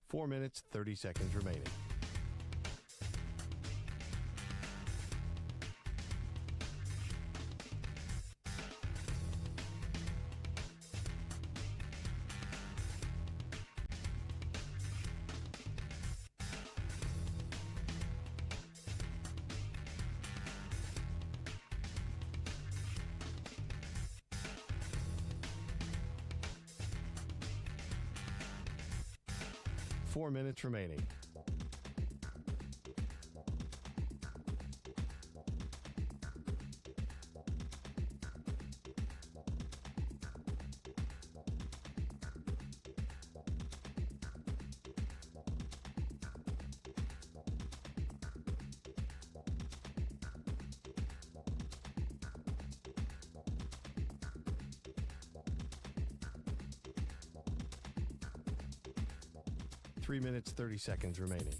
4 minutes, 30 seconds remaining. Four minutes remaining. Three minutes, 30 seconds remaining.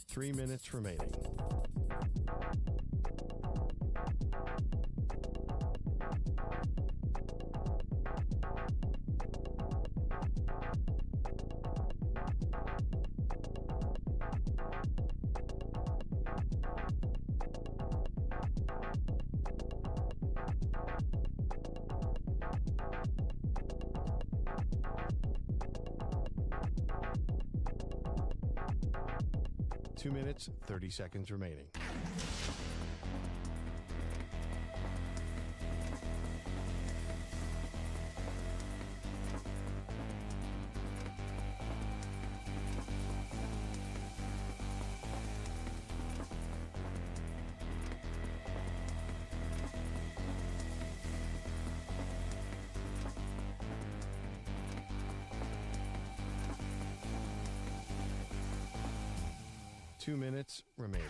Three minutes remaining. Two minutes, 30 seconds remaining. Two minutes remaining.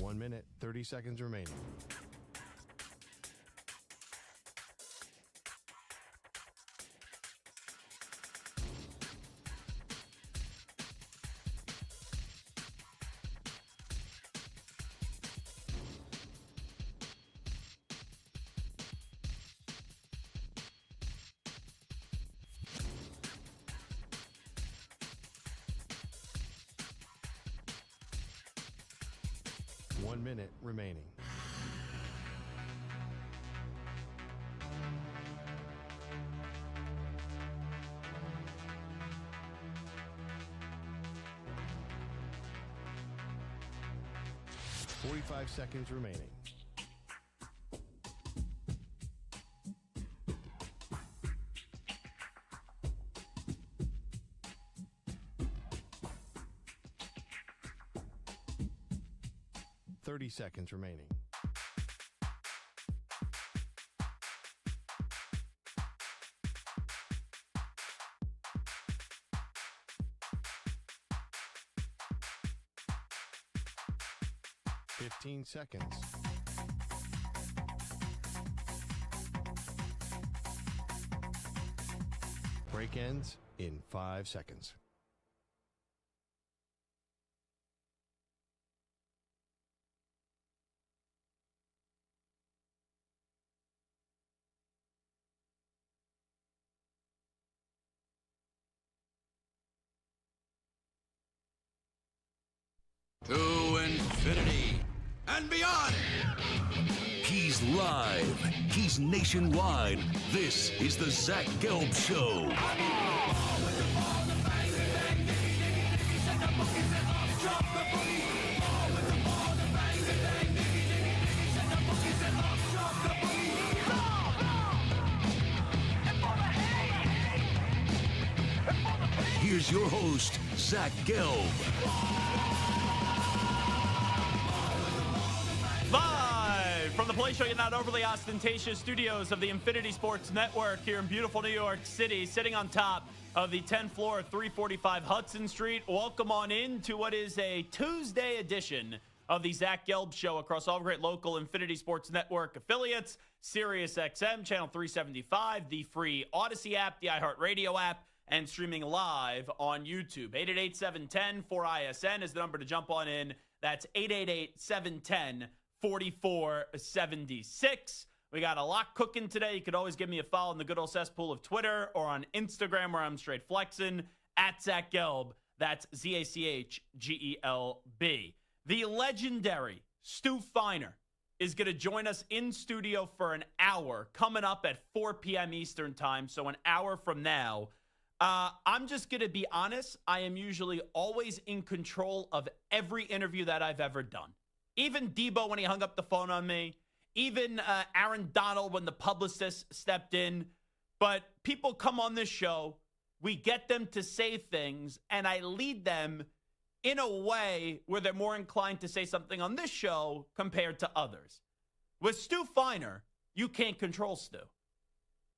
One minute, 30 seconds remaining. One minute remaining. Forty-five seconds remaining. Thirty seconds remaining. Fifteen seconds. Break ends in 5 seconds. To infinity and beyond. He's live. He's nationwide. This is the Zach Gelb Show. here's your host, Zach Gelb. Live from the Play Show, yet not overly ostentatious studios of the Infinity Sports Network here in beautiful New York City, sitting on top of the 10th floor of 345 Hudson Street. Welcome on in to what is a Tuesday edition of the Zach Gelb Show across all great local Infinity Sports Network affiliates, Sirius XM, Channel 375, the free Odyssey app, the iHeartRadio app, and streaming live on YouTube. 888-710-4ISN is the number to jump on in. That's 888-710-4476. We got a lot cooking today. You could always give me a follow in the good old cesspool of Twitter or on Instagram where I'm straight flexing, at Zach Gelb. That's ZACHGELB. The legendary Stu Feiner is going to join us in studio for an hour coming up at 4 p.m. Eastern time, so an hour from now. I'm just going to be honest. I am usually always in control of every interview that I've ever done. Even Debo when he hung up the phone on me. Even Aaron Donald when the publicist stepped in. But people come on this show. We get them to say things, and I lead them in a way where they're more inclined to say something on this show compared to others. With Stu Feiner, you can't control Stu.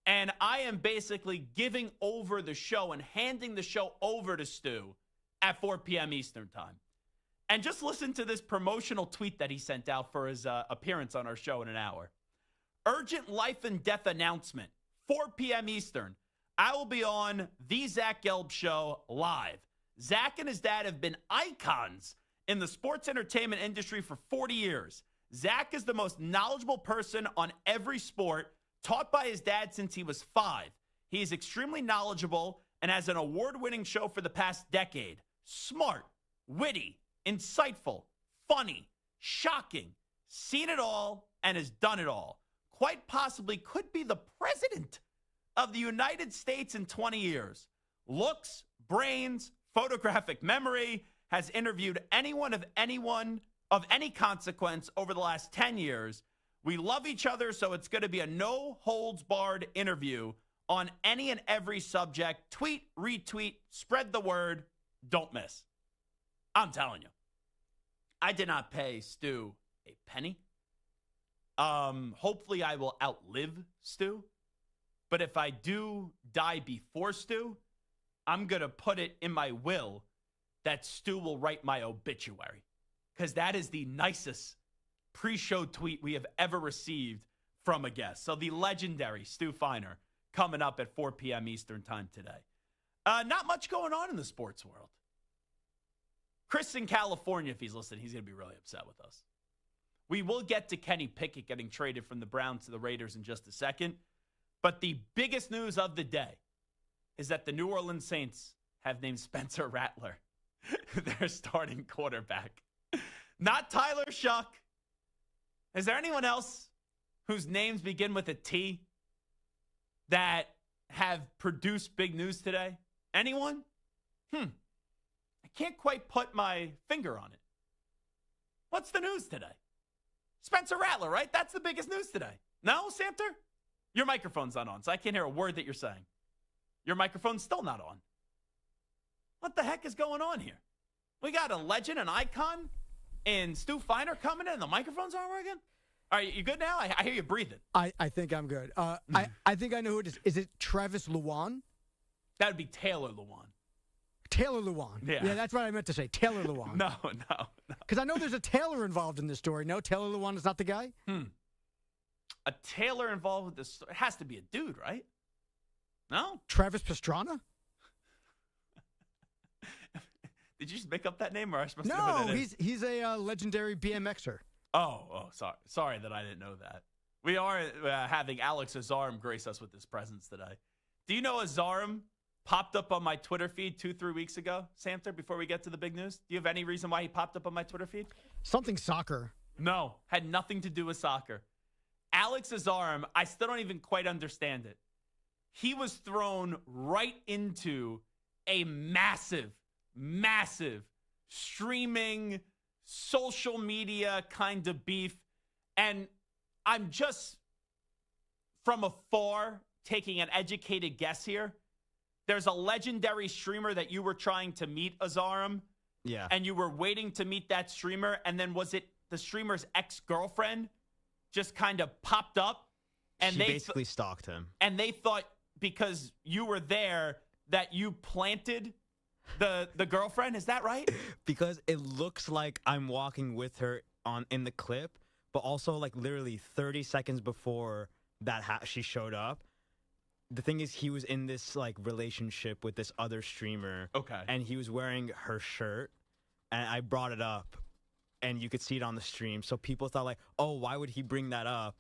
And I am basically giving over the show and handing the show over to Stu at 4 p.m. Eastern time. And just listen to this promotional tweet that he sent out for his appearance on our show in an hour. Urgent life and death announcement, 4 p.m. Eastern. I will be on the Zach Gelb Show live. Zach and his dad have been icons in the sports entertainment industry for 40 years. Zach is the most knowledgeable person on every sport, taught by his dad since he was 5. He is extremely knowledgeable and has an award-winning show for the past decade. Smart, witty, insightful, funny, shocking, seen it all, and has done it all. Quite possibly could be the president of the United States in 20 years. Looks, brains, photographic memory, has interviewed anyone of any consequence over the last 10 years. We love each other, so it's going to be a no-holds-barred interview on any and every subject. Tweet, retweet, spread the word. Don't miss. I'm telling you. I did not pay Stu a penny. Hopefully I will outlive Stu. But if I do die before Stu, I'm going to put it in my will that Stu will write my obituary. Because that is the nicest pre-show tweet we have ever received from a guest. So the legendary Stu Feiner coming up at 4 p.m. Eastern time today. Not much going on in the sports world. Chris in California, if he's listening, he's going to be really upset with us. We will get to Kenny Pickett getting traded from the Browns to the Raiders in just a second. But the biggest news of the day is that the New Orleans Saints have named Spencer Rattler their starting quarterback. Not Tyler Shuck. Is there anyone else whose names begin with a T that have produced big news today? Anyone? I can't quite put my finger on it. What's the news today? Spencer Rattler, right? That's the biggest news today. No, Samter? Your microphone's not on, so I can't hear a word that you're saying. Your microphone's still not on. What the heck is going on here? We got a legend, an icon, and Stu Feiner coming in, and the microphones aren't working? All right, you good now? I hear you breathing. I think I'm good. I think I know who it is. Is it Travis Lewan? That would be Taylor Lewan. Taylor Lewan. Yeah, that's what I meant to say. Taylor Lewan. No. Because I know there's a Taylor involved in this story. No, Taylor Lewan is not the guy? A Taylor involved with this? It has to be a dude, right? No? Travis Pastrana? Did you just make up that name, or am I supposed to know who No, that is? he's a legendary BMXer. Oh, sorry that I didn't know that. We are having Alex Azarum grace us with his presence today. Do you know Azarum popped up on my Twitter feed 2-3 weeks ago, Samter, before we get to the big news? Do you have any reason why he popped up on my Twitter feed? Something soccer. No, had nothing to do with soccer. Alex Azarum, I still don't even quite understand it. He was thrown right into a massive streaming social media kind of beef. And I'm just from afar taking an educated guess here. there's a legendary streamer that you were trying to meet, Azaram, Yeah. and you were waiting to meet that streamer, and then was it the streamer's ex-girlfriend just kind of popped up? And She they basically stalked him. and they thought because you were there that you planted the girlfriend. Is that right? Because it looks like I'm walking with her in the clip, but also like literally 30 seconds before that she showed up. The thing is, he was in this like relationship with this other streamer. Okay. And he was wearing her shirt, and I brought it up, and you could see it on the stream. So people thought like, oh, why would he bring that up?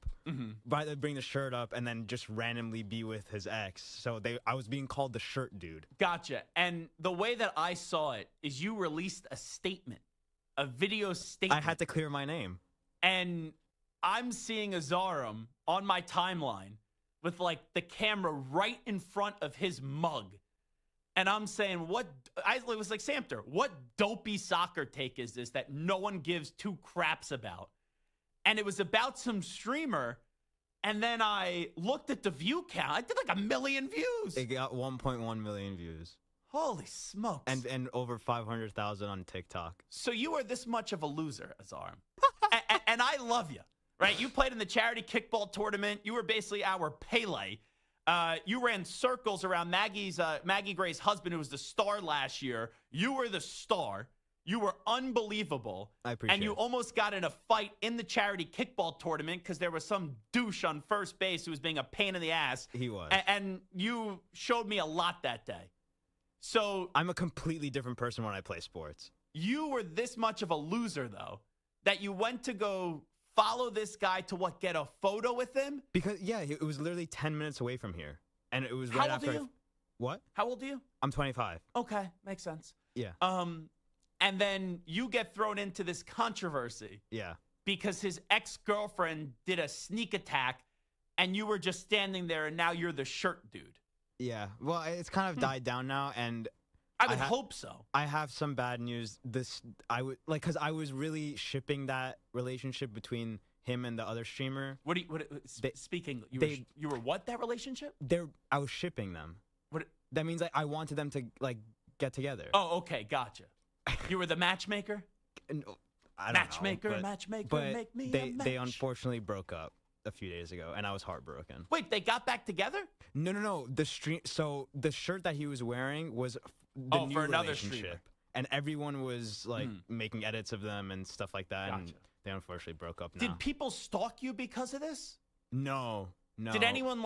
Why would they bring the shirt up and then just randomly be with his ex? So I was being called the shirt dude. Gotcha. And the way that I saw it is you released a statement, a video statement. I had to clear my name. And I'm seeing Azaram on my timeline with like the camera right in front of his mug. And I'm saying, I was like, Samter, what dopey soccer take is this that no one gives two craps about? And it was about some streamer. And then I looked at the view count. I did like 1 million views. It got 1.1 million views. Holy smokes. And over 500,000 on TikTok. So you are this much of a loser, Azaram. and I love you, right? You played in the charity kickball tournament. You were basically our Pele. You ran circles around Maggie Gray's husband, who was the star last year. You were the star. You were unbelievable. I appreciate And you it. almost got in a fight in the charity kickball tournament because there was some douche on first base who was being a pain in the ass. He was. And you showed me a lot that day. So I'm a completely different person when I play sports. you were this much of a loser, though, that you went to go follow this guy to get a photo with him? Because, yeah, it was literally 10 minutes away from here. And it was How right old after. are you? What? How old are you? I'm 25. Okay, makes sense. Yeah. And then you get thrown into this controversy Yeah. because his ex-girlfriend did a sneak attack and you were just standing there and now you're the shirt dude. Yeah. Well, it's kind of died down now, and I would hope so. I have some bad news. Because I was really shipping that relationship between him and the other streamer. Speaking, they- you were what, that relationship? I was shipping them. What? That means I wanted them to get together. Oh, okay, gotcha. You were the matchmaker? No, I don't Matchmaker, know, matchmaker, but make me a they match. unfortunately broke up a few days ago, and I was heartbroken. Wait, they got back together? No. So the shirt that he was wearing was the new for another relationship, streamer. and everyone was making edits of them and stuff like that. And Gotcha. they unfortunately broke up now. Did people stalk you because of this? No. Did anyone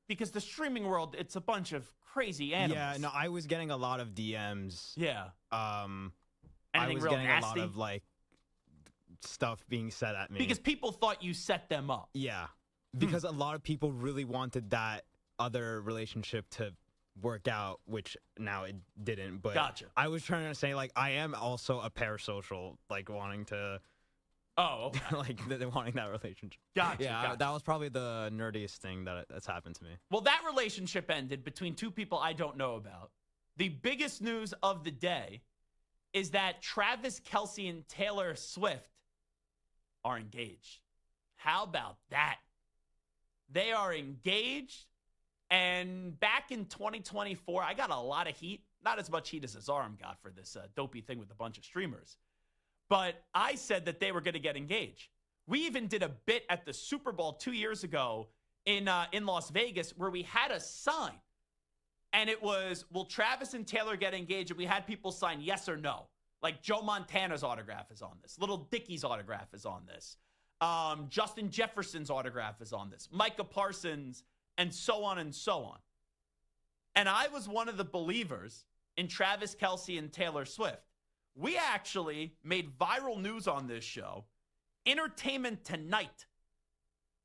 because the streaming world, it's a bunch of crazy animals. Yeah, no, I was getting a lot of DMs. Yeah. I Anything was real getting nasty? a lot of stuff being said at me. Because people thought you set them up. Yeah, because a lot of people really wanted that other relationship to work out, which now it didn't. But Gotcha. I was trying to say, I am also a parasocial, wanting to, Oh, okay. wanting that relationship. Gotcha. Yeah, gotcha. that was probably the nerdiest thing that's happened to me. Well, that relationship ended between two people I don't know about. The biggest news of the day is that Travis Kelce and Taylor Swift are engaged. How about that? They are engaged. And back in 2024, I got a lot of heat. Not as much heat as Azaram got for this dopey thing with a bunch of streamers. But I said that they were going to get engaged. We even did a bit at the Super Bowl 2 years ago in Las Vegas where we had a sign. And it was, will Travis and Taylor get engaged? And we had people sign yes or no. Like Joe Montana's autograph is on this. Little Dicky's autograph is on this. Justin Jefferson's autograph is on this. Micah Parsons, and so on and so on. And I was one of the believers in Travis Kelce and Taylor Swift. We actually made viral news on this show. Entertainment Tonight.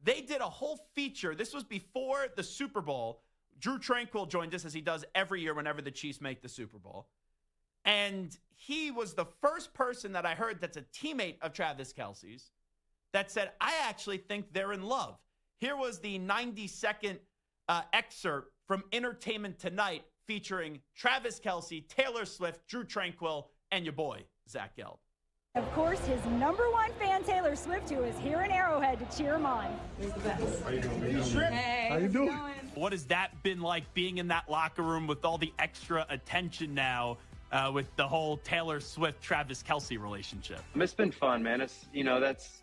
They did a whole feature. This was before the Super Bowl. Drew Tranquil joined us, as he does every year whenever the Chiefs make the Super Bowl. And he was the first person that I heard that's a teammate of Travis Kelce's that said, I actually think they're in love. Here was the 90-second excerpt from Entertainment Tonight featuring Travis Kelce, Taylor Swift, Drew Tranquil, and your boy, Zach Gelb. Of course, his #1 fan, Taylor Swift, who is here in Arrowhead to cheer him on. He's the best. How you doing? Hey, how you doing? What has that been like, being in that locker room with all the extra attention now with the whole Taylor Swift-Travis Kelce relationship? It's been fun, man. It's,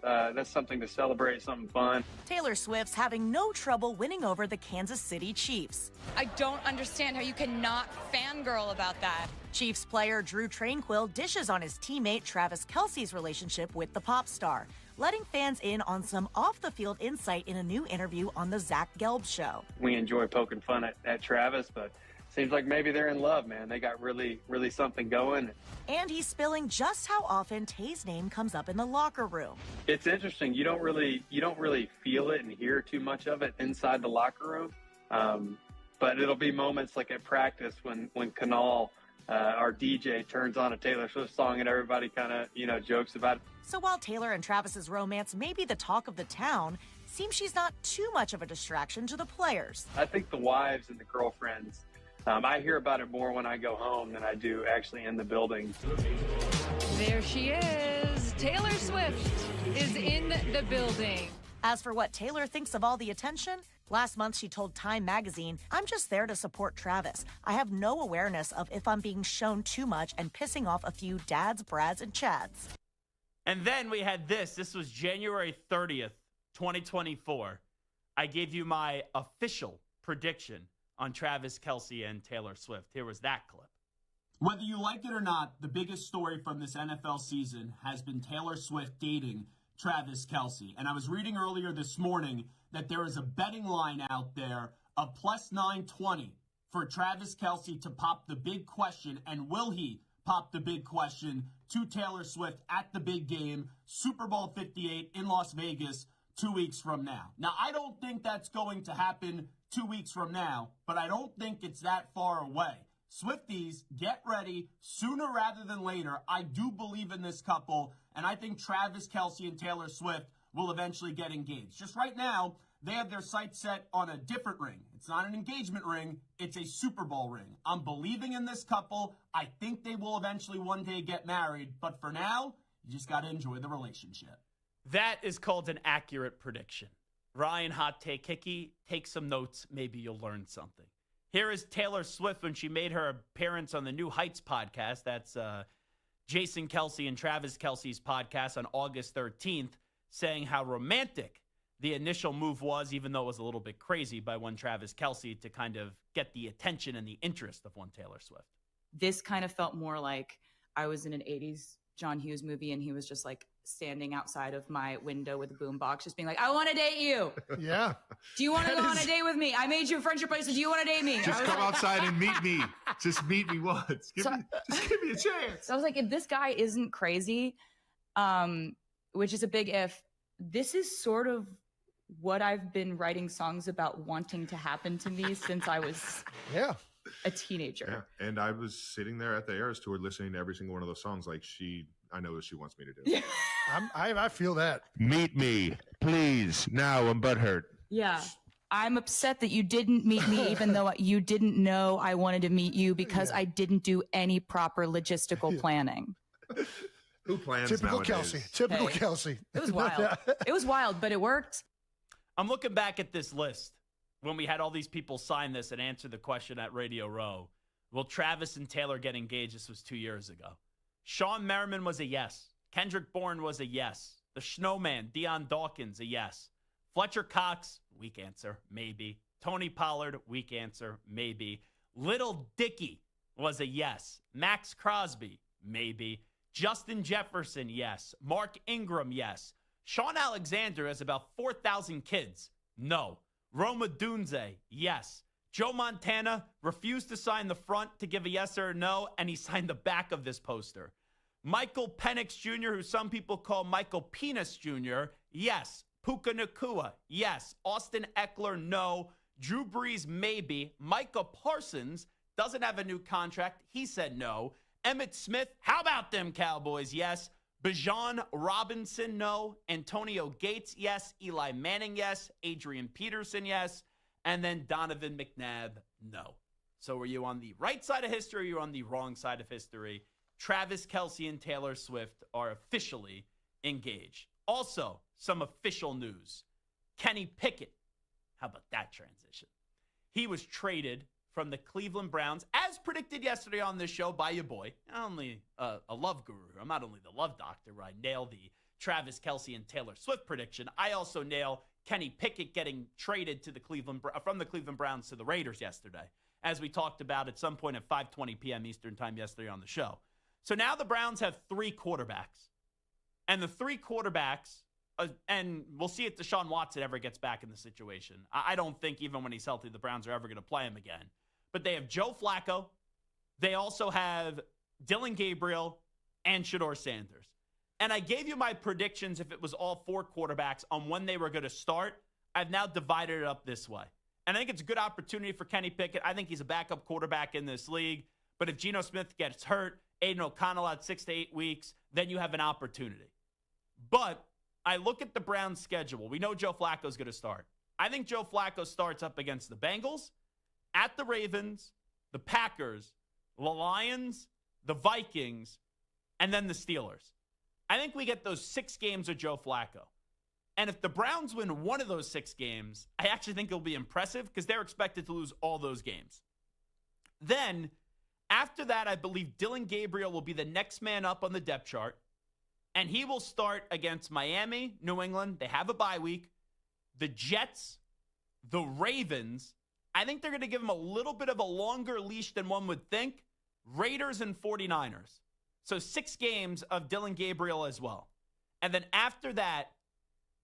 that's something to celebrate, something fun. Taylor Swift's having no trouble winning over the Kansas City Chiefs. I don't understand how you cannot fangirl about that. Chiefs player Drew Tranquill dishes on his teammate Travis Kelce's relationship with the pop star, letting fans in on some off-the-field insight in a new interview on the Zach Gelb Show. We enjoy poking fun at Travis, but seems like maybe they're in love, man. They got really, really something going. And he's spilling just how often Tay's name comes up in the locker room. It's interesting. You don't really feel it and hear too much of it inside the locker room. But it'll be moments like at practice when Kanal, our DJ, turns on a Taylor Swift song and everybody kind of, jokes about it. So while Taylor and Travis's romance may be the talk of the town, seems she's not too much of a distraction to the players. I think the wives and the girlfriends, I hear about it more when I go home than I do actually in the building. There she is. Taylor Swift is in the building. As for what Taylor thinks of all the attention, last month she told Time magazine, "I'm just there to support Travis. I have no awareness of if I'm being shown too much and pissing off a few dads, Brads, and Chads." And then we had this. This was January 30th, 2024. I gave you my official prediction on Travis Kelce and Taylor Swift. Here was that clip. Whether you like it or not, the biggest story from this NFL season has been Taylor Swift dating Travis Kelce. And I was reading earlier this morning that there is a betting line out there of plus 920 for Travis Kelce to pop the big question. And will he pop the big question to Taylor Swift at the big game, Super Bowl 58 in Las Vegas 2 weeks from now? Now, I don't think that's going to happen 2 weeks from now, but I don't think it's that far away. Swifties, get ready sooner rather than later. I do believe in this couple, and I think Travis Kelce and Taylor Swift will eventually get engaged. Just right now, they have their sights set on a different ring. It's not an engagement ring, it's a Super Bowl ring. I'm believing in this couple. I think they will eventually one day get married, but for now, you just got to enjoy the relationship. That is called an accurate prediction. Ryan Hot Take Hickey, take some notes. Maybe you'll learn something. Here is Taylor Swift when she made her appearance on the New Heights podcast. That's Jason Kelce and Travis Kelce's podcast on August 13th, saying how romantic the initial move was, even though it was a little bit crazy by one Travis Kelce to kind of get the attention and the interest of one Taylor Swift. This kind of felt more like I was in an 80s John Hughes movie and he was just like standing outside of my window with a boombox, just being like, "I want to date you." Yeah. Do you want to go on a date with me? I made you a friendship bracelet. Do you want to date me? Just come outside and meet me. Just meet me once. Just give me a chance. So I was like, if this guy isn't crazy, which is a big if, this is sort of what I've been writing songs about wanting to happen to me since I was a teenager. Yeah. And I was sitting there at the Eras Tour listening to every single one of those songs like I know what she wants me to do. Yeah. I feel that. Meet me, please. Now I'm butthurt. Yeah. I'm upset that you didn't meet me, even though you didn't know I wanted to meet you because I didn't do any proper logistical planning. Who plans Typical nowadays? Kelce. Typical Kelce. It was wild. It was wild, but it worked. I'm looking back at this list when we had all these people sign this and answer the question at Radio Row. Will Travis and Taylor get engaged? This was 2 years ago. Sean Merriman was a yes. Kendrick Bourne was a yes. The Snowman, Deion Dawkins, a yes. Fletcher Cox, weak answer, maybe. Tony Pollard, weak answer, maybe. Little Dicky was a yes. Max Crosby, maybe. Justin Jefferson, yes. Mark Ingram, yes. Sean Alexander has about 4,000 kids. No. Roma Dunze, yes. Joe Montana refused to sign the front to give a yes or a no, and he signed the back of this poster. Michael Penix Jr., who some people call Michael Penis Jr., yes. Puka Nacua, yes. Austin Eckler, no. Drew Brees, maybe. Micah Parsons doesn't have a new contract. He said no. Emmitt Smith, how about them Cowboys? Yes. Bijan Robinson, no. Antonio Gates, yes. Eli Manning, yes. Adrian Peterson, yes. And then Donovan McNabb, no. So were you on the right side of history or you on the wrong side of history? Travis Kelce and Taylor Swift are officially engaged. Also, some official news. Kenny Pickett, how about that transition? He was traded from the Cleveland Browns, as predicted yesterday on this show by your boy. Not only a love guru, I'm not only the love doctor where I nail the Travis Kelce and Taylor Swift prediction, I also nail Kenny Pickett getting traded to from the Cleveland Browns to the Raiders yesterday, as we talked about at some point at 5:20 p.m. Eastern time yesterday on the show. So now the Browns have 3 quarterbacks. And the 3 quarterbacks, and we'll see if Deshaun Watson ever gets back in the situation. I don't think even when he's healthy, the Browns are ever going to play him again. But they have Joe Flacco. They also have Dillon Gabriel and Shedeur Sanders. And I gave you my predictions if it was all 4 quarterbacks on when they were going to start. I've now divided it up this way. And I think it's a good opportunity for Kenny Pickett. I think he's a backup quarterback in this league. But if Geno Smith gets hurt, Aiden O'Connell out 6 to 8 weeks, then you have an opportunity. But I look at the Browns' schedule. We know Joe Flacco's going to start. I think Joe Flacco starts up against the Bengals, at the Ravens, the Packers, the Lions, the Vikings, and then the Steelers. I think we get those 6 games of Joe Flacco. And if the Browns win one of those 6 games, I actually think it'll be impressive because they're expected to lose all those games. Then, after that, I believe Dillon Gabriel will be the next man up on the depth chart. And he will start against Miami, New England. They have a bye week. The Jets, the Ravens. I think they're going to give him a little bit of a longer leash than one would think. Raiders and 49ers. So 6 games of Dillon Gabriel as well. And then after that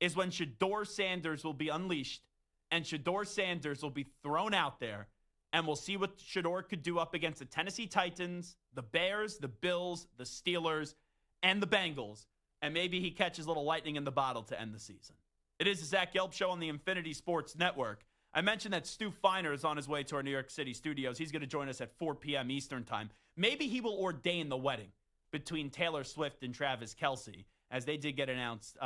is when Shedeur Sanders will be unleashed. And Shedeur Sanders will be thrown out there. And we'll see what Shedeur could do up against the Tennessee Titans, the Bears, the Bills, the Steelers, and the Bengals. And maybe he catches a little lightning in the bottle to end the season. It is the Zach Gelb Show on the Infinity Sports Network. I mentioned that Stu Feiner is on his way to our New York City studios. He's going to join us at 4 p.m. Eastern time. Maybe he will ordain the wedding between Taylor Swift and Travis Kelce, as they did get announced.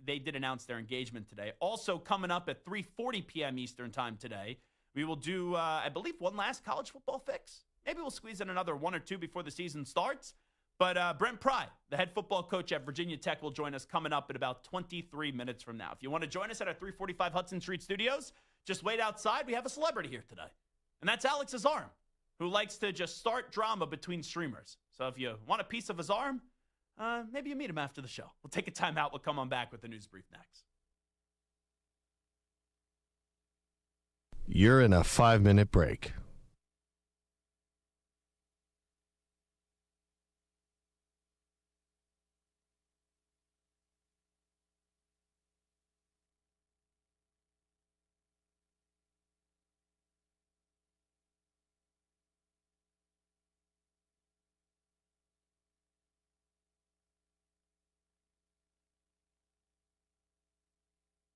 They did announce their engagement today. Also coming up at 3:40 p.m. Eastern time today, we will do, I believe, one last college football fix. Maybe we'll squeeze in another 1 or 2 before the season starts. But Brent Pry, the head football coach at Virginia Tech, will join us coming up in about 23 minutes from now. If you want to join us at our 345 Hudson Street studios, just wait outside. We have a celebrity here today. And that's Alex Azarm, who likes to just start drama between streamers. So if you want a piece of his arm, maybe you meet him after the show. We'll take a time out. We'll come on back with the news brief next. You're in a 5-minute break.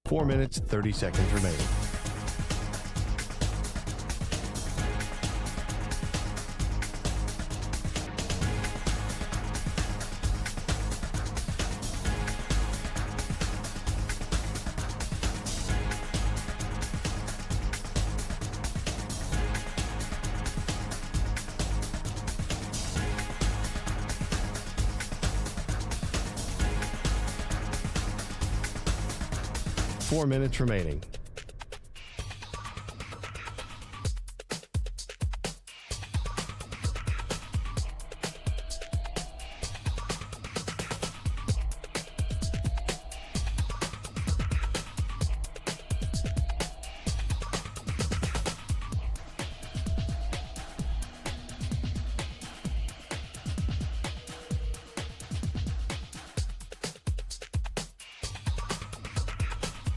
Four minutes, 30 seconds remaining. Four minutes remaining.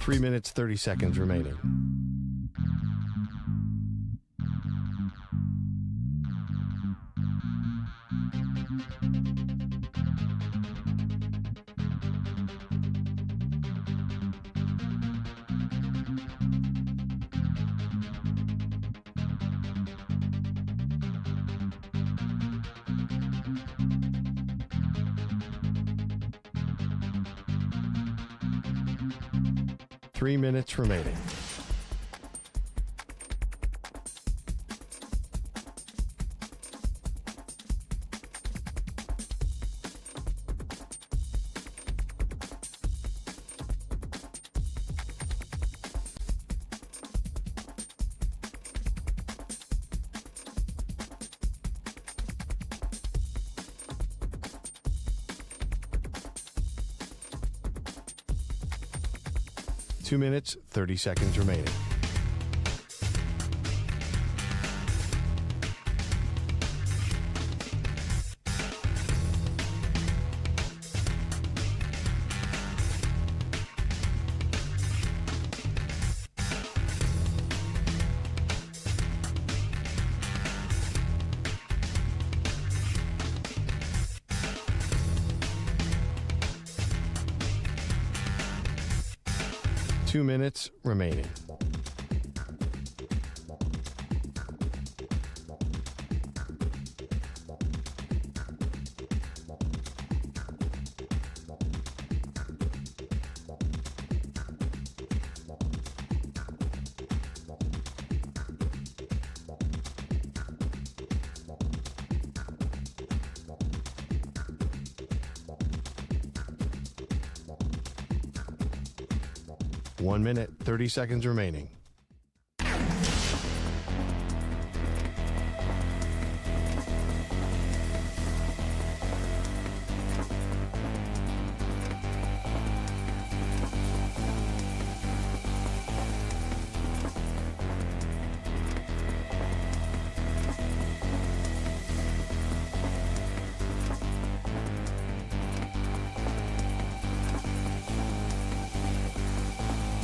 Three minutes, 30 seconds remaining. Three minutes remaining. 2 minutes, 30 seconds remaining. Two minutes remaining. One minute, 30 seconds remaining.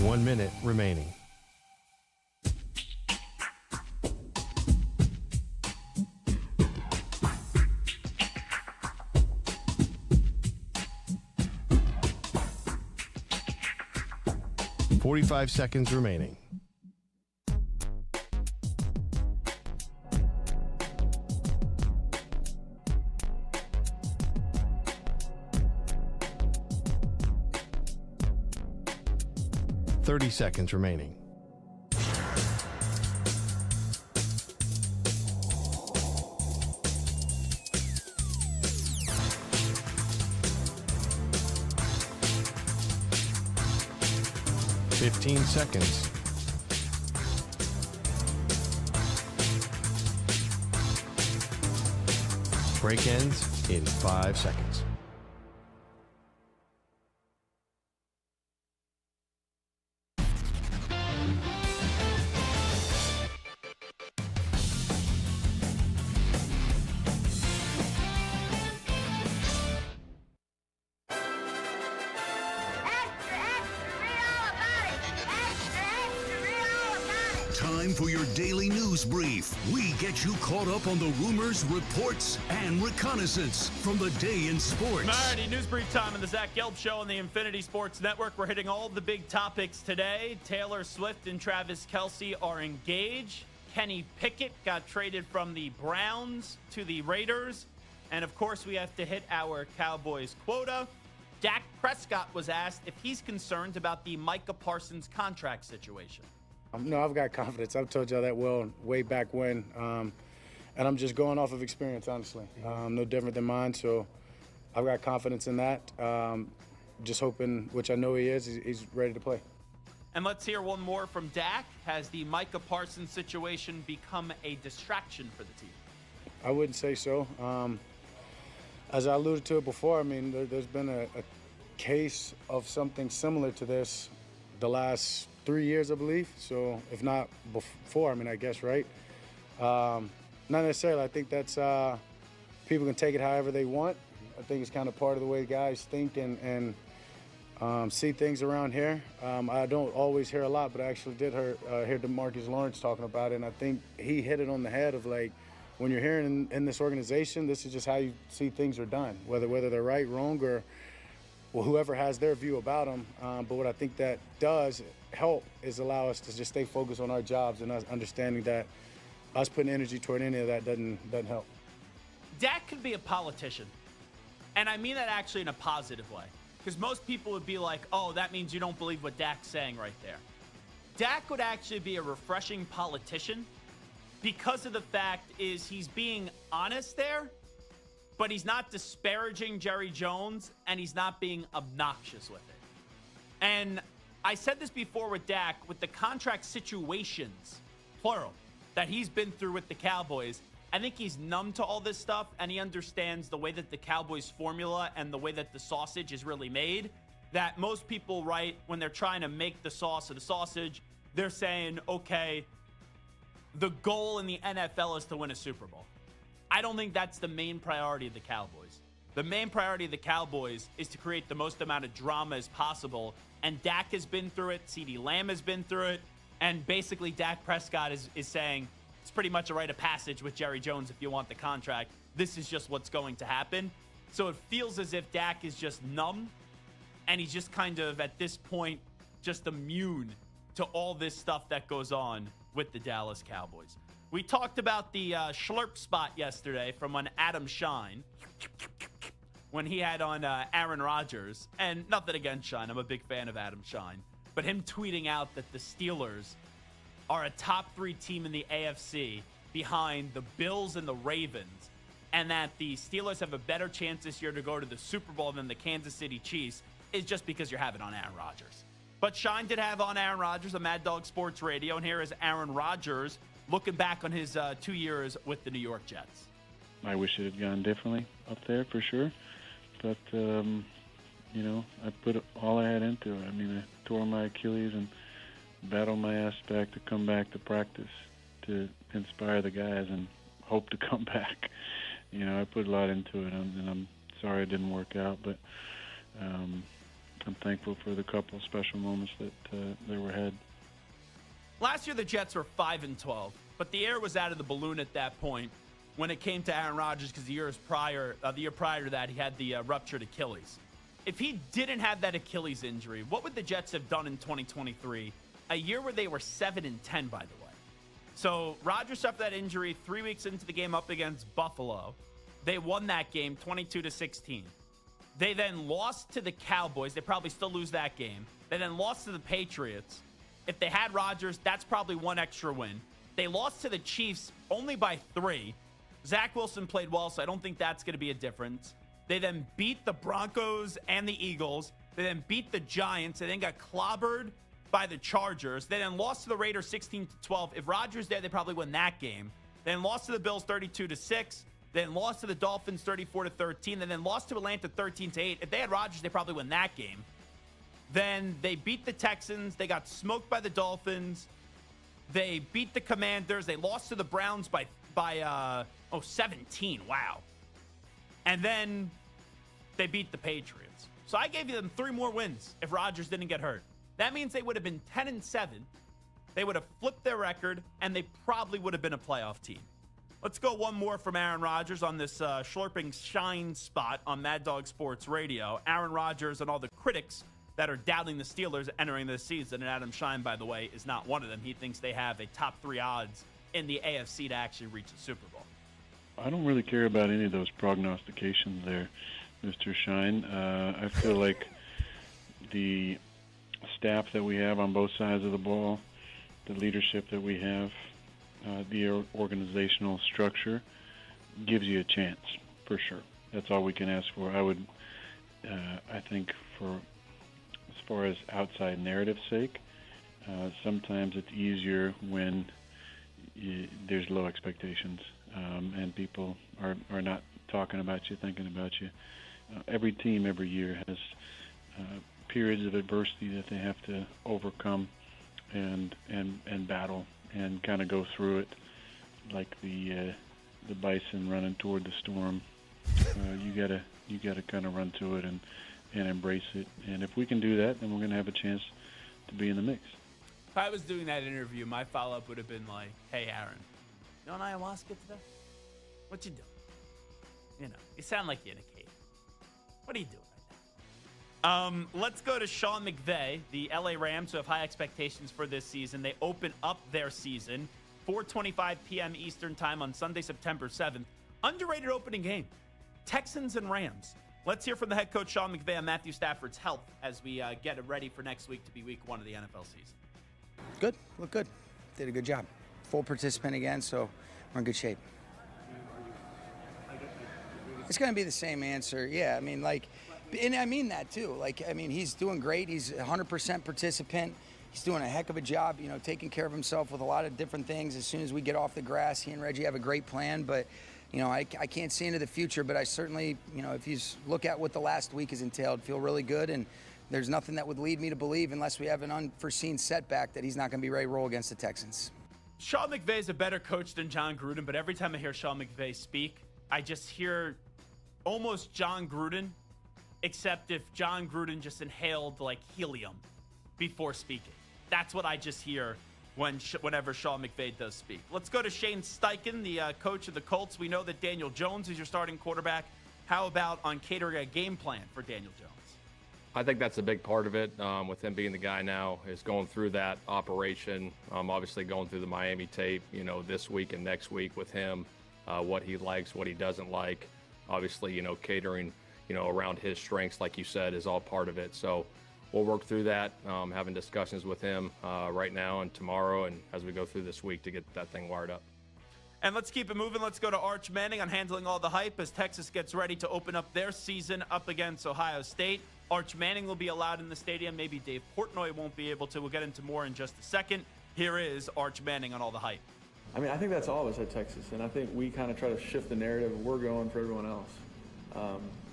One minute remaining. Forty-five seconds remaining. Thirty seconds remaining. Fifteen seconds. Break ends in 5 seconds. Time for your daily news brief. We get you caught up on the rumors, reports, and reconnaissance from the day in sports. Alrighty, news brief time on the Zach Gelb Show on the Infinity Sports Network. We're hitting all the big topics today. Taylor Swift and Travis Kelce are engaged. Kenny Pickett got traded from the Browns to the Raiders. And, of course, we have to hit our Cowboys quota. Dak Prescott was asked if he's concerned about the Micah Parsons contract situation. No, I've got confidence. I've told y'all that way back when. And I'm just going off of experience, honestly. No different than mine, so I've got confidence in that. Just hoping, which I know he is, he's ready to play. And let's hear one more from Dak. Has the Micah Parsons situation become a distraction for the team? I wouldn't say so. As I alluded to it before, I mean, there's been a case of something similar to this the last 3 years, I believe. So if not before, I mean, I guess, right? Not necessarily. I think that's people can take it however they want. I think it's kind of part of the way guys think and see things around here. I don't always hear a lot, but I actually did hear DeMarcus Lawrence talking about it, and I think he hit it on the head of, like, when you're here in this organization, this is just how you see things are done, whether they're right, wrong, or whoever has their view about them. But what I think that does help is allow us to just stay focused on our jobs and us understanding that us putting energy toward any of that doesn't help. Dak could be a politician. And I mean that actually in a positive way. Because most people would be like, oh, that means you don't believe what Dak's saying right there. Dak would actually be a refreshing politician because of the fact is he's being honest there, but he's not disparaging Jerry Jones, and he's not being obnoxious with it. And I said this before with Dak, with the contract situations, plural, that he's been through with the Cowboys, I think he's numb to all this stuff, and he understands the way that the Cowboys formula and the way that the sausage is really made, that most people write when they're trying to make the sauce of the sausage. They're saying, okay, the goal in the NFL is to win a Super Bowl. I don't think that's the main priority of the Cowboys. The main priority of the Cowboys is to create the most amount of drama as possible. And Dak has been through it. CeeDee Lamb has been through it. And basically, Dak Prescott is saying it's pretty much a rite of passage with Jerry Jones if you want the contract. This is just what's going to happen. So it feels as if Dak is just numb. And he's just kind of, at this point, just immune to all this stuff that goes on with the Dallas Cowboys. We talked about the schlurp spot yesterday from when Adam Shine, when he had on Aaron Rodgers. And nothing against Shine. I'm a big fan of Adam Shine. But him tweeting out that the Steelers are a top 3 team in the AFC behind the Bills and the Ravens, and that the Steelers have a better chance this year to go to the Super Bowl than the Kansas City Chiefs is just because you're having on Aaron Rodgers. But Shine did have on Aaron Rodgers on Mad Dog Sports Radio, and here is Aaron Rodgers looking back on his 2 years with the New York Jets. I wish it had gone differently up there for sure, but I put all I had into it. I mean, I tore my Achilles and battled my ass back to come back to practice to inspire the guys and hope to come back. I put a lot into it, and I'm sorry it didn't work out, but I'm thankful for the couple special moments that they were had. Last year, the Jets were 5-12, but the air was out of the balloon at that point when it came to Aaron Rodgers because the year prior to that, he had the ruptured Achilles. If he didn't have that Achilles injury, what would the Jets have done in 2023? A year where they were 7-10, by the way. So Rodgers suffered that injury 3 weeks into the game up against Buffalo. They won that game 22-16. They then lost to the Cowboys. They probably still lose that game. They then lost to the Patriots. If they had Rodgers, that's probably one extra win. They lost to the Chiefs only by 3. Zach Wilson played well, so I don't think that's going to be a difference. They then beat the Broncos and the Eagles. They then beat the Giants. They then got clobbered by the Chargers. They then lost to the Raiders 16-12. If Rodgers there, they probably win that game. They then lost to the Bills 32-6. Then lost to the Dolphins 34-13. And then lost to Atlanta 13-8. If they had Rodgers, they probably win that game. Then they beat the Texans. They got smoked by the Dolphins. They beat the Commanders. They lost to the Browns by 17. Wow. And then they beat the Patriots. So I gave them 3 more wins if Rodgers didn't get hurt. That means they would have been 10-7. They would have flipped their record, and they probably would have been a playoff team. Let's go one more from Aaron Rodgers on this Schlurping Shine spot on Mad Dog Sports Radio. Aaron Rodgers and all the critics that are doubting the Steelers entering this season, and Adam Shine, by the way, is not one of them. He thinks they have a top 3 odds in the AFC to actually reach the Super Bowl. I don't really care about any of those prognostications there, Mr. Shine. I feel like the staff that we have on both sides of the ball, the leadership that we have, the organizational structure gives you a chance, for sure. That's all we can ask for. I think as far as outside narrative's sake, sometimes it's easier when there's low expectations and people are not talking about you, thinking about you. Every team every year has periods of adversity that they have to overcome and battle and kind of go through it like the bison running toward the storm. You gotta kind of run to it and embrace it. And if we can do that, then we're going to have a chance to be in the mix. If I was doing that interview, my follow-up would have been like, hey, Aaron, you on ayahuasca today? What you doing? You sound like you're in a cave. What are you doing right now? Let's go to Sean McVay, the LA Rams, who have high expectations for this season. They open up their season 4:25 p.m. Eastern time on Sunday, September 7th. Underrated opening game. Texans and Rams. Let's hear from the head coach, Sean McVay, on Matthew Stafford's health as we get ready for next week to be week 1 of the NFL season. Good. Look good. Did a good job. Full participant again, so we're in good shape. It's going to be the same answer. Yeah, I mean, and I mean that too. He's doing great. He's 100% participant. He's doing a heck of a job, taking care of himself with a lot of different things. As soon as we get off the grass, he and Reggie have a great plan, but I can't see into the future, but I certainly, if you look at what the last week has entailed, feel really good and there's nothing that would lead me to believe, unless we have an unforeseen setback, that he's not going to be ready to roll against the Texans. Sean McVay is a better coach than John Gruden, but every time I hear Sean McVay speak, I just hear almost John Gruden, except if John Gruden just inhaled like helium before speaking. That's what I just hear whenever Sean McVay does speak. Let's go to Shane Steichen, the coach of the Colts. We know that Daniel Jones is your starting quarterback. How about on catering a game plan for Daniel Jones? I think that's a big part of it, with him being the guy now, is going through that operation, obviously going through the Miami tape, this week and next week with him, what he likes, what he doesn't like. Obviously, catering, around his strengths, like you said, is all part of it. So we'll work through that, having discussions with him right now and tomorrow and as we go through this week to get that thing wired up. And let's keep it moving. Let's go to Arch Manning on handling all the hype as Texas gets ready to open up their season up against Ohio State. Arch Manning will be allowed in the stadium. Maybe Dave Portnoy won't be able to. We'll get into more in just a second. Here is Arch Manning on all the hype. I mean, I think that's all of us at Texas, and I think we kind of try to shift the narrative. We're going for everyone else.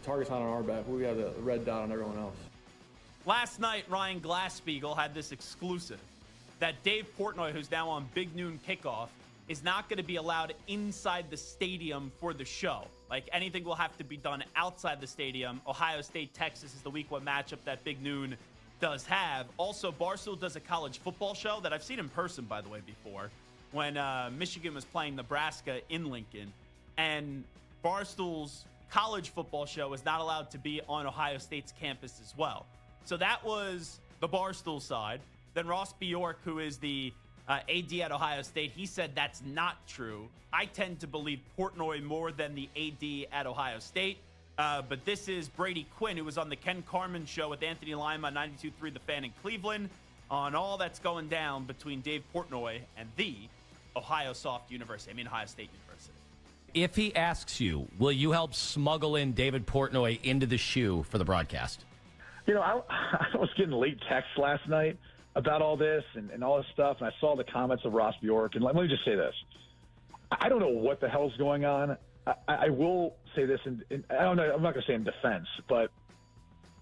Target's not on our back. We have the red dot on everyone else. Last night, Ryan Glasspiegel had this exclusive that Dave Portnoy, who's now on Big Noon Kickoff, is not going to be allowed inside the stadium for the show. Like, anything will have to be done outside the stadium. Ohio State, Texas is the week one matchup that Big Noon does have. Also, Barstool does a college football show that I've seen in person, by the way, before, when Michigan was playing Nebraska in Lincoln. And Barstool's college football show is not allowed to be on Ohio State's campus as well. So that was the Barstool side. Then Ross Bjork, who is the AD at Ohio State, he said that's not true. I tend to believe Portnoy more than the AD at Ohio State. But this is Brady Quinn, who was on the Ken Carman show with Anthony Lima on 92.3 The Fan in Cleveland, on all that's going down between Dave Portnoy and the Ohio State University. If he asks you, will you help smuggle in David Portnoy into the shoe for the broadcast? I was getting late texts last night about all this and all this stuff, and I saw the comments of Ross Bjork, and let me just say this. I don't know what the hell's going on. I will say this, and I don't know, I'm not going to say in defense, but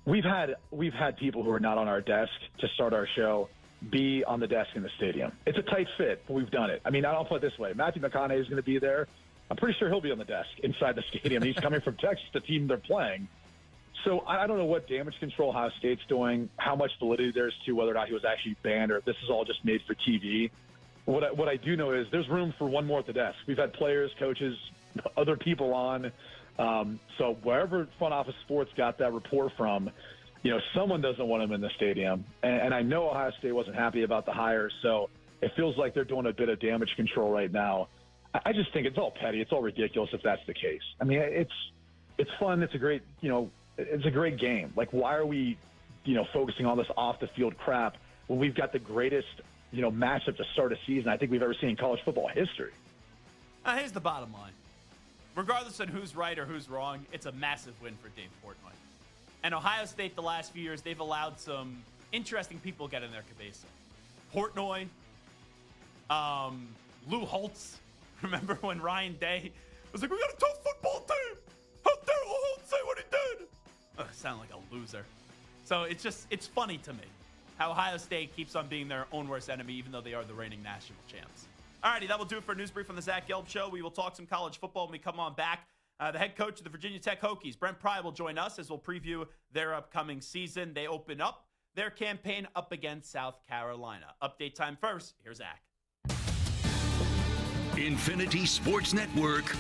we've had people who are not on our desk to start our show be on the desk in the stadium. It's a tight fit, but we've done it. I mean, I'll put it this way. Matthew McConaughey is going to be there. I'm pretty sure he'll be on the desk inside the stadium. He's coming from Texas, the team they're playing. So I don't know what damage control Ohio State's doing, how much validity there's to whether or not he was actually banned or if this is all just made for TV. What I do know is there's room for one more at the desk. We've had players, coaches, other people on. So wherever front office sports got that report from, someone doesn't want him in the stadium. And I know Ohio State wasn't happy about the hire, so it feels like they're doing a bit of damage control right now. I just think it's all petty. It's all ridiculous if that's the case. I mean, it's fun. It's a great, it's a great game. Like, why are we, focusing on this off-the-field crap when we've got the greatest, matchup to start a season I think we've ever seen in college football history? Here's the bottom line. Regardless of who's right or who's wrong, it's a massive win for Dave Portnoy. And Ohio State, the last few years, they've allowed some interesting people get in their cabeza. Portnoy, Lou Holtz. Remember when Ryan Day was like, we got a tough football team. How dare Lou Holtz say what he did? Sound like a loser. So it's funny to me how Ohio State keeps on being their own worst enemy, even though they are the reigning national champs. All righty, that will do it for a news brief on the Zach Gelb Show. We will talk some college football when we come on back. The head coach of the Virginia Tech Hokies, Brent Pry, will join us as we'll preview their upcoming season. They open up their campaign up against South Carolina. Update time first. Here's Zach. Infinity Sports Network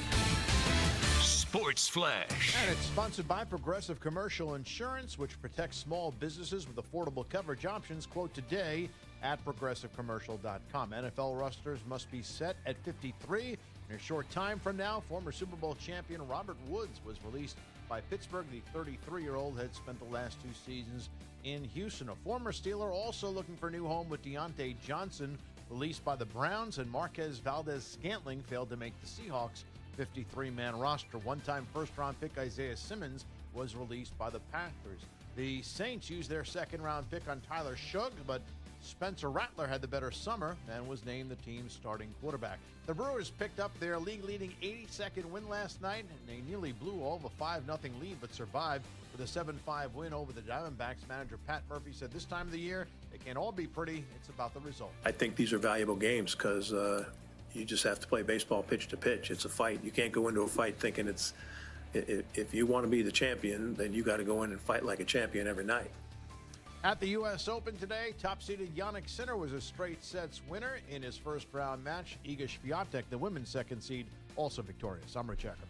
Sports Flash. And it's sponsored by Progressive Commercial Insurance, which protects small businesses with affordable coverage options. Quote today at progressivecommercial.com. NFL rosters must be set at 53. In a short time from now, former Super Bowl champion Robert Woods was released by Pittsburgh. The 33-year-old had spent the last two seasons in Houston. A former Steeler also looking for a new home with Deontay Johnson, released by the Browns, and Marquez Valdez-Scantling failed to make the Seahawks' 53-man roster. One-time first-round pick Isaiah Simmons was released by the Packers. The Saints used their second-round pick on Tyler Shugg, but Spencer Rattler had the better summer and was named the team's starting quarterback. The Brewers picked up their league-leading 82nd win last night, and they nearly blew all of a 5-0 lead, but survived with a 7-5 win over the Diamondbacks. Manager Pat Murphy said this time of the year, it can't all be pretty. It's about the result. I think these are valuable games because you just have to play baseball pitch to pitch. It's a fight. You can't go into a fight thinking it's if you want to be the champion, then you got to go in and fight like a champion every night. At the U.S. Open today, top-seeded Jannik Sinner was a straight sets winner in his first-round match. Iga Swiatek, the women's second seed, also victorious. I'm Rich Ecker.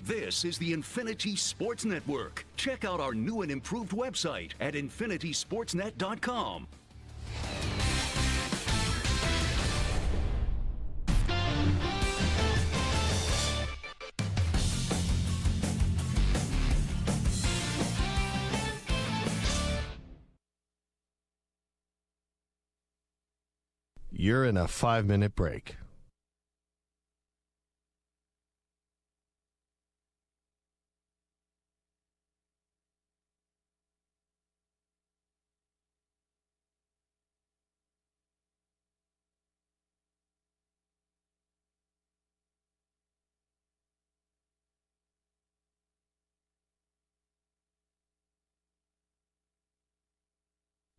This is the Infinity Sports Network. Check out our new and improved website at infinitysportsnet.com. You're in a 5-minute break.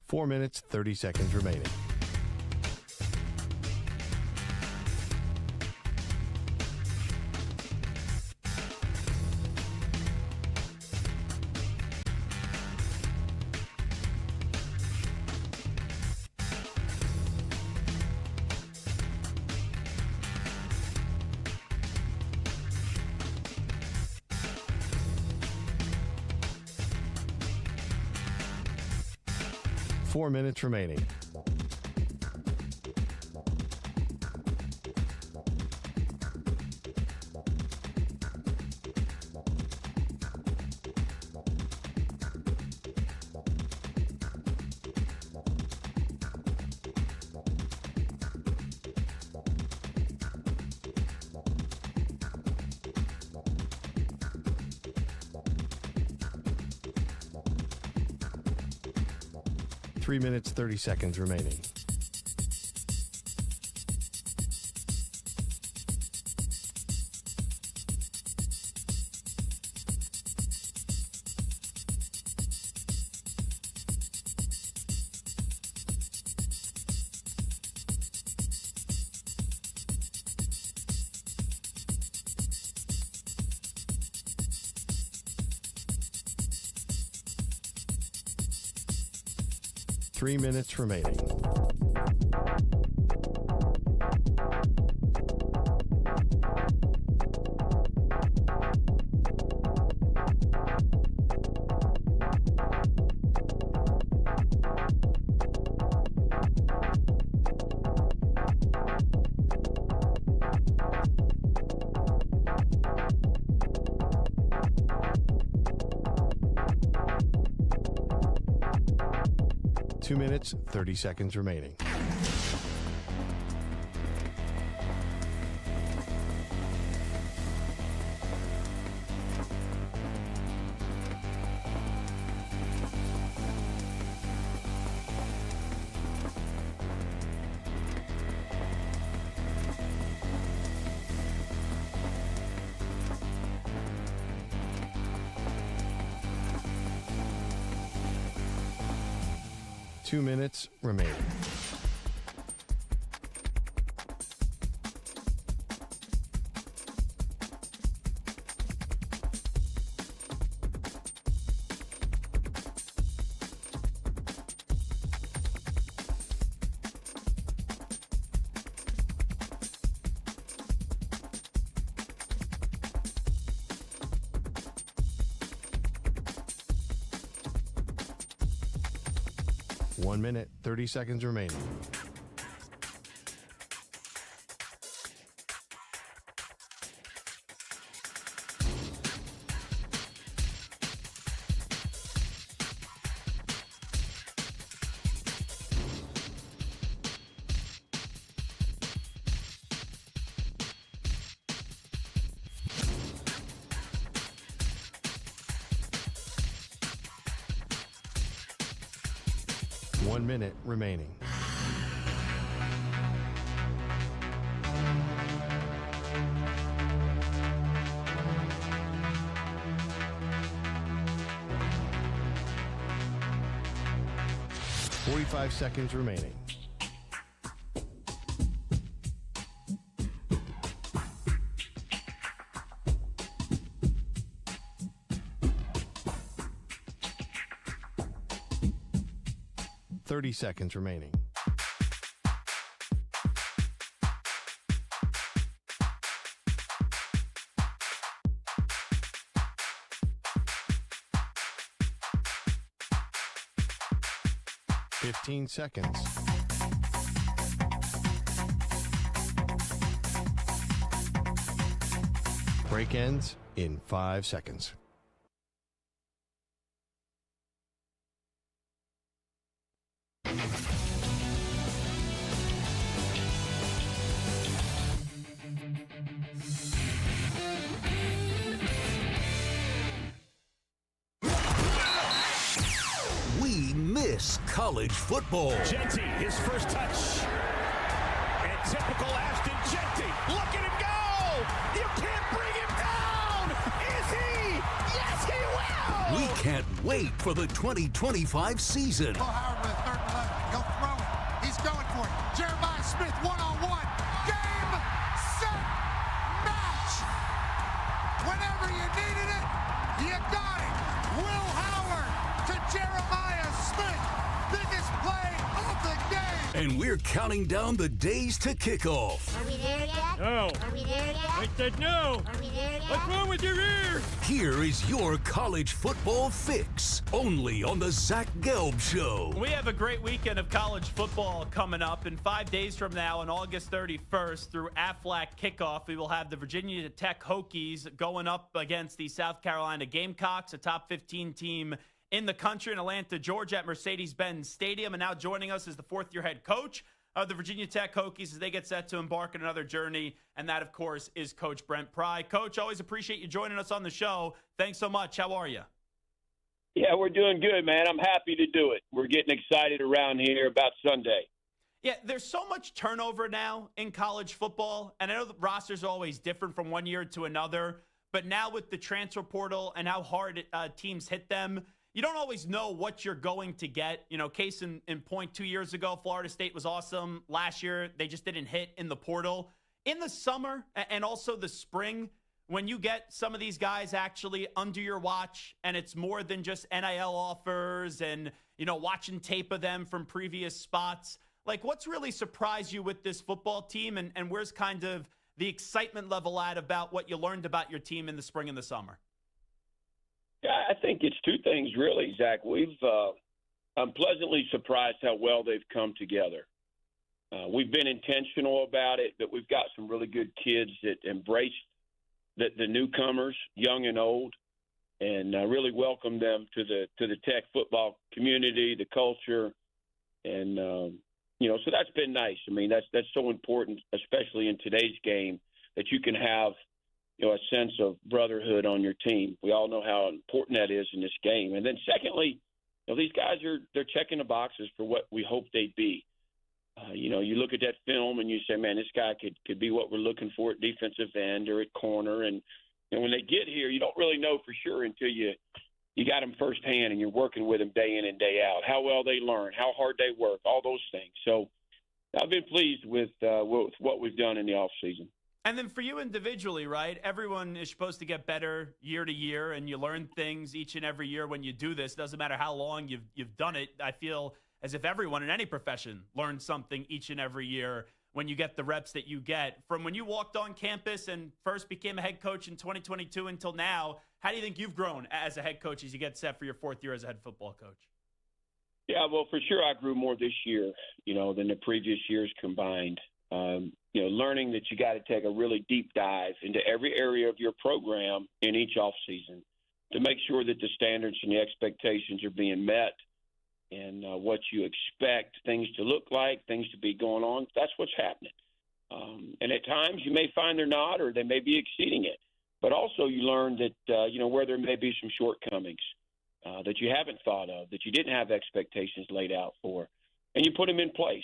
Four minutes, 30 seconds remaining. Four minutes remaining. Three minutes, 30 seconds remaining. Three minutes remaining. Two minutes, 30 seconds remaining. Two minutes remaining. One minute, 30 seconds remaining. One minute remaining. 45 seconds remaining. Seconds remaining. Fifteen seconds. Break ends in 5 seconds. College football. Genty, his first touch. And typical Ashton Genty. Look at him go! You can't bring him down! Is he? Yes, he will! We can't wait for the 2025 season. Howard with third and 11. He'll throw it. He's going for it. Jeremiah Smith one-on-one. Game, set, match. Whenever you needed it, you got it. Will Howard to Jeremiah Smith. Biggest play of the game. And we're counting down the days to kickoff. Are we there yet? No. Are we there yet? I said no. Are we there yet? What's wrong with your ear? Here is your college football fix, only on the Zach Gelb Show. We have a great weekend of college football coming up. In 5 days from now, on August 31st, through Aflac kickoff, we will have the Virginia Tech Hokies going up against the South Carolina Gamecocks, a top 15 team in the country in Atlanta, Georgia at Mercedes-Benz Stadium. And now joining us is the fourth-year head coach of the Virginia Tech Hokies as they get set to embark on another journey. And that, of course, is Coach Brent Pry. Coach, always appreciate you joining us on the show. Thanks so much. How are you? Yeah, we're doing good, man. I'm happy to do it. We're getting excited around here about Sunday. Yeah, there's so much turnover now in college football. And I know the rosters are always different from one year to another. But now with the transfer portal and how hard teams hit them, you don't always know what you're going to get. You know, case in point, 2 years ago, Florida State was awesome. Last year, they just didn't hit in the portal. In the summer and also the spring, when you get some of these guys actually under your watch and it's more than just NIL offers and, you know, watching tape of them from previous spots, like what's really surprised you with this football team and where's kind of the excitement level at about what you learned about your team in the spring and the summer? Yeah, I think it's two things, really, Zach. I'm pleasantly surprised how well they've come together. We've been intentional about it, but we've got some really good kids that embrace the newcomers, young and old, and really welcome them to the Tech football community, the culture, and so that's been nice. I mean, that's so important, especially in today's game, that you can have a sense of brotherhood on your team. We all know how important that is in this game. And then secondly, these guys they're checking the boxes for what we hope they'd be. You look at that film and you say, man, this guy could be what we're looking for at defensive end or at corner. And when they get here, you don't really know for sure until you got them firsthand and you're working with them day in and day out, how well they learn, how hard they work, all those things. So I've been pleased with what we've done in the offseason. And then for you individually, right, everyone is supposed to get better year to year, and you learn things each and every year when you do this. Doesn't matter how long you've done it. I feel as if everyone in any profession learns something each and every year when you get the reps that you get. From when you walked on campus and first became a head coach in 2022 until now, how do you think you've grown as a head coach as you get set for your fourth year as a head football coach? Yeah, well, for sure I grew more this year, than the previous years combined. Learning that you got to take a really deep dive into every area of your program in each offseason to make sure that the standards and the expectations are being met and what you expect things to look like, things to be going on. That's what's happening. And at times you may find they're not or they may be exceeding it. But also you learn that, where there may be some shortcomings that you haven't thought of, that you didn't have expectations laid out for, and you put them in place.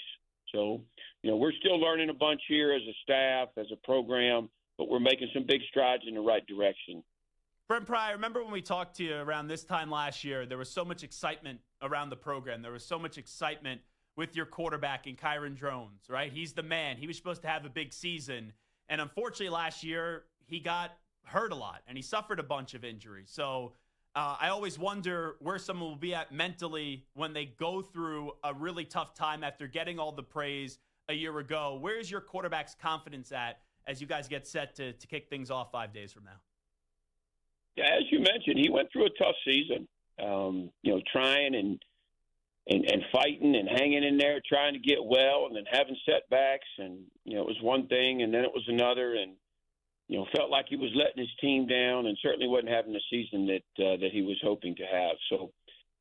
So, we're still learning a bunch here as a staff, as a program, but we're making some big strides in the right direction. Brent Pry, I remember when we talked to you around this time last year, there was so much excitement around the program. There was so much excitement with your quarterback in Kyron Drones, right? He's the man. He was supposed to have a big season. And unfortunately, last year, he got hurt a lot, and he suffered a bunch of injuries. So I always wonder where someone will be at mentally when they go through a really tough time after getting all the praise a year ago. Where's your quarterback's confidence at as you guys get set to kick things off 5 days from now? Yeah, as you mentioned, he went through a tough season, trying and fighting and hanging in there, trying to get well, and then having setbacks. And, it was one thing, and then it was another. And, felt like he was letting his team down and certainly wasn't having the season that he was hoping to have. So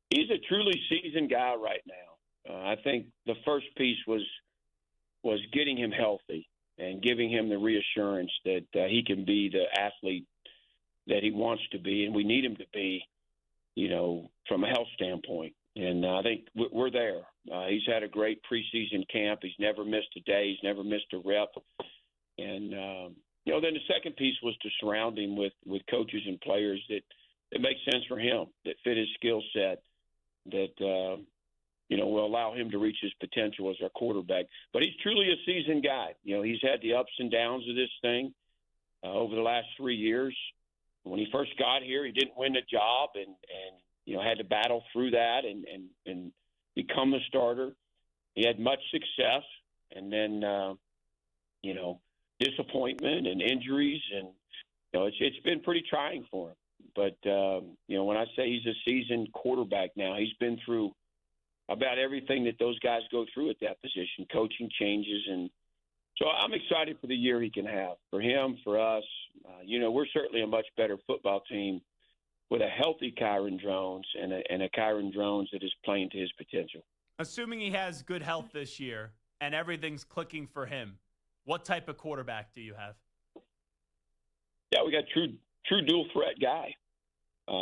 he's a truly seasoned guy right now. I think the first piece was getting him healthy and giving him the reassurance that he can be the athlete that he wants to be, and we need him to be, from a health standpoint. And I think we're there. He's had a great preseason camp. He's never missed a day. He's never missed a rep. And, then the second piece was to surround him with coaches and players that make sense for him, that fit his skill set, that, will allow him to reach his potential as our quarterback. But he's truly a seasoned guy. He's had the ups and downs of this thing over the last 3 years. When he first got here, he didn't win the job and had to battle through that and become the starter. He had much success, and then, disappointment and injuries, and it's been pretty trying for him. But when I say he's a seasoned quarterback now, he's been through about everything that those guys go through at that position, coaching changes, and so I'm excited for the year he can have. For him, for us, we're certainly a much better football team with a healthy Kyron Drones and a Kyron Drones that is playing to his potential. Assuming he has good health this year and everything's clicking for him, what type of quarterback do you have? Yeah, we got true dual threat guy.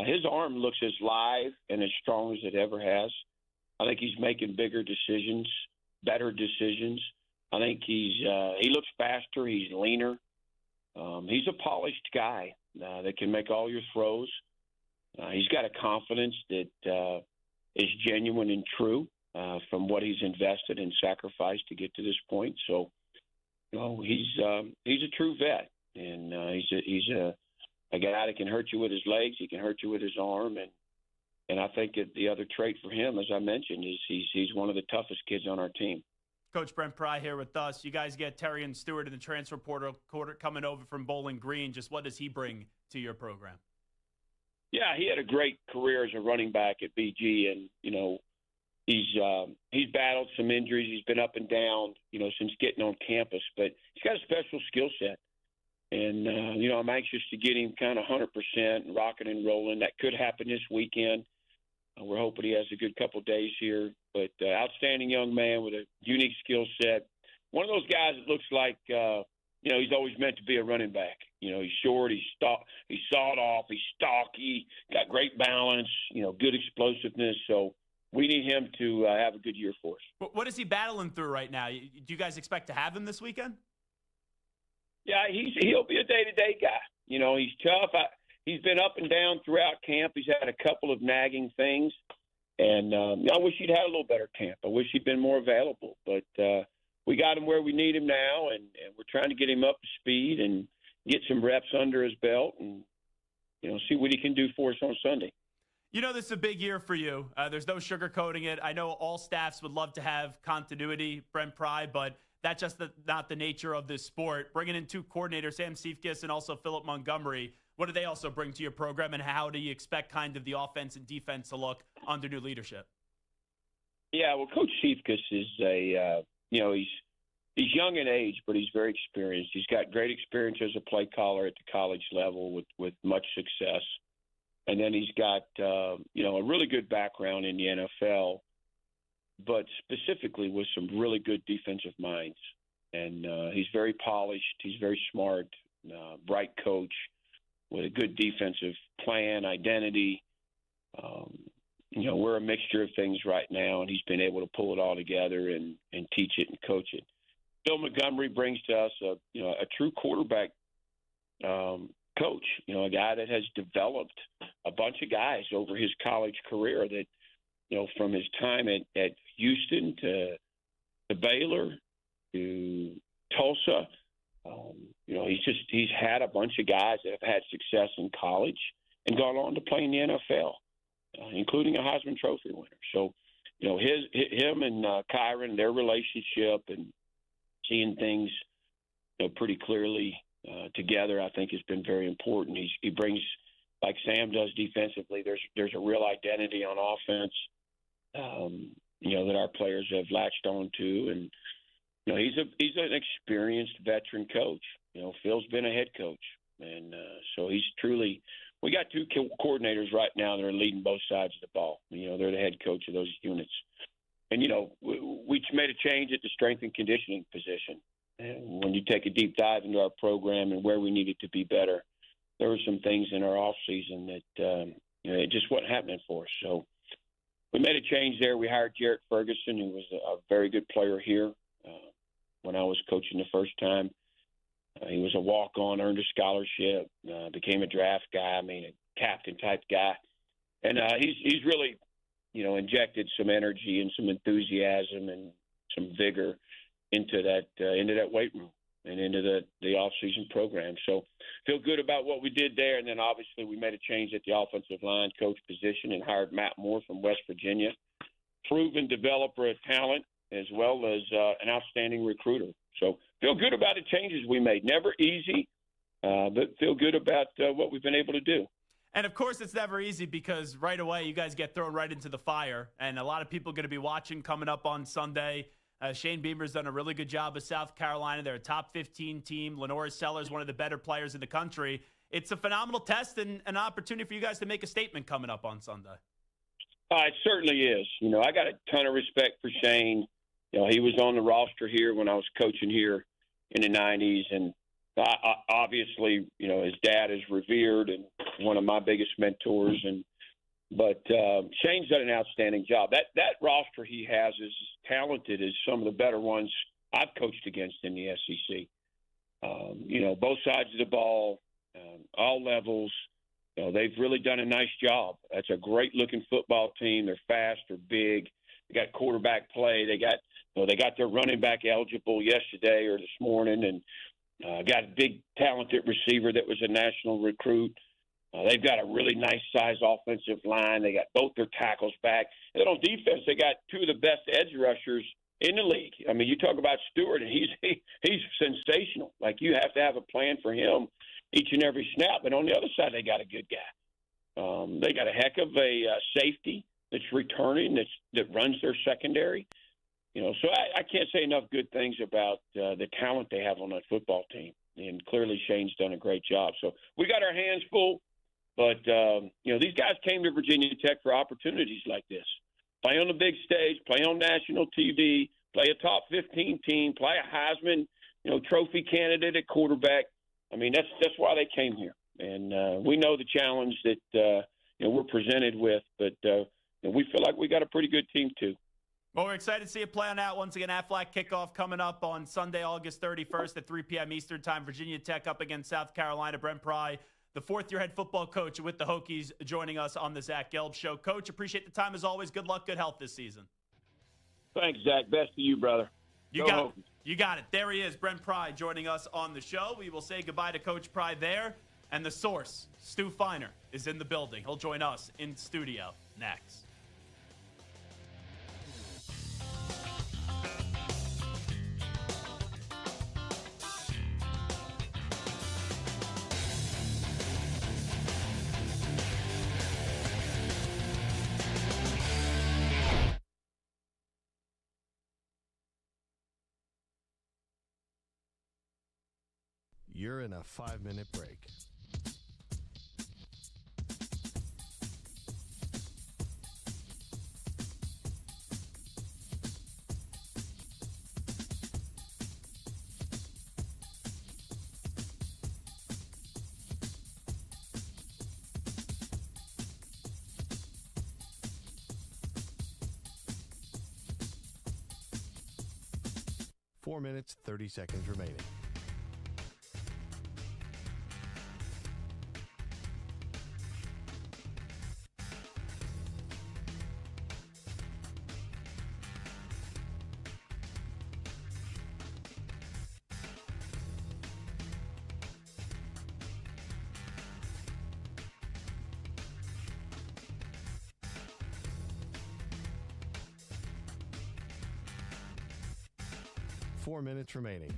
His arm looks as live and as strong as it ever has. I think he's making bigger decisions, better decisions. I think he looks faster. He's leaner. He's a polished guy that can make all your throws. He's got a confidence that is genuine and true from what he's invested and sacrificed to get to this point. So, he's a true vet, and he's a guy that can hurt you with his legs. He can hurt you with his arm, and I think that the other trait for him, as I mentioned, is he's one of the toughest kids on our team. Coach Brent Pry here with us. You guys get Terry and Stewart in the transfer portal coming over from Bowling Green. Just what does he bring to your program? Yeah, he had a great career as a running back at BG, and he's battled some injuries. He's been up and down, since getting on campus, but he's got a special skill set. And I'm anxious to get him kind of 100% and rocking and rolling. That could happen this weekend. We're hoping he has a good couple of days here. But outstanding young man with a unique skill set. One of those guys that looks like, he's always meant to be a running back. He's short, he's sawed off, he's stocky, got great balance, good explosiveness. So we need him to have a good year for us. What is he battling through right now? Do you guys expect to have him this weekend? Yeah, he'll be a day-to-day guy. He's tough. He's been up and down throughout camp. He's had a couple of nagging things, and I wish he'd had a little better camp. I wish he'd been more available, but we got him where we need him now, and we're trying to get him up to speed and get some reps under his belt and, see what he can do for us on Sunday. This is a big year for you. There's no sugarcoating it. I know all staffs would love to have continuity, Brent Pry, but that's just not the nature of this sport. Bringing in two coordinators, Sam Seifkes and also Philip Montgomery, what do they also bring to your program, and how do you expect kind of the offense and defense to look under new leadership? Yeah, well, Coach Seifkes is he's young in age, but he's very experienced. He's got great experience as a play caller at the college level with much success. And then he's got, a really good background in the NFL, but specifically with some really good defensive minds. And he's very polished. He's very smart, bright coach with a good defensive plan, identity. We're a mixture of things right now, and he's been able to pull it all together and teach it and coach it. Phil Montgomery brings to us a true quarterback coach, a guy that has developed a bunch of guys over his college career that from his time at Houston to Baylor to Tulsa. He's had a bunch of guys that have had success in college and gone on to play in the NFL, including a Heisman Trophy winner. So, him and Kyron, their relationship and seeing things, pretty clearly together, I think has been very important. He brings, like Sam does defensively, there's a real identity on offense, that our players have latched on to. And, he's an experienced veteran coach. Phil's been a head coach. And so he's truly – we got two coordinators right now that are leading both sides of the ball. They're the head coach of those units. And, we made a change at the strength and conditioning position. And when you take a deep dive into our program and where we needed to be better, there were some things in our off season that it just wasn't happening for us. So we made a change there. We hired Jarrett Ferguson, who was a very good player here when I was coaching the first time. He was a walk-on, earned a scholarship, became a draft guy, a captain-type guy. And he's really, injected some energy and some enthusiasm and some vigor into that weight room and into the off-season program. So feel good about what we did there. And then obviously we made a change at the offensive line coach position and hired Matt Moore from West Virginia, proven developer of talent as well as an outstanding recruiter. So feel good about the changes we made. Never easy, but feel good about what we've been able to do. And, of course, it's never easy because right away you guys get thrown right into the fire. And a lot of people are going to be watching coming up on Sunday. Shane Beamer's done a really good job with South Carolina. They're a top 15 team. Lenora Sellers, one of the better players in the country. It's a phenomenal test and an opportunity for you guys to make a statement coming up on Sunday. It certainly is. I got a ton of respect for Shane. He was on the roster here when I was coaching here in the 90s. And obviously, his dad is revered and one of my biggest mentors. But Shane's done an outstanding job. That roster he has is as talented as some of the better ones I've coached against in the SEC. Both sides of the ball, all levels. They've really done a nice job. That's a great-looking football team. They're fast. They're big. They got quarterback play. They got their running back eligible yesterday or this morning, and got a big, talented receiver that was a national recruit. They've got a really nice-sized offensive line. They got both their tackles back. And then on defense, they got two of the best edge rushers in the league. You talk about Stewart, and he's sensational. Like, you have to have a plan for him each and every snap. But on the other side, they got a good guy. They got a heck of a safety that's returning, that runs their secondary. So I can't say enough good things about the talent they have on that football team. And clearly Shane's done a great job. So we got our hands full. But, these guys came to Virginia Tech for opportunities like this. Play on the big stage, play on national TV, play a top 15 team, play a Heisman, trophy candidate at quarterback. That's why they came here. And we know the challenge that, we're presented with. But we feel like we got a pretty good team, too. Well, we're excited to see you play on that. Once again, Aflac kickoff coming up on Sunday, August 31st at 3 p.m. Eastern Time. Virginia Tech up against South Carolina. Brent Pry, the fourth-year head football coach with the Hokies, joining us on the Zach Gelb Show. Coach, appreciate the time as always. Good luck, good health this season. Thanks, Zach. Best to you, brother. You got it. There he is, Brent Pry, joining us on the show. We will say goodbye to Coach Pry there. And the source, Stu Feiner, is in the building. He'll join us in studio next. You're in a 5-minute break. Four minutes, 30 seconds remaining. 4 minutes remaining.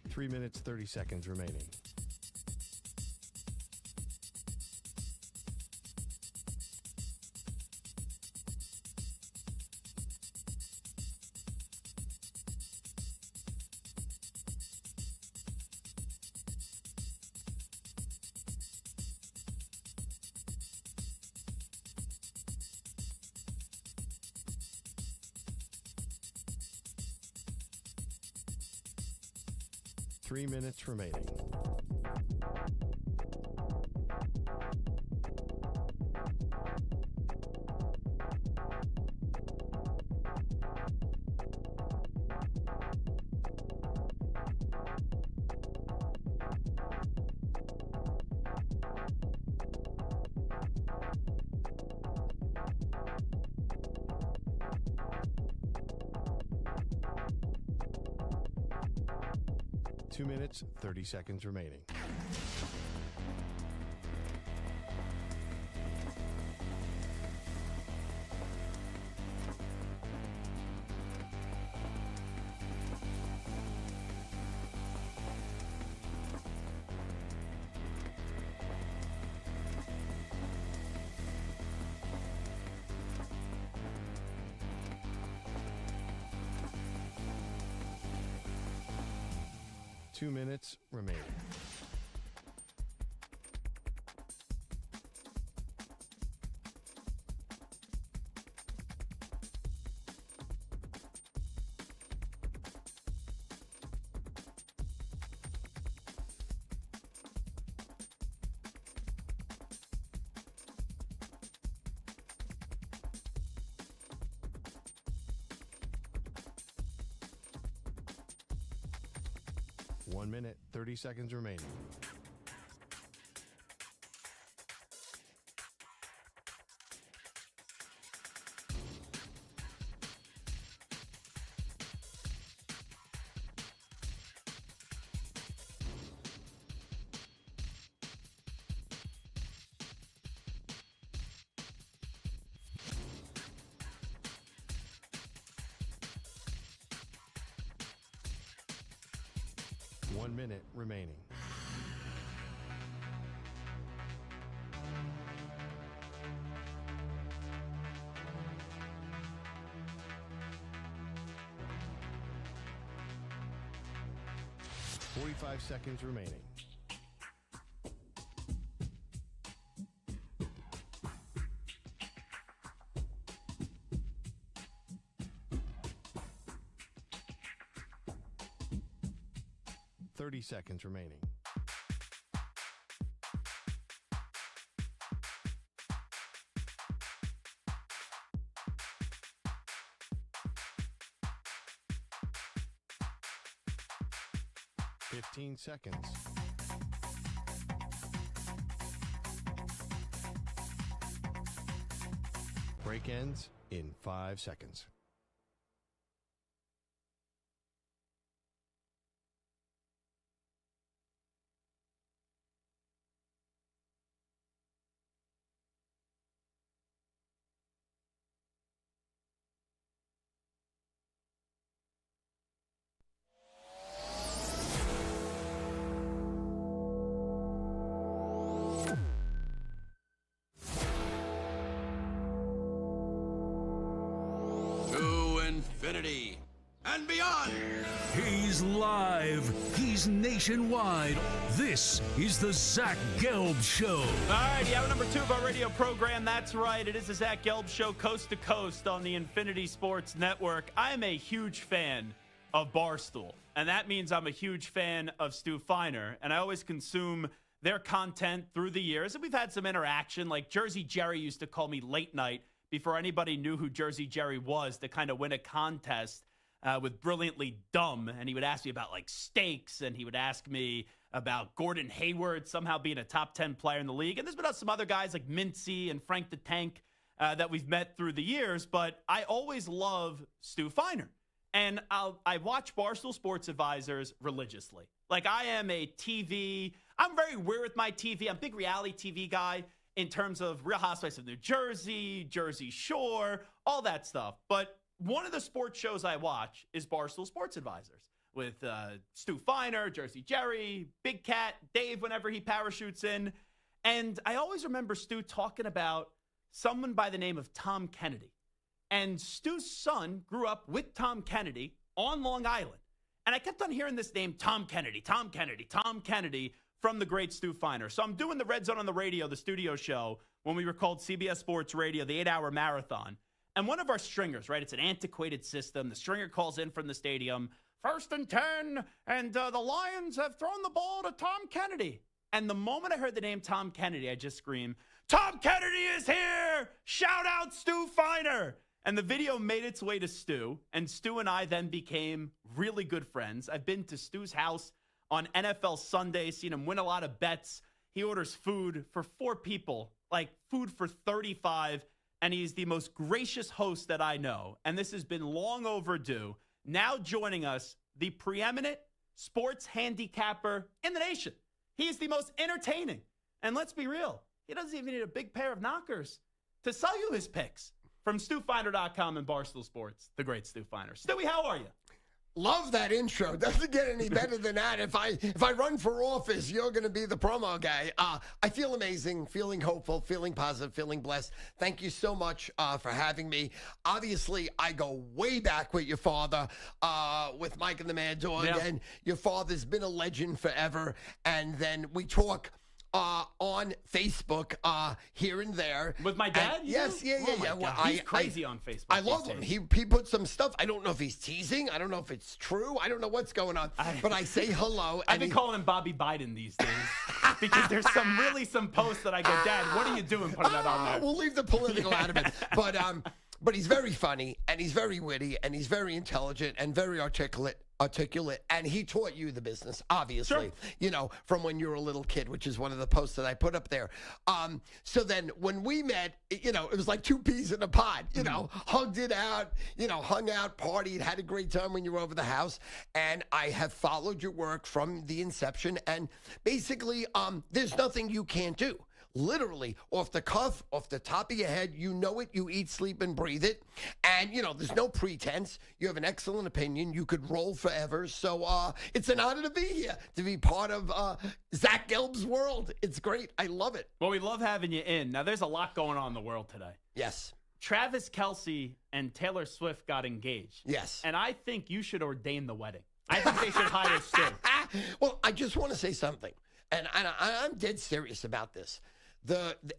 Three minutes, 30 seconds remaining. Three minutes remaining. Two minutes, 30 seconds remaining. Two minutes remaining. One minute, 30 seconds remaining. One minute remaining. Forty-five seconds remaining. Thirty seconds remaining. Fifteen seconds. Break ends in 5 seconds. Infinity and beyond. He's live. He's nationwide. This is the Zach Gelb Show. All right, hour number 2 of our radio program. That's right. It is the Zach Gelb Show, coast to coast on the Infinity Sports Network. I am a huge fan of Barstool, and that means I'm a huge fan of Stu Feiner, and I always consume their content through the years. And we've had some interaction, like Jersey Jerry used to call me late night before anybody knew who Jersey Jerry was to kind of win a contest. with Brilliantly Dumb, and he would ask me about like steaks, and he would ask me about Gordon Hayward somehow being a top 10 player in the league. And there's been some other guys like Mincy and Frank the Tank that we've met through the years, but I always love Stu Feiner. And I watch Barstool Sports Advisors religiously. Like, I'm very weird with my TV. I'm a big reality TV guy in terms of Real Housewives of New Jersey, Jersey Shore, all that stuff. But one of the sports shows I watch is Barstool Sports Advisors with Stu Feiner, Jersey Jerry, Big Cat, Dave whenever he parachutes in. And I always remember Stu talking about someone by the name of Tom Kennedy. And Stu's son grew up with Tom Kennedy on Long Island. And I kept on hearing this name, Tom Kennedy, Tom Kennedy, Tom Kennedy, from the great Stu Feiner. So I'm doing the Red Zone on the radio, the studio show, when we were called CBS Sports Radio, the 8-hour marathon. And one of our stringers, right, it's an antiquated system. The stringer calls in from the stadium, 1st and 10, and the Lions have thrown the ball to Tom Kennedy. And the moment I heard the name Tom Kennedy, I just screamed, Tom Kennedy is here! Shout out Stu Feiner! And the video made its way to Stu, and Stu and I then became really good friends. I've been to Stu's house on NFL Sunday, seen him win a lot of bets. He orders food for 4 people, like food for 35, and he's the most gracious host that I know. And this has been long overdue. Now joining us, the preeminent sports handicapper in the nation. He is the most entertaining. And let's be real, he doesn't even need a big pair of knockers to sell you his picks. From StuFeiner.com and Barstool Sports, the great Stu Feiner. Stewie, how are you? Love that intro. Doesn't get any better than that. If I run for office, you're going to be the promo guy. I feel amazing, feeling hopeful, feeling positive, feeling blessed. Thank you so much for having me. Obviously, I go way back with your father, with Mike and the Mad Dog, and your father's been a legend forever. And then we talk on Facebook here and there. With my dad? Yes, yeah. Well, he's crazy on Facebook. I love him. He put some stuff. I don't know if he's teasing. I don't know if it's true. I don't know what's going on. But I say hello. I've been calling him Bobby Biden these days because there's some posts that I go, Dad, what are you doing putting that on there? We'll leave the political out of it. But he's very funny, and he's very witty, and he's very intelligent, and very articulate, and he taught you the business, obviously, from when you were a little kid, which is one of the posts that I put up there. So then when we met, it was like 2 peas in a pod, hugged it out, hung out, partied, had a great time when you were over the house. And I have followed your work from the inception, and basically, there's nothing you can't do. Literally, off the cuff, off the top of your head, you know it, you eat, sleep, and breathe it. And, there's no pretense. You have an excellent opinion. You could roll forever. So it's an honor to be here, to be part of Zach Gelb's world. It's great. I love it. Well, we love having you in. Now, there's a lot going on in the world today. Yes. Travis Kelce and Taylor Swift got engaged. Yes. And I think you should ordain the wedding. I think they should hire Stu. Well, I just want to say something. And I'm dead serious about this.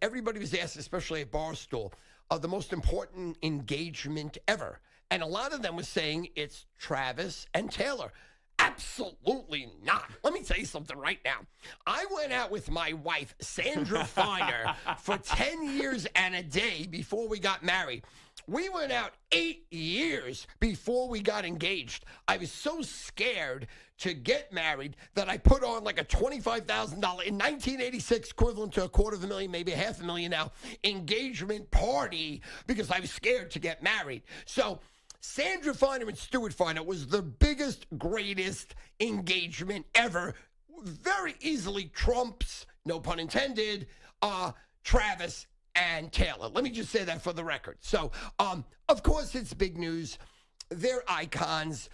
Everybody was asked, especially at Barstool, the most important engagement ever. And a lot of them were saying it's Travis and Taylor. Absolutely not. Let me tell you something right now. I went out with my wife, Sandra Feiner, for 10 years and a day before we got married. We went out 8 years before we got engaged. I was so scared to get married that I put on like a $25,000 in 1986, equivalent to $250,000, maybe $500,000 now, engagement party because I was scared to get married. So Sandra Feiner and Stuart Feiner was the biggest, greatest engagement ever. Very easily trumps, no pun intended, Travis and Taylor. Let me just say that for the record. So, of course, it's big news. They're icons.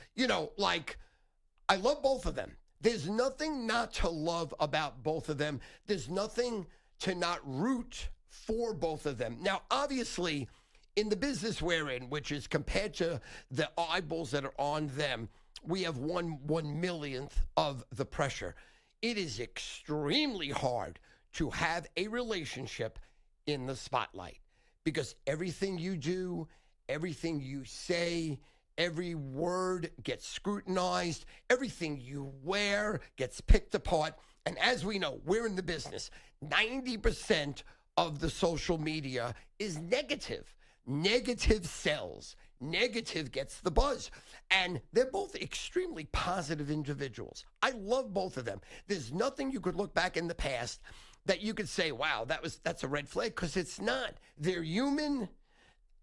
I love both of them. There's nothing not to love about both of them. There's nothing to not root for both of them. Now, obviously, in the business we're in, which is compared to the eyeballs that are on them, we have 1/1,000,000th of the pressure. It is extremely hard to have a relationship in the spotlight because everything you do, everything you say, every word gets scrutinized, everything you wear gets picked apart. And as we know, we're in the business. 90% of the social media is negative. Negative sells. negative gets the buzz. And they're both extremely positive individuals. I love both of them. There's nothing you could look back in the past that you could say, wow, that's a red flag, because it's not. They're human.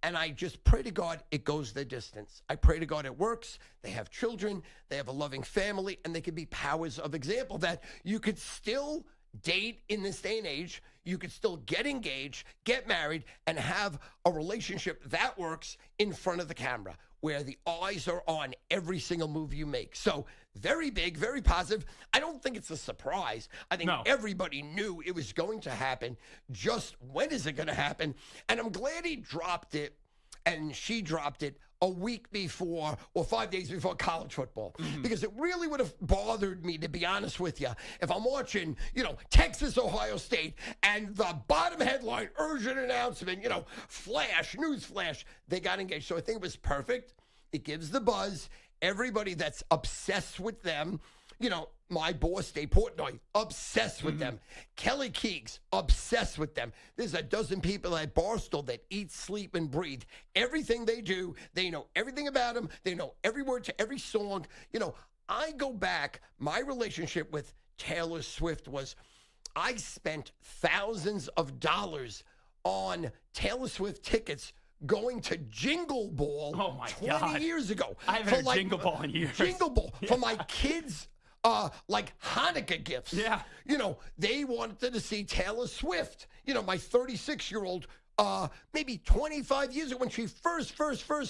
And I just pray to God it goes the distance. I pray to God it works. They have children. They have a loving family. And they can be powers of example that you could still date in this day and age. You could still get engaged, get married, and have a relationship that works in front of the camera, where the eyes are on every single move you make. So very big, very positive. I don't think it's a surprise. I think everybody knew it was going to happen. Just when is it going to happen? And I'm glad he dropped it and she dropped it a week before or 5 days before college football, because it really would have bothered me, to be honest with you, if I'm watching, Texas, Ohio State, and the bottom headline, urgent announcement, flash, news flash, they got engaged. So I think it was perfect. It gives the buzz. Everybody that's obsessed with them, my boss, Dave Portnoy, obsessed with them. Kelly Keegs, obsessed with them. There's a dozen people at Barstool that eat, sleep, and breathe everything they do. They know everything about them. They know every word to every song. I go back, my relationship with Taylor Swift was, I spent thousands of dollars on Taylor Swift tickets going to Jingle Ball 20 years ago. I haven't heard Jingle Ball in years. Jingle Ball for my kids. Like Hanukkah gifts. Yeah. They wanted to see Taylor Swift. My 36-year-old, maybe 25 years ago when she first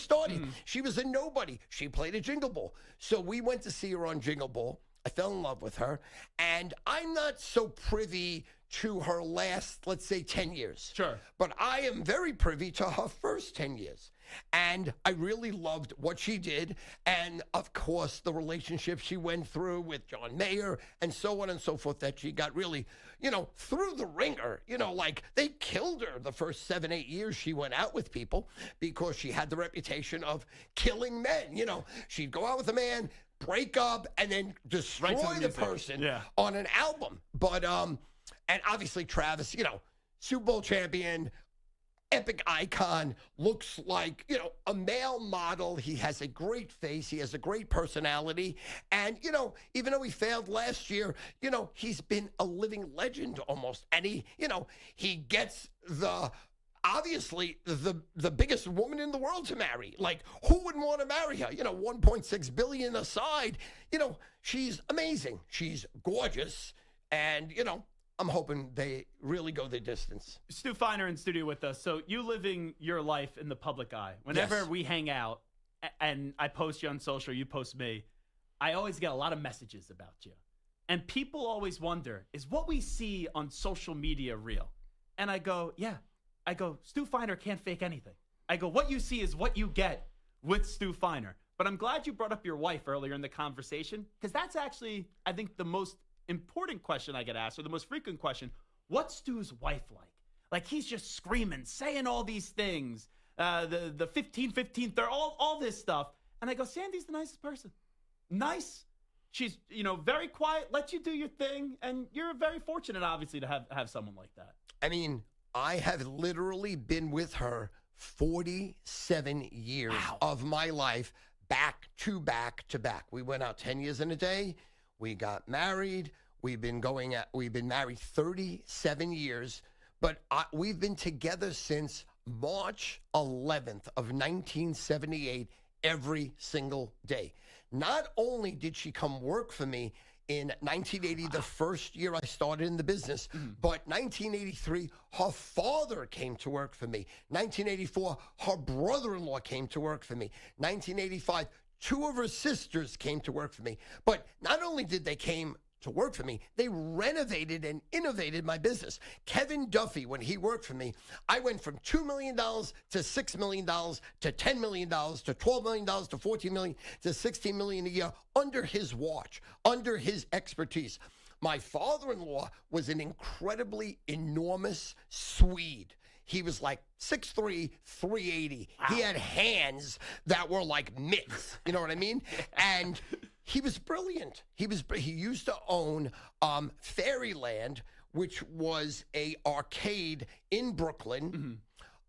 started, she was a nobody. She played a Jingle Ball. So we went to see her on Jingle Ball. I fell in love with her. And I'm not so privy to her last, let's say, 10 years. Sure. But I am very privy to her first 10 years. And I really loved what she did. And, of course, the relationship she went through with John Mayer and so on and so forth, that she got really, through the ringer. Like they killed her the first 7-8 years she went out with people, because she had the reputation of killing men. She'd go out with a man, break up, and then destroy the person on an album. But, and obviously Travis, Super Bowl champion, epic icon, looks like, a male model. He has a great face. He has a great personality. And, even though he failed last year, he's been a living legend almost. And he gets obviously the biggest woman in the world to marry. Like, who wouldn't want to marry her? $1.6 billion aside, she's amazing. She's gorgeous. And, I'm hoping they really go the distance. Stu Feiner in studio with us. So you living your life in the public eye. Whenever we hang out and I post you on social, you post me, I always get a lot of messages about you. And people always wonder, is what we see on social media real? And I go, yeah. I go, Stu Feiner can't fake anything. I go, what you see is what you get with Stu Feiner. But I'm glad you brought up your wife earlier in the conversation, because that's actually, I think, the most important question I get asked, or the most frequent question. What's Stu's wife like? Like, he's just screaming, saying all these things, the 15, all this stuff. And I go, Sandy's the nicest person. Nice. She's, very quiet, lets you do your thing. And you're very fortunate, obviously, to have someone like that. I mean, I have literally been with her 47 years of my life, back to back to back. We went out 10 years in a day. We got married. We've been married 37 years, but we've been together since March 11th of 1978, every single day. Not only did she come work for me in 1980, the first year I started in the business, but 1983, her father came to work for me. 1984, her brother-in-law came to work for me. 1985, 2 of her sisters came to work for me. But not only did they came to work for me, they renovated and innovated my business. Kevin Duffy, when he worked for me, I went from $2 million to $6 million to $10 million to $12 million to $14 million to $16 million a year under his watch, under his expertise. My father-in-law was an incredibly enormous Swede. He was like 6'3", 380. Wow. He had hands that were like mitts. You know what I mean? And he was brilliant. He used to own Fairyland, which was a arcade in Brooklyn.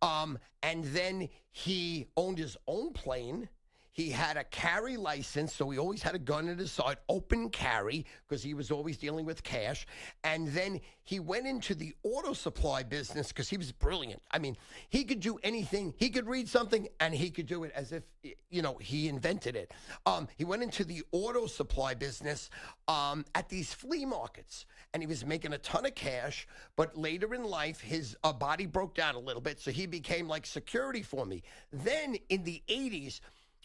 And then he owned his own plane. He had a carry license, so he always had a gun at his side, open carry, because he was always dealing with cash. And then he went into the auto supply business because he was brilliant. I mean, he could do anything. He could read something, and he could do it as if, he invented it. He went into the auto supply business at these flea markets, and he was making a ton of cash. But later in life, his body broke down a little bit, so he became like security for me. Then in the 80s,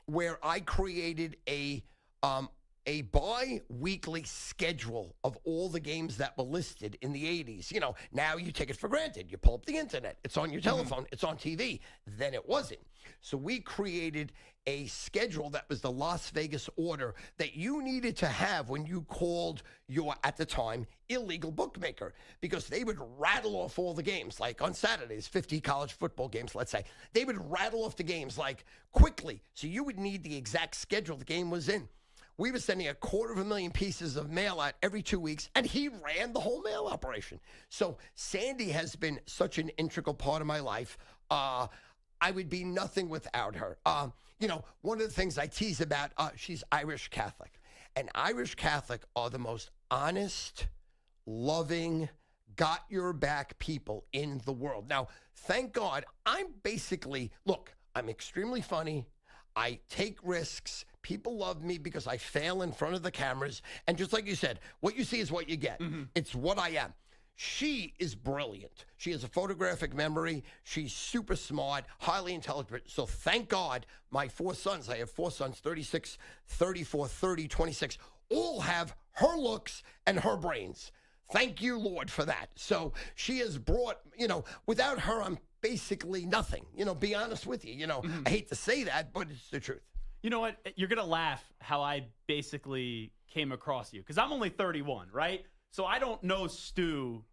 where I created a bi-weekly schedule of all the games that were listed in the 80s. Now you take it for granted. You pull up the internet. It's on your telephone. It's on TV. Then it wasn't. So we created a schedule that was the Las Vegas order that you needed to have when you called your, at the time, illegal bookmaker, because they would rattle off all the games. Like on Saturdays, 50 college football games, let's say. They would rattle off the games like quickly. So you would need the exact schedule the game was in. We were sending 250,000 pieces of mail out every 2 weeks, and he ran the whole mail operation. So Sandy has been such an integral part of my life. I would be nothing without her. One of the things I tease about, she's Irish Catholic. And Irish Catholic are the most honest, loving, got your back people in the world. Now, thank God, I'm extremely funny. I take risks. People love me because I fail in front of the cameras. And just like you said, what you see is what you get. It's what I am. She is brilliant. She has a photographic memory. She's super smart, highly intelligent. So thank God my 4 sons, I have 4 sons, 36, 34, 30, 26, all have her looks and her brains. Thank you, Lord, for that. So she has brought, without her, I'm basically nothing. Be honest with you. I hate to say that, but it's the truth. You know what? You're going to laugh how I basically came across you, because I'm only 31, right? So I don't know Stu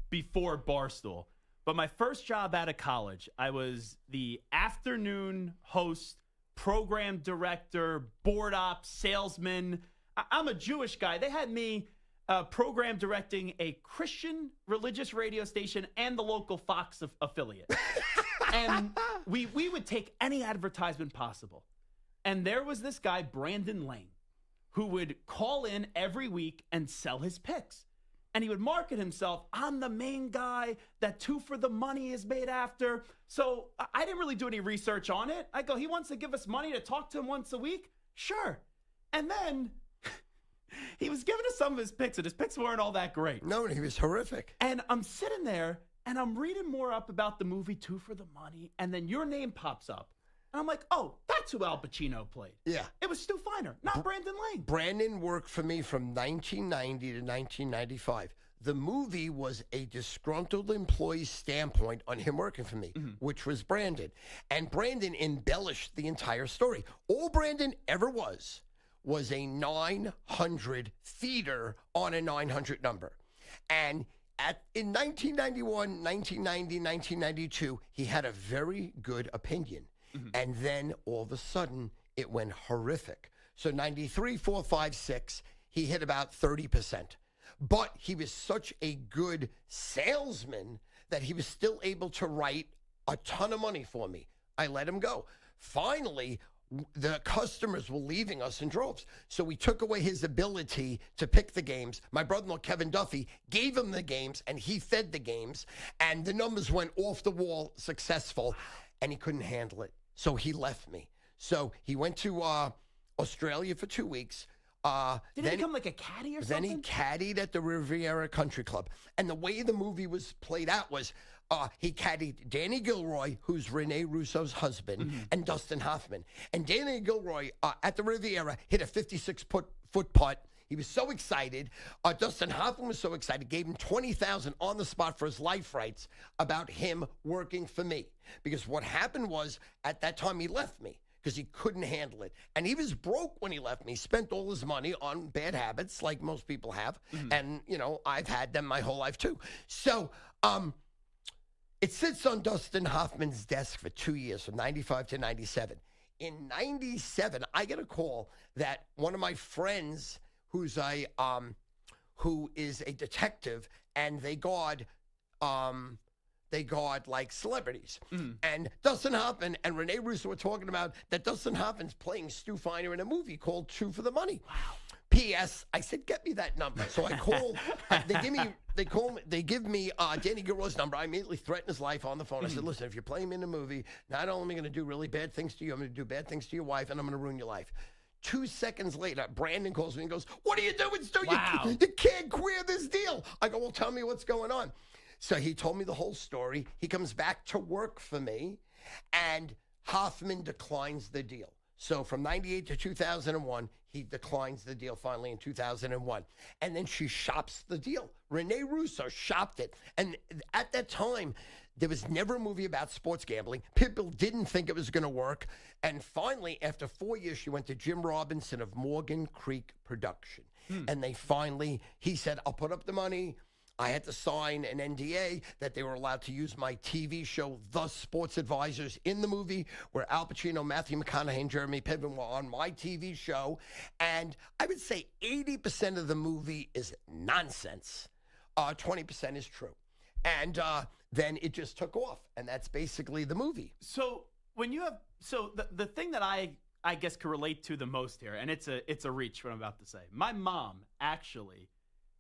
before Barstool. But my first job out of college, I was the afternoon host, program director, board op, salesman. I'm a Jewish guy. They had me program directing a Christian religious radio station and the local Fox affiliate. And we would take any advertisement possible. And there was this guy, Brandon Lane, who would call in every week and sell his picks. And he would market himself, I'm the main guy that Two for the Money is made after. So I didn't really do any research on it. I go, he wants to give us money to talk to him once a week? Sure. And then he was giving us some of his picks, and his picks weren't all that great. No, he was horrific. And I'm sitting there, and I'm reading more up about the movie Two for the Money, and then your name pops up. And I'm like, oh, that's who Al Pacino played. Yeah. It was Stu Feiner, not Brandon Lane. Brandon worked for me from 1990 to 1995. The movie was a disgruntled employee's standpoint on him working for me, which was Brandon. And Brandon embellished the entire story. All Brandon ever was a 900 feeder on a 900 number. And in 1991, 1990, 1992, he had a very good opinion. And then all of a sudden, it went horrific. So 93, 4, 5, 6, he hit about 30%. But he was such a good salesman that he was still able to write a ton of money for me. I let him go. Finally, the customers were leaving us in droves. So we took away his ability to pick the games. My brother-in-law, Kevin Duffy, gave him the games, and he fed the games. And the numbers went off the wall, successful, and he couldn't handle it. So he left me. So he went to Australia for 2 weeks. Did he become like a caddy or something? Then he caddied at the Riviera Country Club. And the way the movie was played out was he caddied Danny Gilroy, who's Rene Russo's husband, and Dustin Hoffman. And Danny Gilroy at the Riviera hit a 56-foot putt. He was so excited. Dustin Hoffman was so excited, gave him $20,000 on the spot for his life rights about him working for me. Because what happened was, at that time, he left me because he couldn't handle it. And he was broke when he left me. He spent all his money on bad habits, like most people have. And, I've had them my whole life, too. So it sits on Dustin Hoffman's desk for 2 years, from 95 to 97. In 97, I get a call that one of my friends who is a detective, and they guard they guard like celebrities. And Dustin Hoffman and Rene Russo were talking about that Dustin Hoffman's playing Stu Feiner in a movie called Two for the Money. Wow. P.S. I said, get me that number. So I call. They give me Danny Guerrero's number. I immediately threatened his life on the phone. I said, listen, if you're playing me in a movie, not only am I going to do really bad things to you, I'm going to do bad things to your wife, and I'm going to ruin your life. 2 seconds later, Brandon calls me and goes, what are you doing, Stu? Wow. You can't queer this deal. I go, well, tell me what's going on. So he told me the whole story. He comes back to work for me, and Hoffman declines the deal. So from 98 to 2001, he declines the deal finally in 2001. And then she shops the deal. Rene Russo shopped it. And at that time, there was never a movie about sports gambling. People didn't think it was going to work. And finally, after 4 years, she went to Jim Robinson of Morgan Creek Production. And he said, I'll put up the money. I had to sign an NDA that they were allowed to use my TV show, The Sports Advisors, in the movie, where Al Pacino, Matthew McConaughey, and Jeremy Piven were on my TV show. And I would say 80% of the movie is nonsense. 20% is true. And then it just took off. And that's basically the movie. So when you have, the thing that I guess can relate to the most here, and it's a reach what I'm about to say. My mom actually,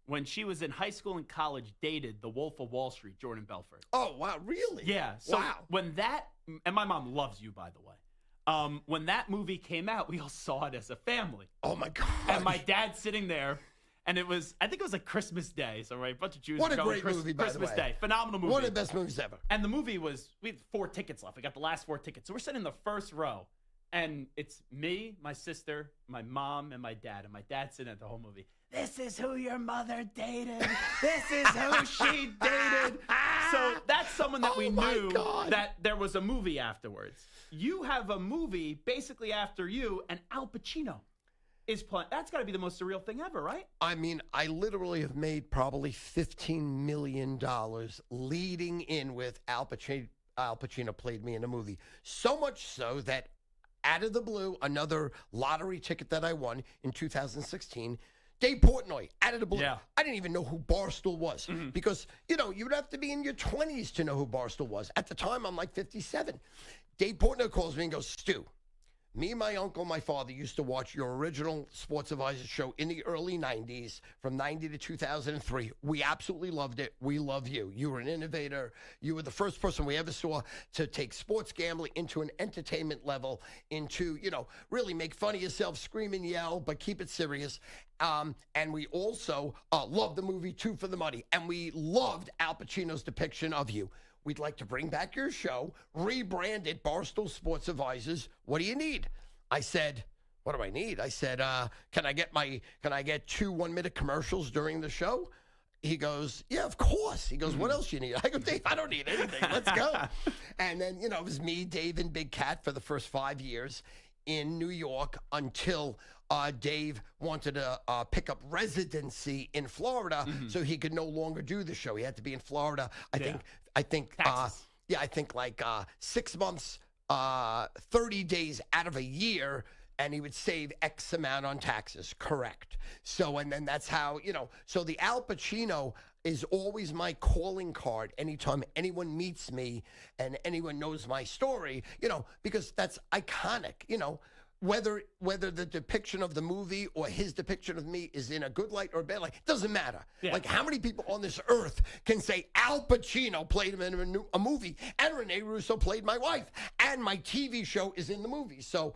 when she was in high school and college, dated the Wolf of Wall Street, Jordan Belfort. Oh, wow, really? Yeah. So wow. When that, and my mom loves you, by the way. When that movie came out, we all saw it as a family. Oh, my God. And my dad sitting there, and I think it was like Christmas Day. So, right, a bunch of Jews What were a going great movie, by the Christmas way. Day. Phenomenal movie. One of the best movies ever. And the movie we had 4 tickets left. We got the last 4 tickets. So we're sitting in the first row. And it's me, my sister, my mom, and my dad. And my dad's sitting at the whole movie. This is who your mother dated. This is who she dated. So that's someone that we knew that there was a movie afterwards. You have a movie basically after you, and Al Pacino is playing. That's got to be the most surreal thing ever, right? I mean, I literally have made probably $15 million leading in with Al Pacino. Al Pacino played me in a movie. So much so that out of the blue, another lottery ticket that I won in 2016, Dave Portnoy, out of the blue. Yeah. I didn't even know who Barstool was because, you would have to be in your 20s to know who Barstool was. At the time, I'm like 57. Dave Portnoy calls me and goes, Stu, me, my uncle, my father used to watch your original Sports Advisor show in the early 90s from 90 to 2003. We absolutely loved it. We love you. You were an innovator. You were the first person we ever saw to take sports gambling into an entertainment level, into, really make fun of yourself, scream and yell, but keep it serious. And we also loved the movie Two for the Money. And we loved Al Pacino's depiction of you. We'd like to bring back your show, rebrand it Barstool Sports Advisors. What do you need? I said, what do I need? I said, can I get 2 1-minute commercials during the show? He goes, yeah, of course. He goes, what else you need? I go, Dave, I don't need anything. Let's go. And then, it was me, Dave, and Big Cat for the first 5 years in New York until Dave wanted to pick up residency in Florida so he could no longer do the show. He had to be in Florida. I think like 6 months, 30 days out of a year, and he would save X amount on taxes. Correct. So, and then that's how, so the Al Pacino is always my calling card anytime anyone meets me and anyone knows my story, because that's iconic, Whether the depiction of the movie or his depiction of me is in a good light or a bad light, doesn't matter. Yeah. Like, how many people on this earth can say Al Pacino played him in a movie, and Rene Russo played my wife, and my TV show is in the movie? So,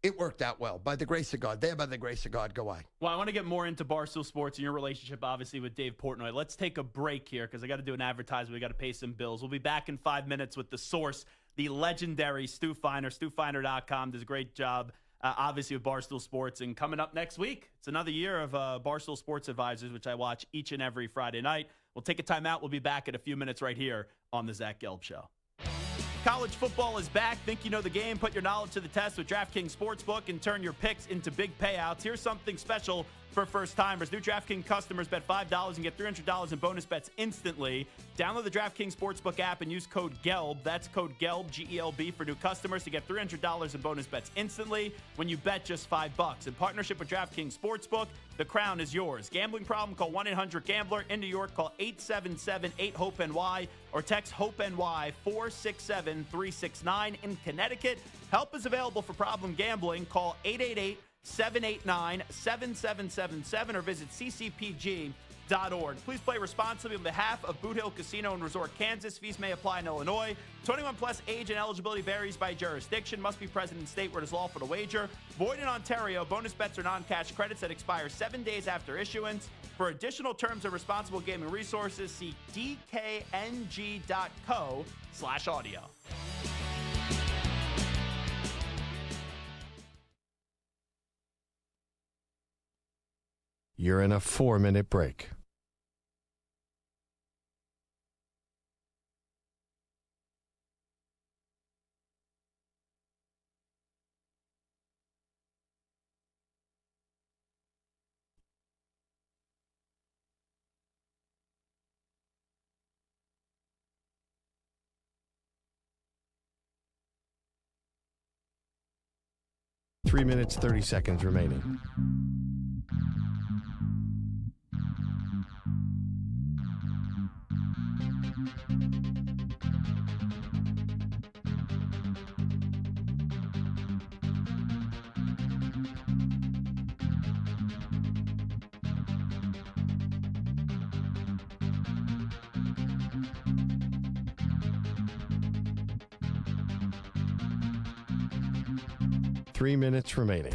it worked out well. By the grace of God. There, by the grace of God, go I. Well, I want to get more into Barstool Sports and your relationship, obviously, with Dave Portnoy. Let's take a break here because I got to do an advertisement. We got to pay some bills. We'll be back in 5 minutes with the source, the legendary Stu Feiner, StuFeiner.com. Does a great job, obviously, with Barstool Sports. And coming up next week, it's another year of Barstool Sports Advisors, which I watch each and every Friday night. We'll take a timeout. We'll be back in a few minutes right here on the Zach Gelb Show. College football is back. Think you know the game? Put your knowledge to the test with DraftKings Sportsbook and turn your picks into big payouts. Here's something special for first-timers. New DraftKings customers bet $5 and get $300 in bonus bets instantly. Download the DraftKings Sportsbook app and use code GELB. That's code GELB, G-E-L-B, for new customers to get $300 in bonus bets instantly when you bet just $5. In partnership with DraftKings Sportsbook, the crown is yours. Gambling problem? Call 1-800-GAMBLER. In New York, call 877-8-HOPE-NY or text HOPE-NY 467-369. In Connecticut, help is available for problem gambling. Call 888-789-7777 or visit ccpg.org. Please play responsibly on behalf of Boot Hill Casino and Resort, Kansas. Fees may apply in Illinois. 21 plus age and eligibility varies by jurisdiction. Must be present in state where it is lawful to wager. Void in Ontario. Bonus bets are non-cash credits that expire 7 days after issuance. For additional terms and responsible gaming resources, see dkng.co/audio. You're in a 4-minute break. Three minutes, 30 seconds remaining. Three minutes remaining.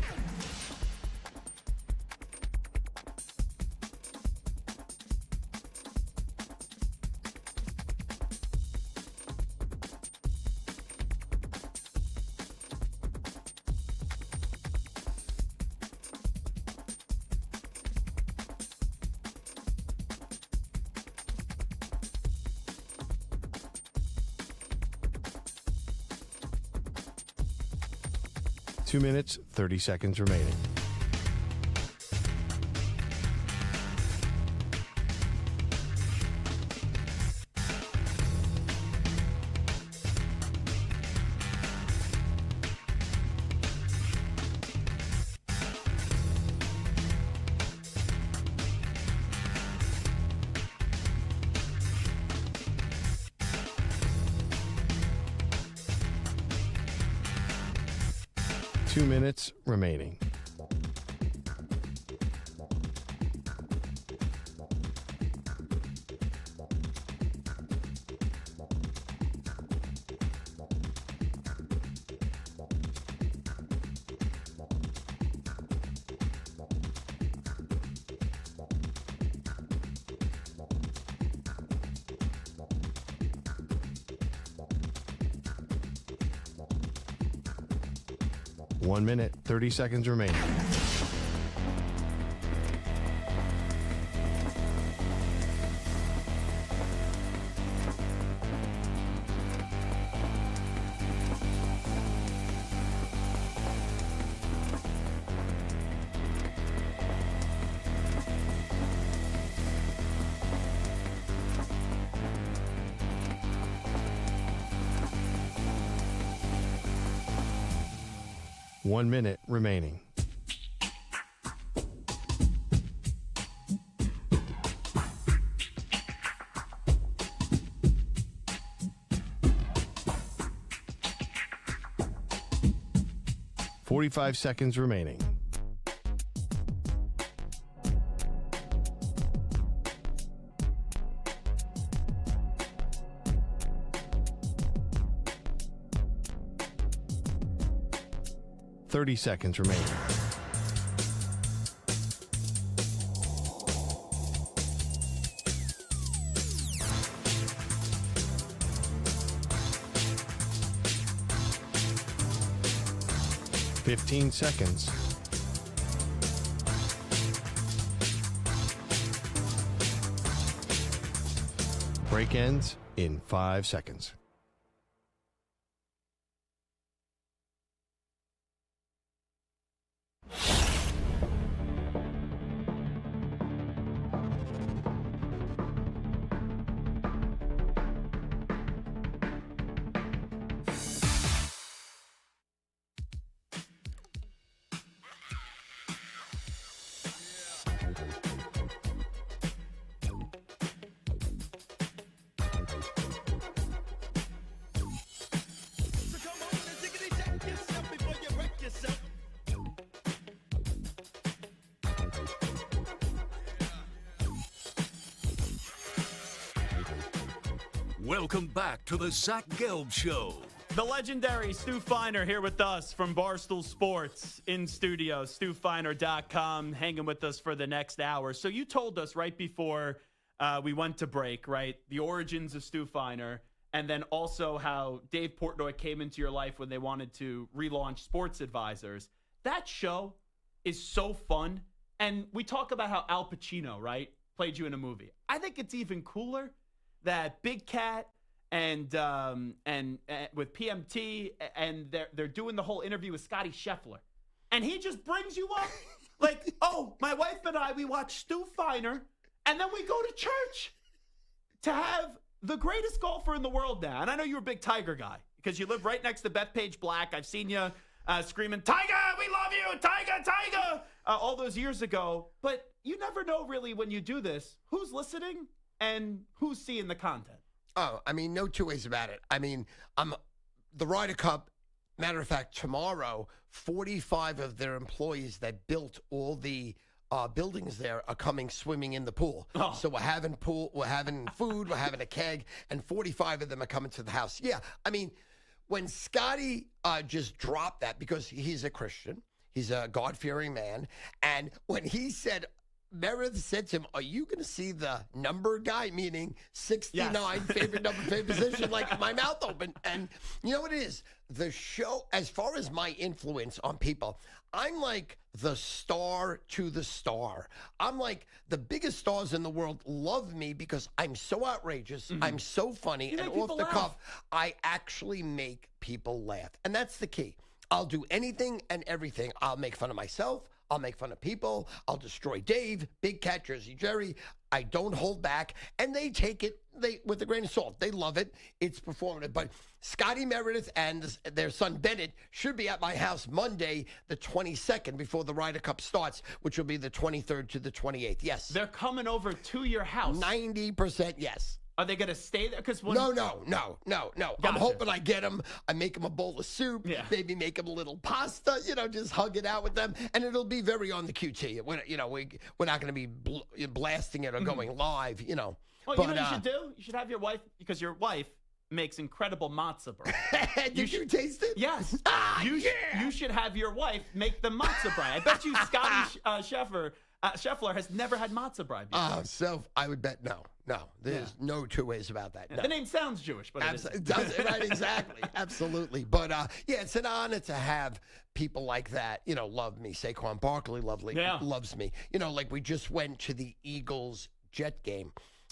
Two minutes, 30 seconds remaining. Two minutes remaining. One minute, 30 seconds remaining. One minute remaining. Forty-five seconds remaining. Thirty seconds remaining. Fifteen seconds. Break ends in 5 seconds. Welcome back to the Zach Gelb Show. The legendary Stu Feiner here with us from Barstool Sports in studio, StuFeiner.com, hanging with us for the next hour. So you told us right before we went to break, right, the origins of Stu Feiner, and then also how Dave Portnoy came into your life when they wanted to relaunch Sports Advisors. That show is so fun. And we talk about how Al Pacino, right, played you in a movie. I think it's even cooler that Big Cat and with PMT, and they're doing the whole interview with Scotty Scheffler. And he just brings you up like, oh, my wife and I, we watch Stu Feiner, and then we go to church to have the greatest golfer in the world now. And I know you're a big Tiger guy because you live right next to Bethpage Black. I've seen you screaming, Tiger, we love you, Tiger, Tiger, all those years ago. But you never know really when you do this, who's listening and who's seeing the content. Oh, I mean, no two ways about it. I mean, the Ryder Cup, matter of fact, tomorrow, 45 of their employees that built all the buildings there are coming swimming in the pool. Oh. So we're having food, we're having a keg, and 45 of them are coming to the house. Yeah, I mean, when Scotty just dropped that, because he's a Christian, he's a God-fearing man, and when he said, Meredith said to him, are you going to see the number guy, meaning 69, yes. favorite number, favorite position, like my mouth open. And you know what it is? The show, as far as my influence on people, I'm like the star to the star. I'm like the biggest stars in the world love me because I'm so outrageous. Mm-hmm. I'm so funny. And off the cuff, I actually make people laugh. And that's the key. I'll do anything and everything. I'll make fun of myself. I'll make fun of people. I'll destroy Dave, Big Cat, Jersey Jerry. I don't hold back. And they take it with a grain of salt. They love it. It's performative. But Scotty Meredith and their son Bennett should be at my house Monday, the 22nd, before the Ryder Cup starts, which will be the 23rd to the 28th. Yes. They're coming over to your house. 90% yes. Are they going to stay there? No. Gotcha. I'm hoping I get them. I make them a bowl of soup. Yeah. Maybe make them a little pasta. Just hug it out with them, and it'll be very on the QT. We're not going to be blasting it or going live. Well, but, you know what you should do? You should have your wife, because your wife makes incredible matzah bread. Did you taste it? Yes. You should have your wife make the matzah bread. I bet you Scotty Scheffler has never had matzah bread before. So I would bet no. There's no two ways about that. No. The name sounds Jewish, but it does. Right, exactly. Absolutely. But, it's an honor to have people like that, love me. Saquon Barkley loves me. Like we just went to the Eagles-Jet game,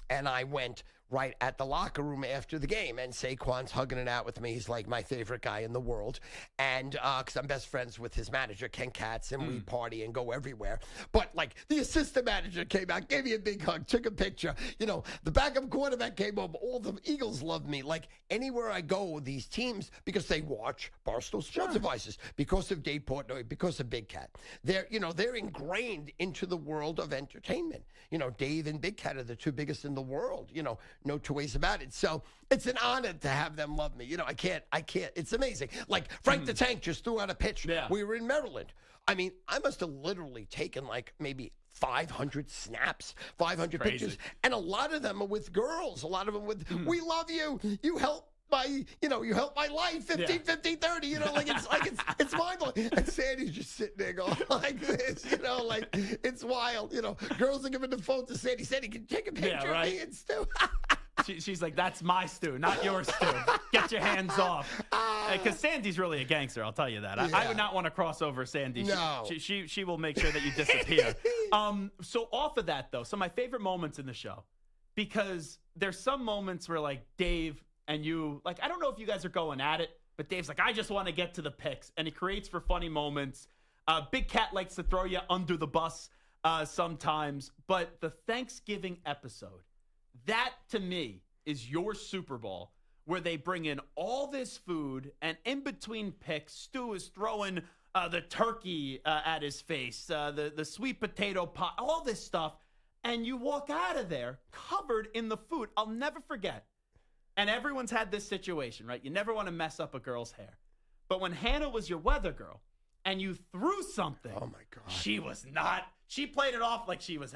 and I went right at the locker room after the game, and Saquon's hugging it out with me. He's like my favorite guy in the world, and because I'm best friends with his manager, Ken Katz, and we party and go everywhere. But like the assistant manager came out, gave me a big hug, took a picture. The backup quarterback came over. All the Eagles love me. Like anywhere I go with these teams, because they watch Barstool Sports Devices, because of Dave Portnoy, because of Big Cat. They're ingrained into the world of entertainment. Dave and Big Cat are the two biggest in the world. No two ways about it. So it's an honor to have them love me. I can't. It's amazing. Like Frank the Tank just threw out a pitch. Yeah. We were in Maryland. I mean, I must have literally taken like maybe 500 snaps, 500 pictures. And a lot of them are with girls. A lot of them with, we love you. You help you help my life, 15, 30, it's mind-blowing. And Sandy's just sitting there going like this, like it's wild. Girls are giving the phone to Sandy. Sandy, can you take a picture of me and Stu? She's like, that's my Stu, not your Stu. Get your hands off. Because Sandy's really a gangster, I'll tell you that. I would not want to cross over Sandy. No. She will make sure that you disappear. So off of that, though, some of my favorite moments in the show, because there's some moments where, like, Dave and you, like, I don't know if you guys are going at it, but Dave's like, I just want to get to the picks. And he creates for funny moments. Big Cat likes to throw you under the bus sometimes. But the Thanksgiving episode, that to me is your Super Bowl, where they bring in all this food, and in between picks, Stu is throwing the turkey at his face, the sweet potato pie, all this stuff. And you walk out of there covered in the food. I'll never forget. And everyone's had this situation, right? You never want to mess up a girl's hair. But when Hannah was your weather girl and you threw something, oh my God, she was not. She played it off like she was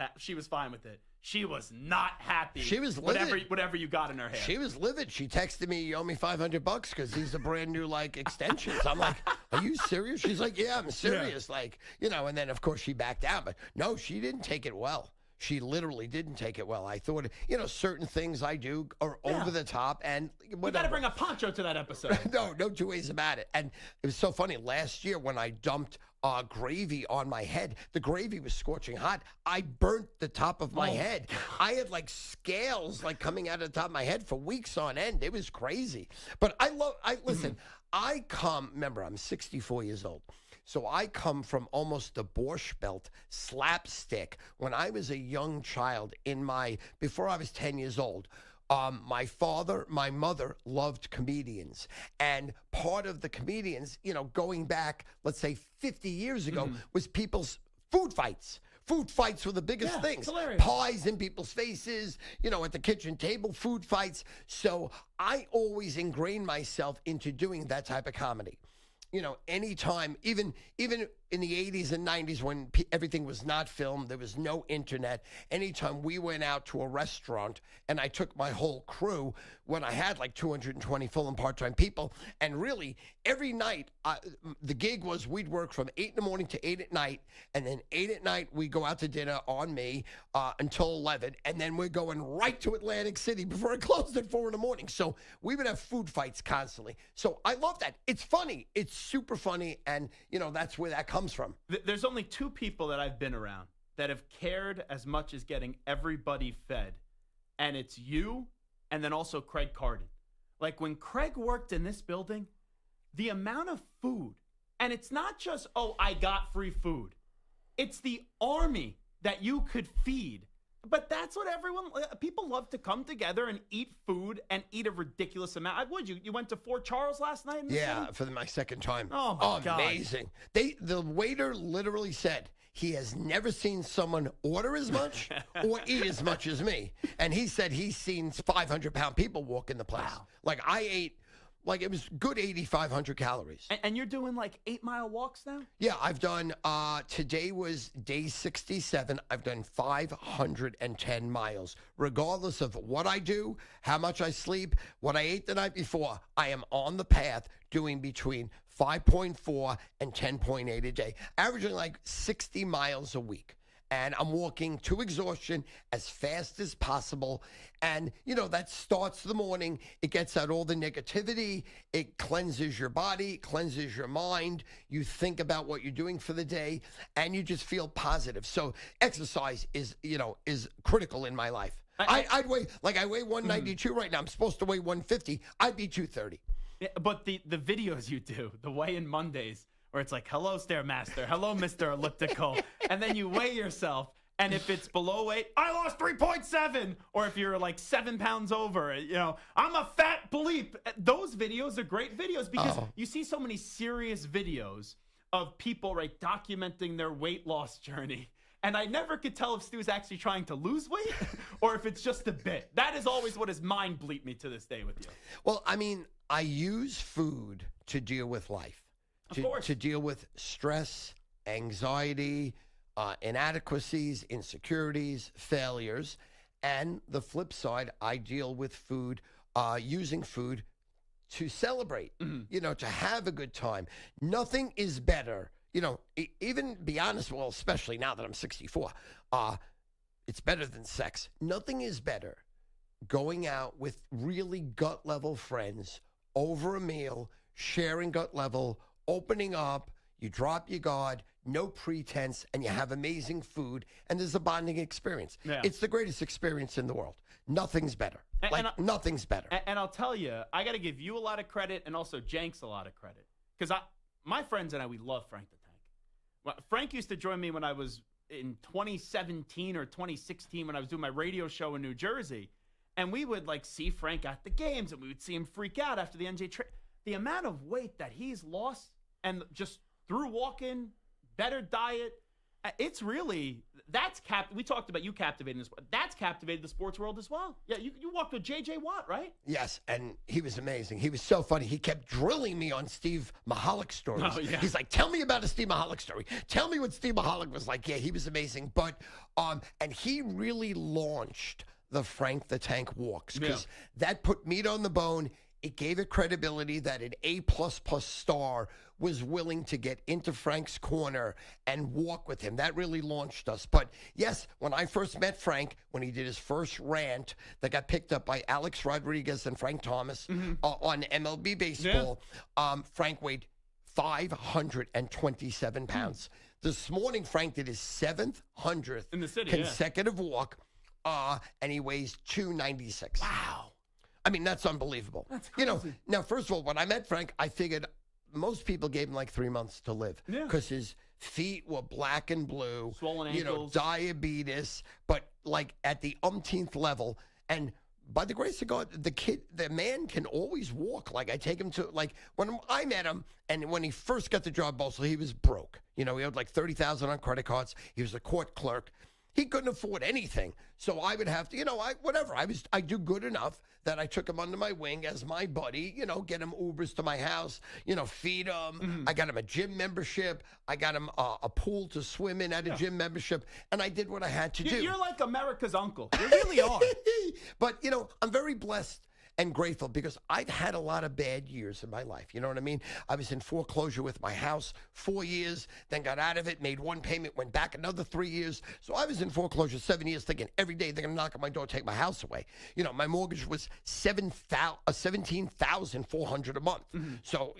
fine with it. she was not happy. She was livid. Whatever you got in her hair. She was livid. She texted me, "You owe me $500 because these are brand new extensions." I'm like, "Are you serious?" She's like, "Yeah, I'm serious." Yeah. And then of course she backed out, but no, she didn't take it well. She literally didn't take it well. I thought, certain things I do are over the top, and whatever. You got to bring a poncho to that episode. No two ways about it. And it was so funny. Last year when I dumped gravy on my head, the gravy was scorching hot. I burnt the top of my head. I had scales coming out of the top of my head for weeks on end. It was crazy. But listen, remember, I'm 64 years old. So I come from almost the Borscht Belt slapstick. When I was a young child, before I was 10 years old, my mother loved comedians. And part of the comedians, going back, let's say 50 years ago, was people's food fights. Food fights were the biggest things. Hilarious. Pies in people's faces, at the kitchen table, food fights. So I always ingrained myself into doing that type of comedy. Anytime, even in the 80s and 90s when everything was not filmed, there was no internet. Anytime we went out to a restaurant and I took my whole crew, when I had 220 full and part-time people, and really every night the gig was we'd work from 8 in the morning to 8 at night, and then 8 at night we go out to dinner on me until 11, and then we're going right to Atlantic City before it closed at 4 in the morning. So we would have food fights constantly. So I love that. It's funny. It's super funny, and that's where that comes from. There's only two people that I've been around that have cared as much as getting everybody fed, and it's you and then also Craig Carden. When Craig worked in this building, the amount of food, and it's not just, I got free food. It's the army that you could feed. But that's what people love to come together and eat food and eat a ridiculous amount. You went to Fort Charles last night? For my second time. Oh, my God. Amazing. The waiter literally said he has never seen someone order as much or eat as much as me. And he said he's seen 500-pound people walk in the place. Wow. I ate, it was good 8,500 calories. And you're doing 8-mile walks now? Yeah, I've done, today was day 67. I've done 510 miles. Regardless of what I do, how much I sleep, what I ate the night before, I am on the path doing between 5.4 and 10.8 a day, averaging 60 miles a week. And I'm walking to exhaustion as fast as possible. And, that starts the morning. It gets out all the negativity. It cleanses your body, cleanses your mind. You think about what you're doing for the day, and you just feel positive. So exercise is critical in my life. I'd weigh, I weigh 192 right now. I'm supposed to weigh 150. I'd be 230. Yeah, but the videos you do, the weigh-in Mondays, where it's hello, Stairmaster, hello, Mr. Elliptical, and then you weigh yourself, and if it's below weight, I lost 3.7, or if you're 7 pounds over, I'm a fat bleep. Those videos are great videos because you see so many serious videos of people, documenting their weight loss journey. And I never could tell if Stu's actually trying to lose weight or if it's just a bit. That is always what has mind bleeped me to this day with you. Well, I use food to deal with life. To deal with stress, anxiety, inadequacies, insecurities, failures. And the flip side, I deal with food, using food to celebrate, to have a good time. Nothing is better. Even be honest, well, especially now that I'm 64, it's better than sex. Nothing is better going out with really gut level friends over a meal, sharing gut level, opening up, you drop your guard, no pretense, and you have amazing food, and there's a bonding experience. Yeah. It's the greatest experience in the world. Nothing's better. Nothing's better. And I'll tell you, I got to give you a lot of credit and also Jenks a lot of credit. Because my friends and I, we love Frank the Tank. Frank used to join me when I was in 2017 or 2016 when I was doing my radio show in New Jersey. And we would see Frank at the games, and we would see him freak out after the NJ trade. The amount of weight that he's lost, and just through walking, better diet, it's really we talked about you captivating this. That's captivated the sports world as well. Yeah, you walked with J.J. Watt, right? Yes, and he was amazing. He was so funny. He kept drilling me on Steve Mahalik stories. Oh, yeah. He's like, tell me about a Steve Mahalik story. Tell me what Steve Mahalik was like. Yeah, he was amazing. But and he really launched the Frank the Tank walks because that put meat on the bone. It gave it credibility that an A++ star was willing to get into Frank's corner and walk with him. That really launched us. But yes, when I first met Frank, when he did his first rant that got picked up by Alex Rodriguez and Frank Thomas on MLB Baseball, Frank weighed 527 pounds. This morning, Frank did his 700th in the city, consecutive walk, and he weighs 296. Wow. I mean, that's unbelievable. That's crazy. Now, first of all, when I met Frank, I figured most people gave him like 3 months to live because his feet were black and blue, swollen ankles, diabetes, but like at the umpteenth level. And by the grace of God, the man can always walk. Like I take him to, like when I met him and when he first got the job, Barstool, he was broke. He owed like $30,000 on credit cards. He was a court clerk. He couldn't afford anything. So I would have to, I do good enough that I took him under my wing as my buddy, get him Ubers to my house, feed him. I got him a gym membership. I got him a pool to swim in at a gym membership. And I did what I had to do. You're like America's uncle. You really are. But, I'm very blessed and grateful because I've had a lot of bad years in my life. You know what I mean? I was in foreclosure with my house 4 years, then got out of it, made one payment, went back another 3 years. So I was in foreclosure 7 years thinking every day they're going to knock on my door, take my house away. My mortgage was $17,400 a month. So,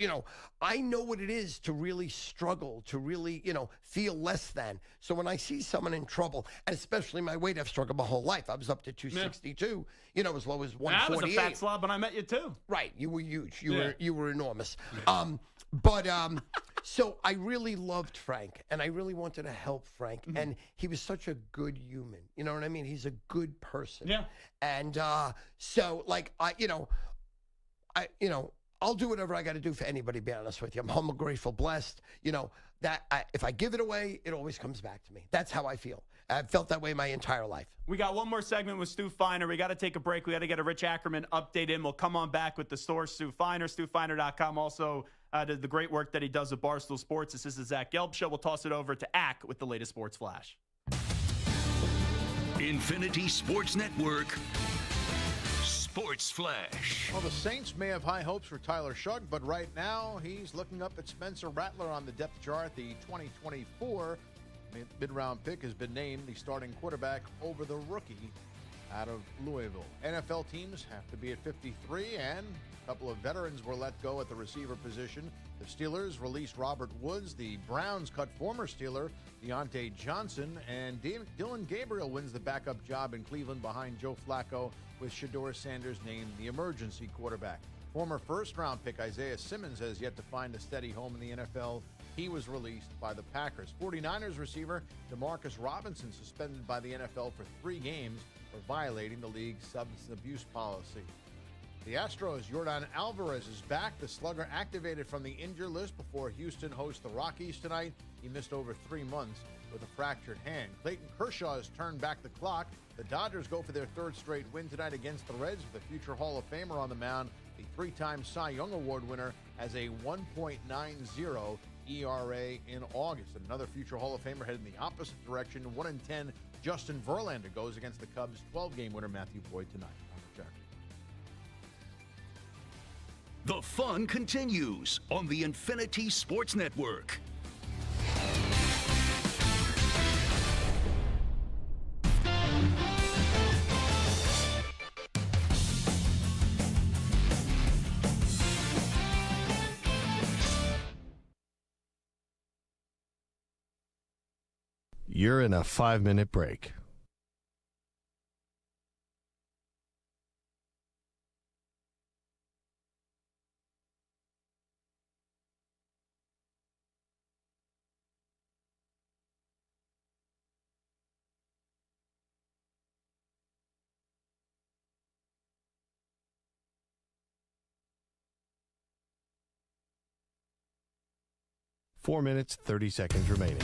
I know what it is to really struggle, to really, feel less than. So when I see someone in trouble, and especially my weight, I've struggled my whole life. I was up to 262, as low as 148. I was a fat slob when I met you too. Right, you were huge. You were enormous. So I really loved Frank, and I really wanted to help Frank, and he was such a good human. You know what I mean? He's a good person. Yeah. And so, like, I'll do whatever I got to do for anybody. To be honest with you, I'm humble, grateful, blessed. If I give it away, it always comes back to me. That's how I feel. I've felt that way my entire life. We got one more segment with Stu Feiner. We got to take a break. We got to get a Rich Ackerman update in. We'll come on back with the store, Stu Feiner, StuFeiner.com. Also, the great work that he does at Barstool Sports. This is the Zach Gelb Show. We'll toss it over to Ack with the latest sports flash. Infinity Sports Network. Sports Flash. Well, the Saints may have high hopes for Tyler Shugg, but right now he's looking up at Spencer Rattler on the depth chart. The 2024 mid-round pick has been named the starting quarterback over the rookie out of Louisville. NFL teams have to be at 53, and a couple of veterans were let go at the receiver position. The Steelers released Robert Woods. The Browns cut former Steeler Deontay Johnson, and Dylan Gabriel wins the backup job in Cleveland behind Joe Flacco, with Shedeur Sanders named the emergency quarterback. Former first-round pick Isaiah Simmons has yet to find a steady home in the NFL. He was released by the Packers. 49ers receiver Demarcus Robinson suspended by the NFL for 3 games for violating the league's substance abuse policy. The Astros' Yordan Alvarez is back. The slugger activated from the injured list before Houston hosts the Rockies tonight. He missed over 3 months with a fractured hand. Clayton Kershaw has turned back the clock. The Dodgers go for their 3rd straight win tonight against the Reds with a future Hall of Famer on the mound. The 3-time Cy Young Award winner has a 1.90 ERA in August. Another future Hall of Famer headed in the opposite direction. 1-10 Justin Verlander goes against the Cubs' 12-game winner Matthew Boyd tonight. I'm Jack. The fun continues on the Infinity Sports Network. You're in a 5-minute break. Four minutes, 30 seconds remaining.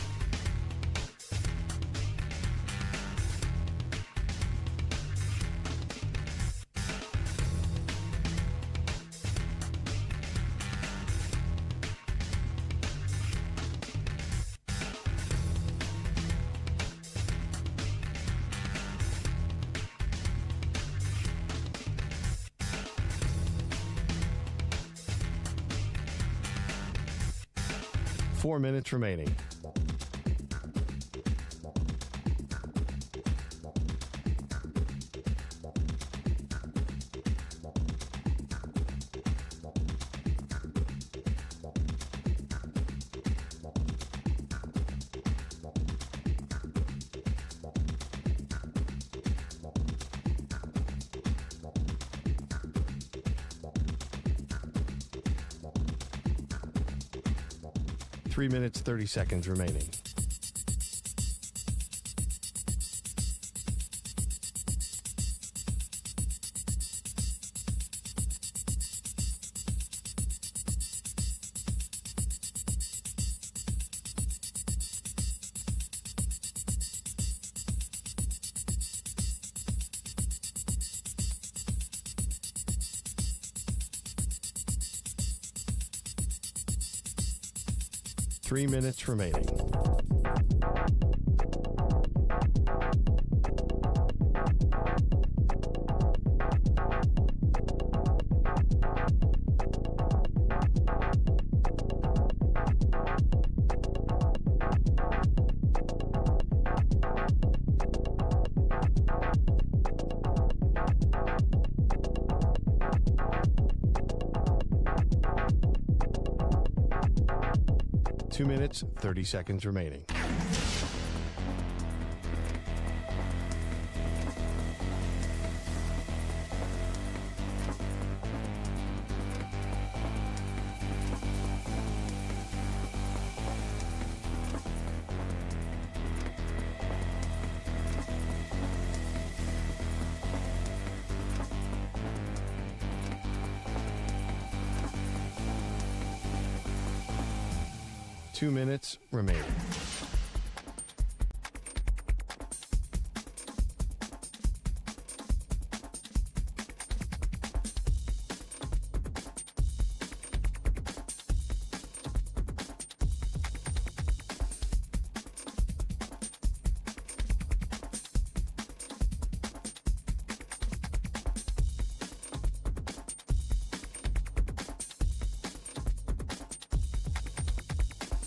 4 minutes remaining. Three minutes, 30 seconds remaining. Three minutes remaining. Two minutes, 30 seconds remaining. Two minutes remaining.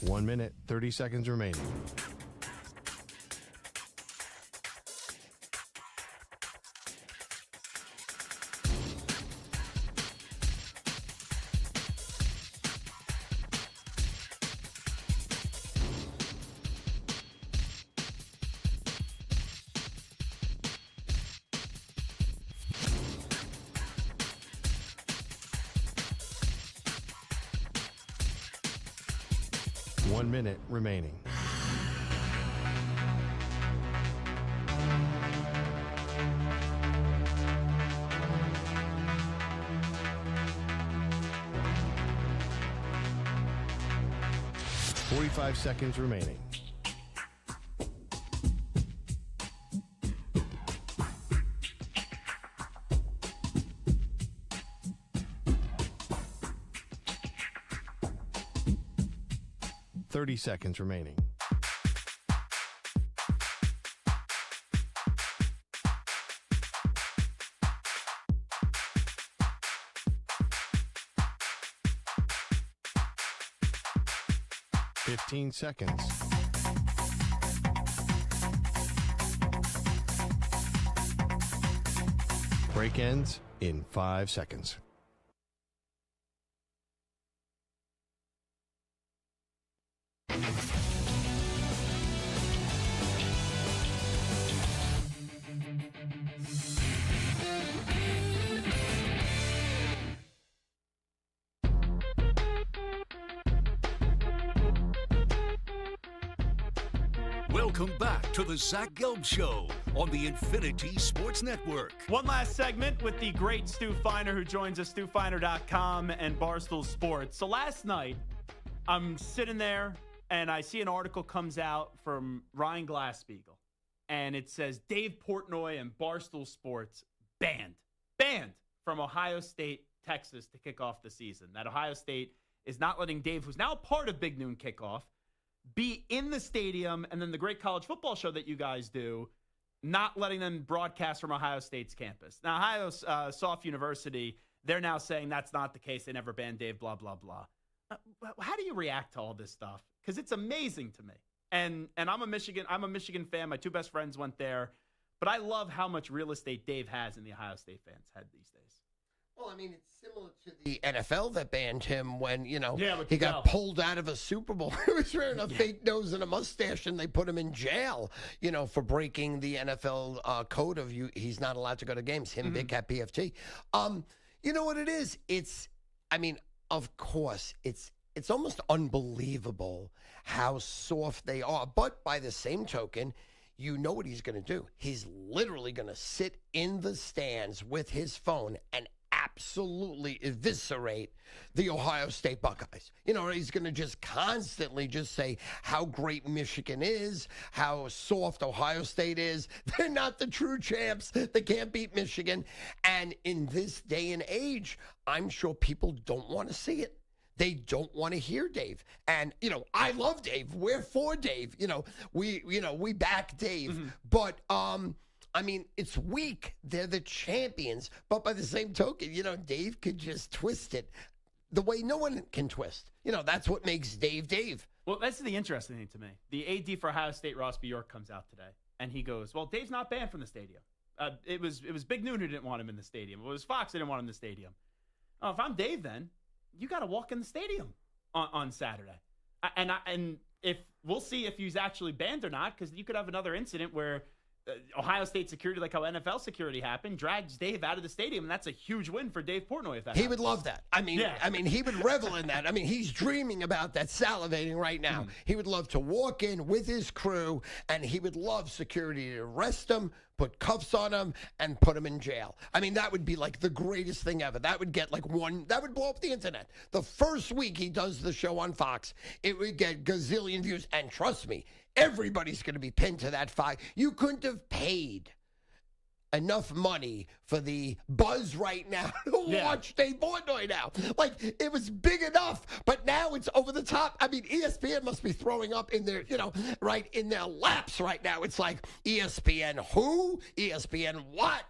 One minute, 30 seconds remaining. One minute remaining. Forty-five seconds remaining. Seconds remaining. Fifteen seconds. Break ends in 5 seconds. Welcome back to the Zach Gelb Show on the Infinity Sports Network. One last segment with the great Stu Feiner, who joins us, StuFeiner.com and Barstool Sports. So last night, I'm sitting there, and I see an article comes out from Ryan Glass-Steagall, and it says, Dave Portnoy and Barstool Sports banned from Ohio State, Texas to kick off the season. That Ohio State is not letting Dave, who's now part of Big Noon Kickoff, be in the stadium, and then the great college football show that you guys do, not letting them broadcast from Ohio State's campus. Now, Ohio Soft University, they're now saying that's not the case. They never banned Dave, blah, blah, blah. How do you react to all this stuff? Because it's amazing to me. And I'm a Michigan fan. My two best friends went there. But I love how much real estate Dave has in the Ohio State fans' head these days. Well, I mean, it's similar to the NFL that banned him when, with he got pulled out of a Super Bowl. He was wearing a fake nose and a mustache, and they put him in jail, for breaking the NFL code of he's not allowed to go to games, Big Cat PFT. You know what it is? Of course, it's almost unbelievable how soft they are. But by the same token, you know what he's going to do. He's literally going to sit in the stands with his phone and absolutely eviscerate the Ohio State Buckeyes. He's going to just constantly just say how great Michigan is, how soft Ohio State is. They're not the true champs. They can't beat Michigan. And in this day and age, I'm sure people don't want to see it. They don't want to hear Dave. And, I love Dave. We're for Dave. We back Dave. But, it's weak. They're the champions. But by the same token, Dave could just twist it the way no one can twist. That's what makes Dave Dave. Well, that's the interesting thing to me. The AD for Ohio State, Ross Bjork, comes out today, and he goes, well, Dave's not banned from the stadium. It was Big Noon who didn't want him in the stadium. It was Fox who didn't want him in the stadium. Oh, if I'm Dave, then you got to walk in the stadium on Saturday. And if we'll see if he's actually banned or not, because you could have another incident where Ohio State security, like how NFL security happened, drags Dave out of the stadium, and that's a huge win for Dave Portnoy if that happens. Would love that. He would revel in that. He's dreaming about that, salivating right now. He would love to walk in with his crew, and he would love security to arrest him, put cuffs on him, and put him in jail. That would be like the greatest thing ever. That would get that would blow up the internet. The first week he does the show on Fox, it would get gazillion views, and trust me, everybody's going to be pinned to that fight. You couldn't have paid enough money for the buzz right now to watch Dave Portnoy now. It was big enough, but now it's over the top. ESPN must be throwing up in their, right in their laps right now. It's like ESPN who? ESPN what?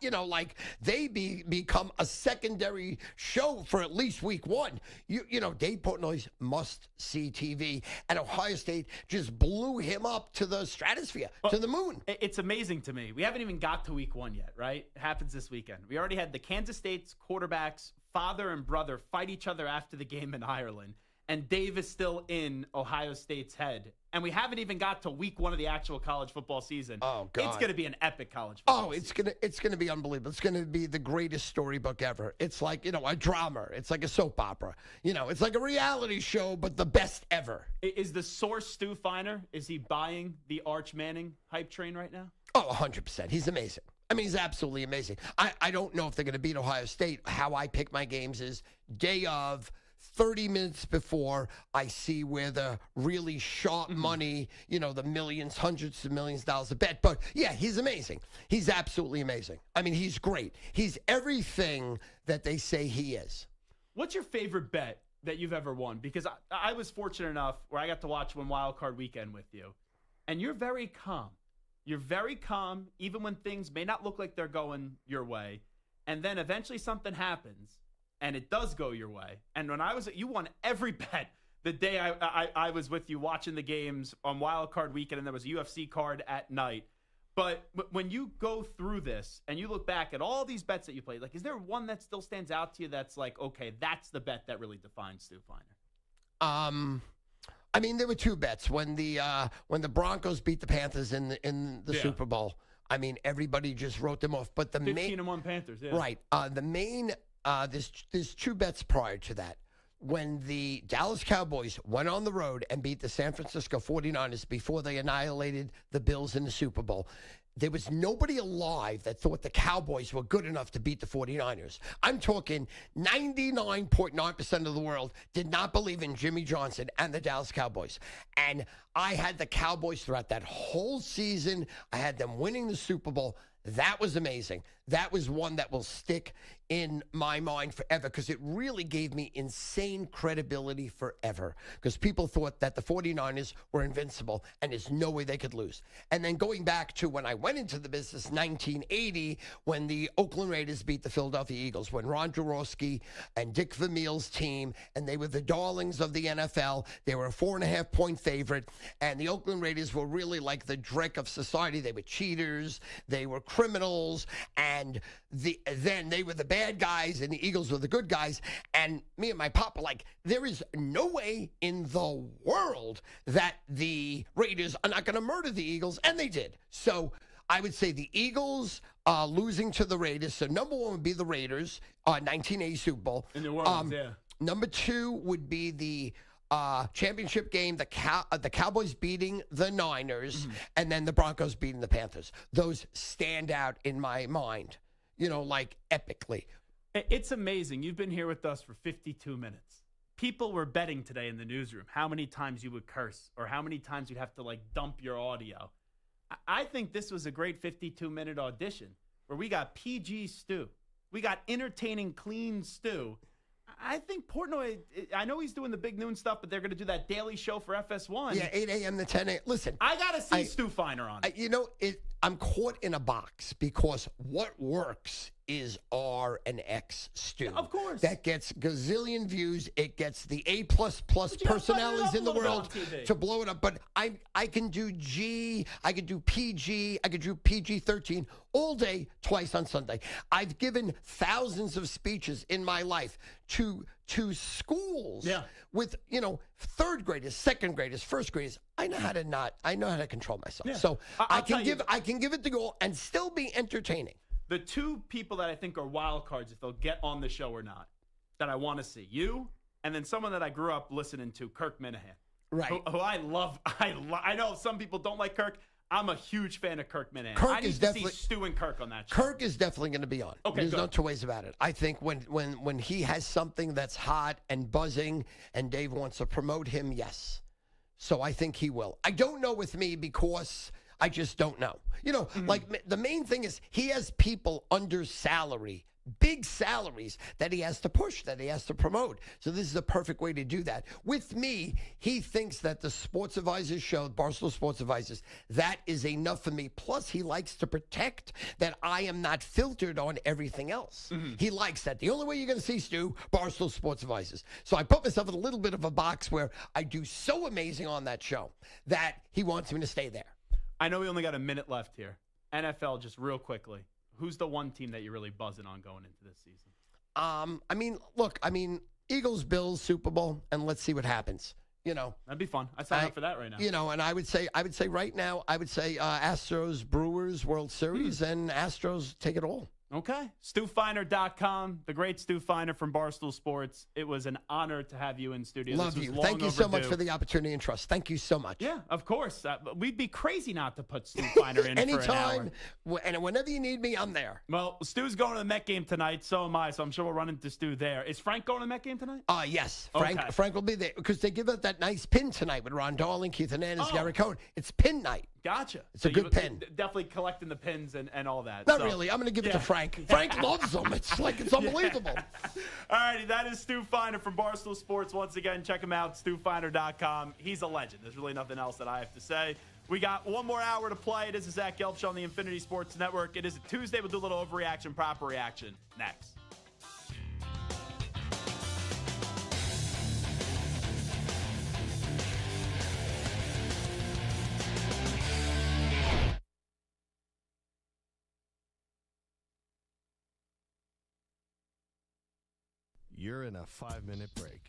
They become a secondary show for at least week one. Dave Portnoy's must-see TV, and Ohio State just blew him up to the stratosphere, to the moon. It's amazing to me. We haven't even got to week one yet, right? It happens this weekend. We already had the Kansas State's quarterbacks, father and brother, fight each other after the game in Ireland. And Dave is still in Ohio State's head. And we haven't even got to week one of the actual college football season. Oh, God. It's going to be an epic college football season. It's gonna be unbelievable. It's going to be the greatest storybook ever. It's like, a drama. It's like a soap opera. It's like a reality show, but the best ever. Is the source Stu Feiner? Is he buying the Arch Manning hype train right now? Oh, 100%. He's amazing. He's absolutely amazing. I don't know if they're going to beat Ohio State. How I pick my games is day of, 30 minutes before, I see where the really sharp money, the millions, hundreds of millions of dollars a bet. But, yeah, he's amazing. He's absolutely amazing. He's great. He's everything that they say he is. What's your favorite bet that you've ever won? Because I was fortunate enough where I got to watch one Wild Card Weekend with you, and you're very calm. You're very calm, even when things may not look like they're going your way. And then eventually something happens, and it does go your way. And when you won every bet the day I was with you watching the games on Wild Card Weekend, and there was a UFC card at night. But when you go through this and you look back at all these bets that you played, is there one that still stands out to you that's like, okay, that's the bet that really defines Stu Feiner? There were two bets when the Broncos beat the Panthers in the Super Bowl. Everybody just wrote them off. But the 15-1 Panthers, yeah. Right. The main there's two bets prior to that. When the Dallas Cowboys went on the road and beat the San Francisco 49ers before they annihilated the Bills in the Super Bowl, there was nobody alive that thought the Cowboys were good enough to beat the 49ers. I'm talking 99.9% of the world did not believe in Jimmy Johnson and the Dallas Cowboys. And I had the Cowboys throughout that whole season. I had them winning the Super Bowl. That was amazing. that was one that will stick in my mind forever because it really gave me insane credibility forever because people thought that the 49ers were invincible and there's no way they could lose. And then going back to when I went into the business, 1980, when the Oakland Raiders beat the Philadelphia Eagles, when Ron Jaworski and Dick Vermeil's team, and they were the darlings of the NFL. They were a 4.5-point favorite, and the Oakland Raiders were really like the dreck of society. They were cheaters, they were criminals, and then they were the bad guys, and the Eagles were the good guys. And me and my pop were like, there is no way in the world that the Raiders are not going to murder the Eagles, and they did. So I would say the Eagles losing to the Raiders. So number one would be the Raiders, 1980 Super Bowl. In New Orleans, yeah. Number two would be the championship game, the Cowboys beating the Niners, and then the Broncos beating the Panthers. Those stand out in my mind, like epically. It's amazing. You've been here with us for 52 minutes. People were betting today in the newsroom how many times you would curse or how many times you'd have to dump your audio. I think this was a great 52-minute audition where we got PG Stu. We got entertaining, clean Stu. I think Portnoy, I know he's doing the big noon stuff, but they're going to do that daily show for FS1. Yeah, 8 a.m. to 10 a.m. Listen. I got to see Stu Feiner on it. I'm caught in a box because what works is R and X Stu. Of course. That gets gazillion views. It gets the A++ personalities in the world to blow it up. But I can do G, I can do PG, I can do PG-13 all day, twice on Sunday. I've given thousands of speeches in my life to schools with, third graders, second graders, first graders. I know how to control myself. Yeah. So I can give it the goal and still be entertaining. The two people that I think are wild cards, if they'll get on the show or not, that I want to see, you and then someone that I grew up listening to, Kirk Minahan. Right. Who I love. I know some people don't like Kirk. I'm a huge fan of Kirk Minahan. Kirk I need is to definitely see Stu and Kirk on that show. Kirk is definitely going to be on. Okay, There's good. no two ways about it. I think when he has something that's hot and buzzing and Dave wants to promote him, yes. So I think he will. I don't know with me because I just don't know. The main thing is he has people under salary, big salaries that he has to push, that he has to promote. So this is a perfect way to do that. With me, he thinks that the Sports Advisors show, Barstool Sports Advisors, that is enough for me. Plus, he likes to protect that I am not filtered on everything else. He likes that. The only way you're going to see Stu, Barstool Sports Advisors. So I put myself in a little bit of a box where I do so amazing on that show that he wants me to stay there. I know we only got a minute left here. NFL, just real quickly. Who's the one team that you're really buzzing on going into this season? Eagles, Bills, Super Bowl, and let's see what happens. That'd be fun. I'd sign up for that right now. And I would say right now, Astros, Brewers, World Series, and Astros take it all. Okay. StuFeiner.com, the great Stu Feiner from Barstool Sports. It was an honor to have you in studio. Love you. Thank you so much for the opportunity and trust. Thank you so much. Yeah, of course. We'd be crazy not to put Stu Feiner in Anytime, for an hour. And whenever you need me, I'm there. Well, Stu's going to the Met game tonight. So am I. So I'm sure we'll run into Stu there. Is Frank going to the Met game tonight? Yes. Okay. Frank will be there because they give us that nice pin tonight with Ron Darling, Keith Hernandez, Gary Cohen. It's pin night. Gotcha. It's a good pin. Definitely collecting the pins and all that. Not really. I'm going to give it to Frank. Frank loves them. It's unbelievable. All righty. That is Stu Feiner from Barstool Sports. Once again, check him out, StuFeiner.com. He's a legend. There's really nothing else that I have to say. We got one more hour to play. It is the Zach Gelb Show on the Infinity Sports Network. It is a Tuesday. We'll do a little overreaction, proper reaction next. You're in a 5-minute break.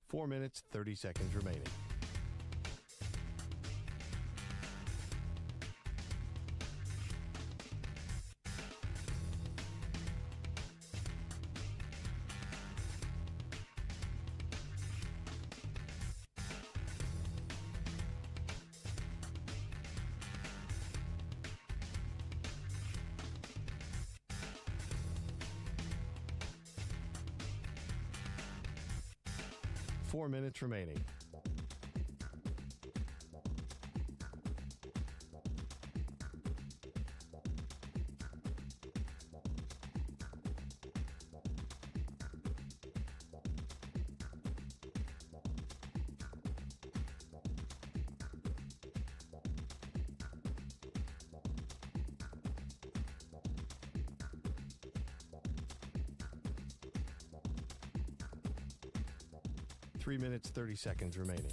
Four minutes, 30 seconds remaining. 4 minutes remaining. Three minutes, 30 seconds remaining.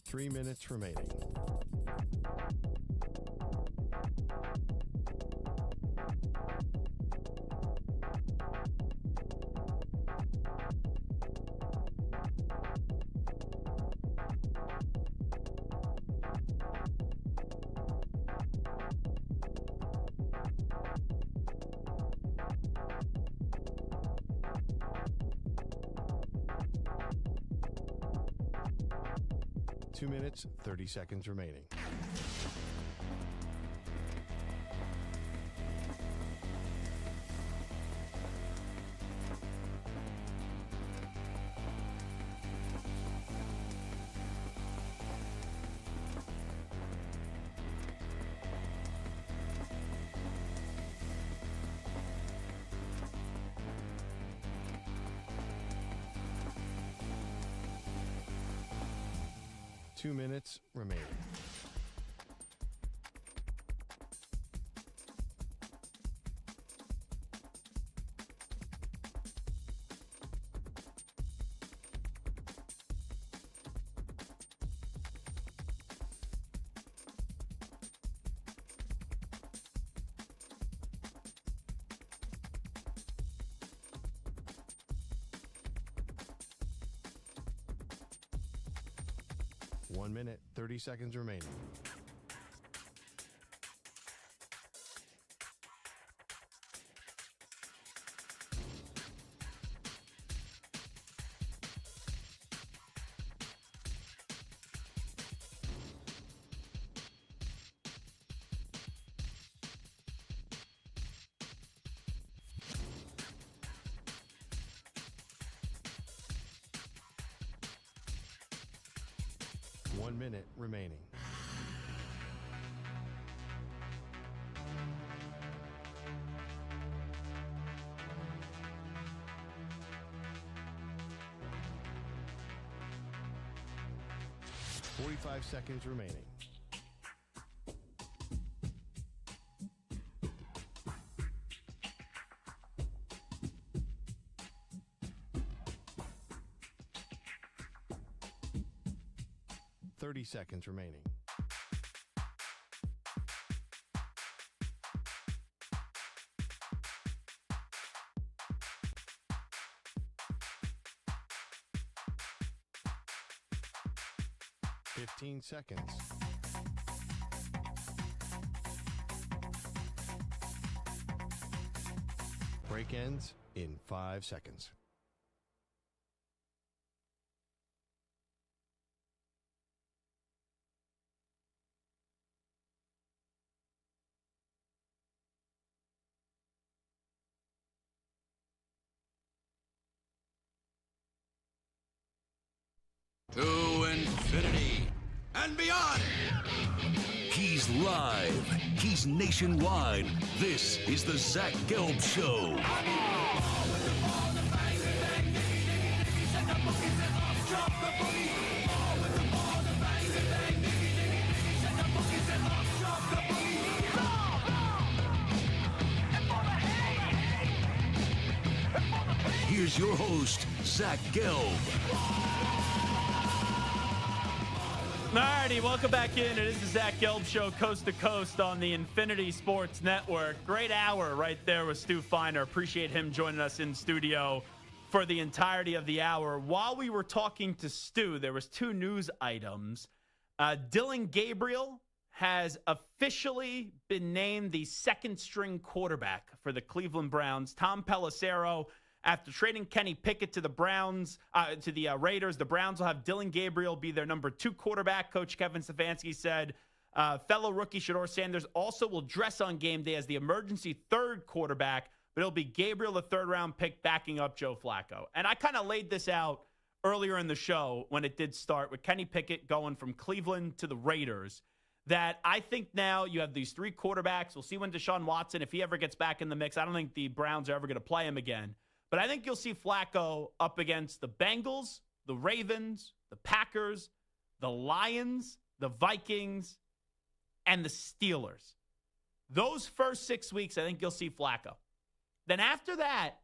Three minutes remaining. Two minutes, 30 seconds remaining. Two minutes remaining. One minute, 30 seconds remaining. One minute remaining. Forty-five seconds remaining. 30 seconds remaining. Fifteen seconds. Break ends in 5 seconds. To infinity and beyond. He's live. He's nationwide. This is the Zach Gelb Show. Here's your host, Zach Gelb. Alrighty, welcome back in. It is the Zach Gelb Show, coast to coast on the Infinity Sports Network. Great hour right there with Stu Feiner. Appreciate him joining us in studio for the entirety of the hour. While we were talking to Stu, there was 2 news items. Dillon Gabriel has officially been named the second-string quarterback for the Cleveland Browns. Tom Pelissero, after trading Kenny Pickett to the Browns, to the Raiders, the Browns will have Dillon Gabriel be their number 2 quarterback. Coach Kevin Stefanski said fellow rookie Shedeur Sanders also will dress on game day as the emergency 3rd quarterback, but it'll be Gabriel, the 3rd-round pick, backing up Joe Flacco. And I kind of laid this out earlier in the show when it did start with Kenny Pickett going from Cleveland to the Raiders, that I think now you have these 3 quarterbacks. We'll see when Deshaun Watson, if he ever gets back in the mix. I don't think the Browns are ever going to play him again. But I think you'll see Flacco up against the Bengals, the Ravens, the Packers, the Lions, the Vikings, and the Steelers. Those first 6 weeks, I think you'll see Flacco. Then after that,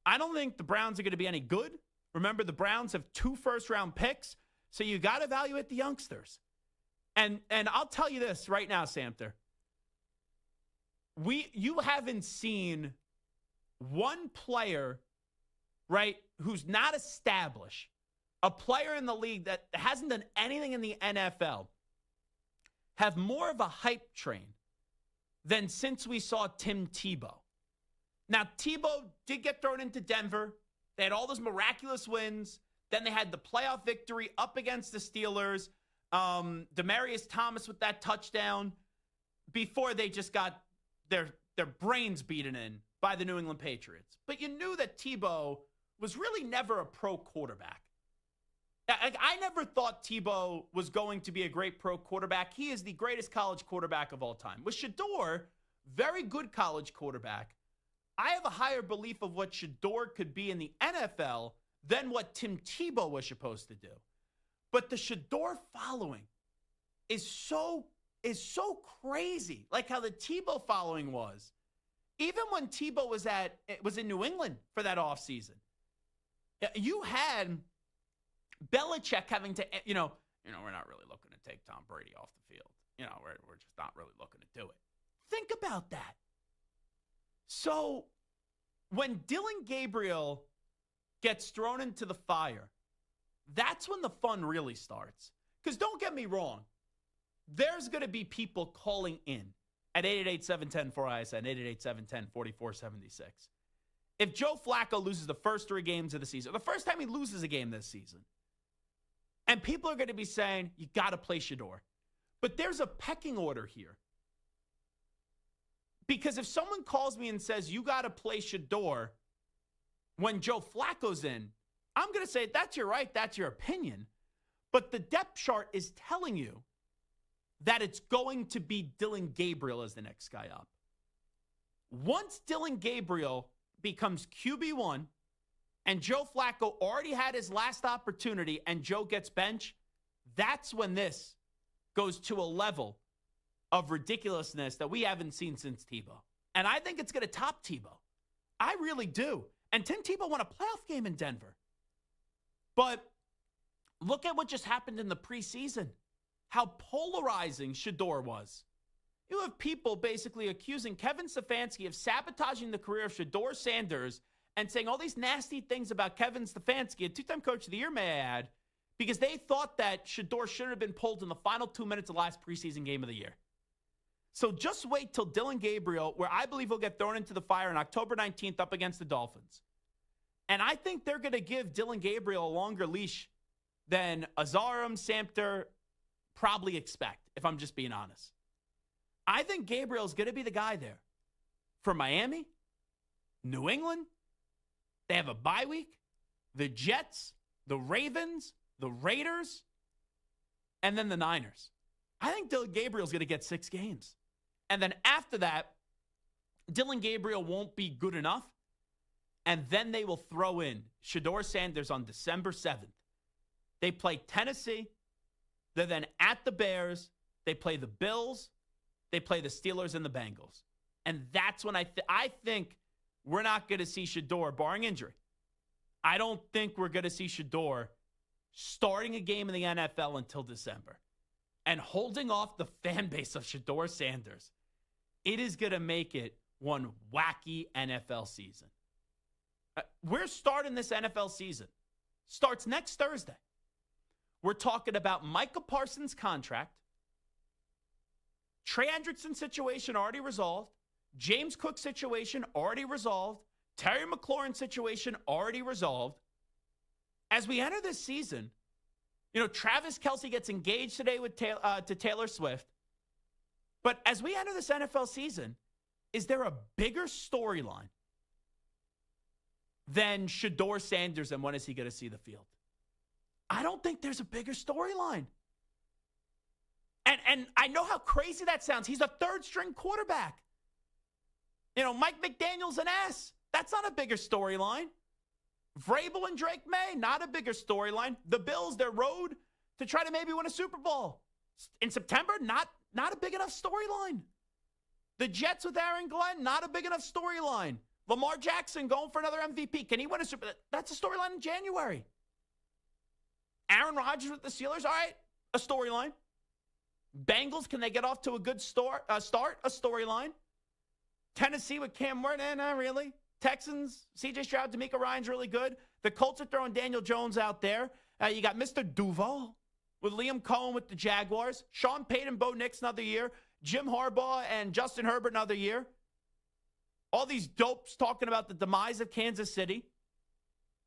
I don't think the Browns are going to be any good. Remember, the Browns have 2 first-round picks, so you got to evaluate the youngsters. And I'll tell you this right now, Samter. You haven't seen one player, right, who's not established, a player in the league that hasn't done anything in the NFL, have more of a hype train than since we saw Tim Tebow. Now, Tebow did get thrown into Denver. They had all those miraculous wins. Then they had the playoff victory up against the Steelers. Demaryius Thomas with that touchdown before they just got their brains beaten in by the New England Patriots. But you knew that Tebow was really never a pro quarterback. I never thought Tebow was going to be a great pro quarterback. He is the greatest college quarterback of all time. With Shedeur, very good college quarterback. I have a higher belief of what Shedeur could be in the NFL than what Tim Tebow was supposed to do. But the Shedeur following is so crazy, like how the Tebow following was. Even when Tebow was in New England for that offseason, you had Belichick having to, we're not really looking to take Tom Brady off the field. We're just not really looking to do it. Think about that. So when Dillon Gabriel gets thrown into the fire, that's when the fun really starts. Because don't get me wrong, there's going to be people calling in at 888-710-4ISN, 888-710-4476. If Joe Flacco loses the first 3 games of the season, the first time he loses a game this season, and people are going to be saying, you got to play Shedeur. But there's a pecking order here. Because if someone calls me and says, you got to play Shedeur when Joe Flacco's in, I'm going to say, that's your right, that's your opinion. But the depth chart is telling you that it's going to be Dillon Gabriel as the next guy up. Once Dillon Gabriel becomes QB1 and Joe Flacco already had his last opportunity and Joe gets benched, that's when this goes to a level of ridiculousness that we haven't seen since Tebow. And I think it's going to top Tebow. I really do. And Tim Tebow won a playoff game in Denver. But look at what just happened in the preseason. How polarizing Shedeur was. You have people basically accusing Kevin Stefanski of sabotaging the career of Shedeur Sanders and saying all these nasty things about Kevin Stefanski, a 2-time coach of the year, may I add, because they thought that Shedeur should have been pulled in the final 2 minutes of the last preseason game of the year. So just wait till Dillon Gabriel, where I believe he'll get thrown into the fire on October 19th up against the Dolphins. And I think they're going to give Dillon Gabriel a longer leash than Azaram, Samter probably expect, if I'm just being honest. I think Gabriel's going to be the guy there. For Miami, New England, they have a bye week, the Jets, the Ravens, the Raiders, and then the Niners. I think Dillon Gabriel's going to get 6 games. And then after that, Dillon Gabriel won't be good enough. And then they will throw in Shedeur Sanders on December 7th. They play Tennessee. They're then at the Bears. They play the Bills. They play the Steelers and the Bengals. And that's when I think we're not going to see Shedeur, barring injury. I don't think we're going to see Shedeur starting a game in the NFL until December. And holding off the fan base of Shedeur Sanders, it is going to make it one wacky NFL season. We're starting this NFL season. Starts next Thursday. We're talking about Micah Parsons' contract. Trey Hendrickson situation already resolved. James Cook situation already resolved. Terry McLaurin situation already resolved. As we enter this season, Travis Kelce gets engaged today to Taylor Swift. But as we enter this NFL season, is there a bigger storyline than Shedeur Sanders and when is he going to see the field? I don't think there's a bigger storyline. And I know how crazy that sounds. He's a third-string quarterback. Mike McDaniel's an ass. That's not a bigger storyline. Vrabel and Drake May, not a bigger storyline. The Bills, their road to try to maybe win a Super Bowl in September, not a big enough storyline. The Jets with Aaron Glenn, not a big enough storyline. Lamar Jackson going for another MVP. Can he win a Super Bowl? That's a storyline in January. Aaron Rodgers with the Steelers, all right, a storyline. Bengals, can they get off to a good start? A storyline. Tennessee with Cam Newton, not really. Texans, C.J. Stroud, D'Amico Ryan's really good. The Colts are throwing Daniel Jones out there. You got Mr. Duval with Liam Cohen with the Jaguars. Sean Payton, Bo Nix another year. Jim Harbaugh and Justin Herbert another year. All these dopes talking about the demise of Kansas City.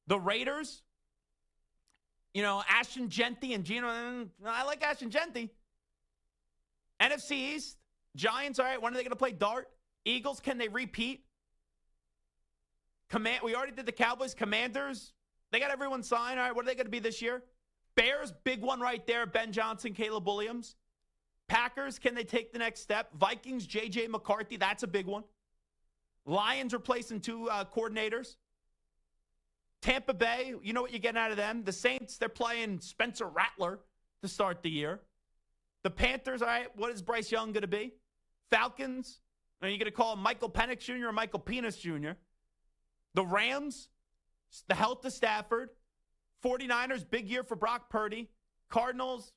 The Raiders, Ashton Genty and Gino. I like Ashton Genty. NFC East, Giants, all right, when are they going to play Dart? Eagles, can they repeat? We already did the Cowboys. Commanders, they got everyone signed. All right, what are they going to be this year? Bears, big one right there. Ben Johnson, Caleb Williams. Packers, can they take the next step? Vikings, J.J. McCarthy, that's a big one. Lions replacing two coordinators. Tampa Bay, you know what you're getting out of them. The Saints, they're playing Spencer Rattler to start the year. The Panthers, all right, what is Bryce Young going to be? Falcons, are you going to call him Michael Penix Jr. or Michael Penis Jr.? The Rams, the health of Stafford. 49ers, big year for Brock Purdy. Cardinals,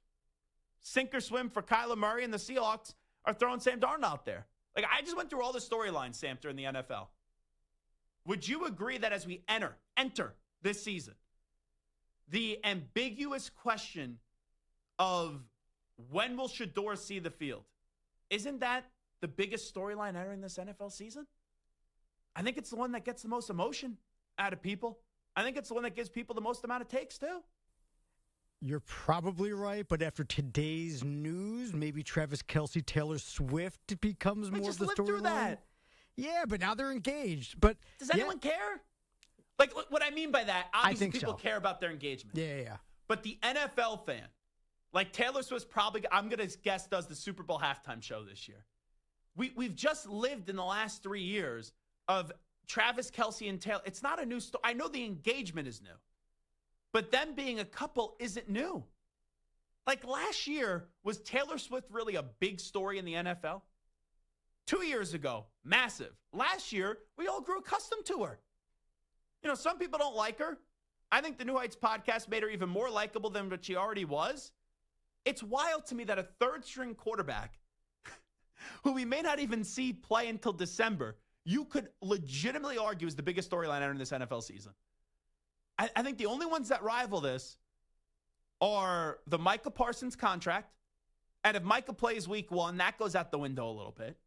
sink or swim for Kyler Murray. And the Seahawks are throwing Sam Darnold out there. I just went through all the storylines, Sam, during the NFL. Would you agree that as we enter this season, the ambiguous question of when will Shedeur see the field, isn't that the biggest storyline entering this NFL season? I think it's the one that gets the most emotion out of people. I think it's the one that gives people the most amount of takes, too. You're probably right, but after today's news, maybe Travis Kelce, Taylor Swift becomes more of the storyline. Just live through that. Yeah, but now they're engaged. But does anyone care? What I mean by that, obviously people care about their engagement. Yeah. But the NFL fan, like Taylor Swift's probably, I'm going to guess, does the Super Bowl halftime show this year. We've just lived in the last 3 years of Travis Kelce and Taylor. It's not a new story. I know the engagement is new. But them being a couple isn't new. Last year, was Taylor Swift really a big story in the NFL? 2 years ago, massive. Last year, we all grew accustomed to her. Some people don't like her. I think the New Heights podcast made her even more likable than what she already was. It's wild to me that a third-string quarterback, who we may not even see play until December, you could legitimately argue is the biggest storyline entering this NFL season. I think the only ones that rival this are the Micah Parsons contract. And if Micah plays week 1, that goes out the window a little bit.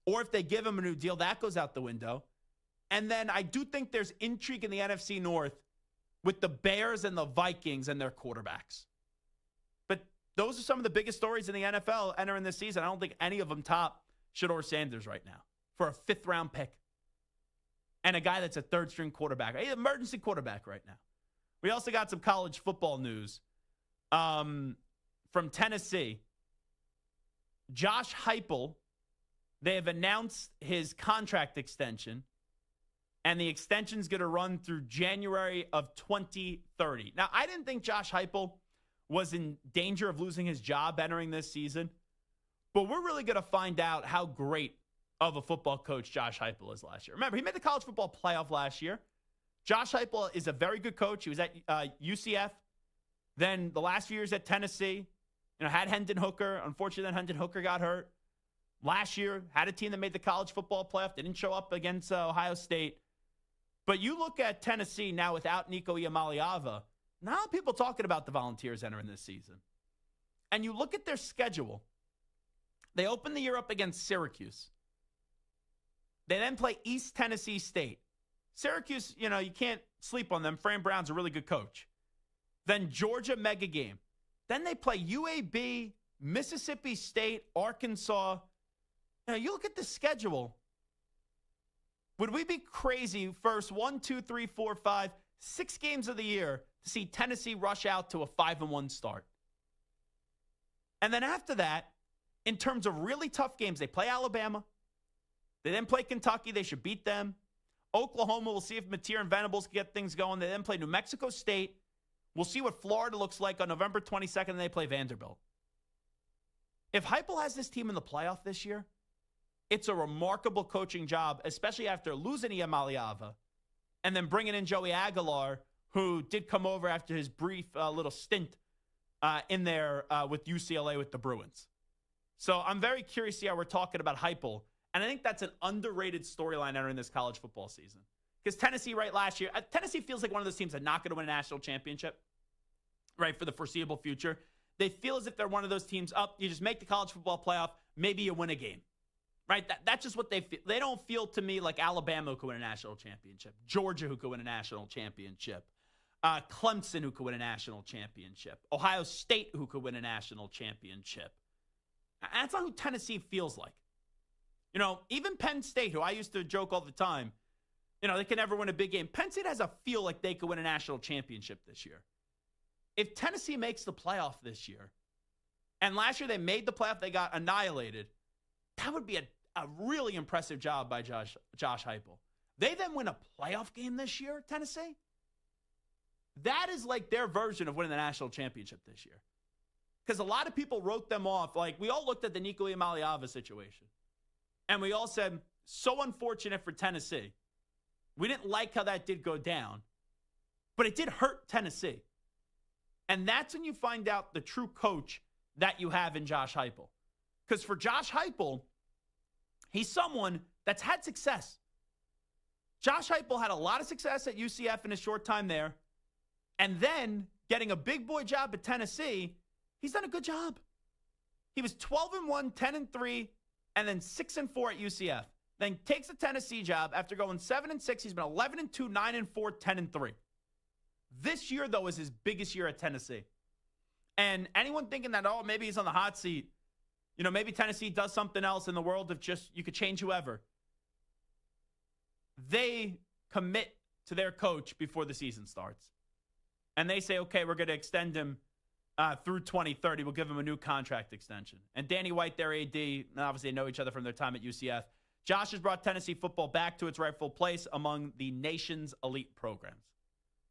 Or if they give him a new deal, that goes out the window. And then I do think there's intrigue in the NFC North with the Bears and the Vikings and their quarterbacks. But those are some of the biggest stories in the NFL entering this season. I don't think any of them top Shedeur Sanders right now for a 5th-round pick. And a guy that's a third-string quarterback, an emergency quarterback right now. We also got some college football news from Tennessee. Josh Heupel, they have announced his contract extension, and the extension's going to run through January of 2030. Now, I didn't think Josh Heupel was in danger of losing his job entering this season, but we're really going to find out how great of a football coach Josh Heupel is last year. Remember, he made the college football playoff last year. Josh Heupel is a very good coach. He was at UCF. Then the last few years at Tennessee, had Hendon Hooker. Unfortunately, then Hendon Hooker got hurt. Last year, had a team that made the college football playoff. They didn't show up against Ohio State. But you look at Tennessee now without Nico Iamaleava, now people talking about the Volunteers entering this season. And you look at their schedule. They open the year up against Syracuse. They then play East Tennessee State. Syracuse, you can't sleep on them. Fran Brown's a really good coach. Then Georgia mega game. Then they play UAB, Mississippi State, Arkansas. Now, you look at the schedule. Would we be crazy first 1, 2, 3, 4, 5, 6 games of the year to see Tennessee rush out to a 5-1 start? And then after that, in terms of really tough games, they play Alabama. They then play Kentucky. They should beat them. Oklahoma, we'll see if Mateer and Venables can get things going. They then play New Mexico State. We'll see what Florida looks like on November 22nd, and they play Vanderbilt. If Heupel has this team in the playoff this year, it's a remarkable coaching job, especially after losing Iamaleava and then bringing in Joey Aguilar, who did come over after his brief little stint in there with UCLA with the Bruins. So I'm very curious to see how we're talking about Heupel. And I think that's an underrated storyline entering this college football season. Because Tennessee, right, last year, Tennessee feels like one of those teams that's not going to win a national championship, right, for the foreseeable future. They feel as if they're one of those teams, you just make the college football playoff, maybe you win a game, right? That's just what they feel. They don't feel to me like Alabama who could win a national championship, Georgia who could win a national championship, Clemson who could win a national championship, Ohio State who could win a national championship. That's not who Tennessee feels like. Even Penn State, who I used to joke all the time, they can never win a big game. Penn State has a feel like they could win a national championship this year. If Tennessee makes the playoff this year, and last year they made the playoff, they got annihilated, that would be a really impressive job by Josh Heupel. They then win a playoff game this year, Tennessee. That is like their version of winning the national championship this year. Because a lot of people wrote them off. Like, we all looked at the Nico Iamaleava situation. And we all said, so unfortunate for Tennessee. We didn't like how that did go down. But it did hurt Tennessee. And that's when you find out the true coach that you have in Josh Heupel. Because for Josh Heupel, he's someone that's had success. Josh Heupel had a lot of success at UCF in his short time there. And then getting a big boy job at Tennessee, he's done a good job. He was 12-1, 10-3, and then 6-4 at UCF. Then takes a Tennessee job after going 7-6. He's been 11-2, 9-4, 10-3. This year, though, is his biggest year at Tennessee. And anyone thinking that, maybe he's on the hot seat, maybe Tennessee does something else in the world of just, you could change whoever. They commit to their coach before the season starts. And they say, okay, we're going to extend him through 2030. We'll give him a new contract extension. And Danny White, their AD, obviously they know each other from their time at UCF. Josh has brought Tennessee football back to its rightful place among the nation's elite programs.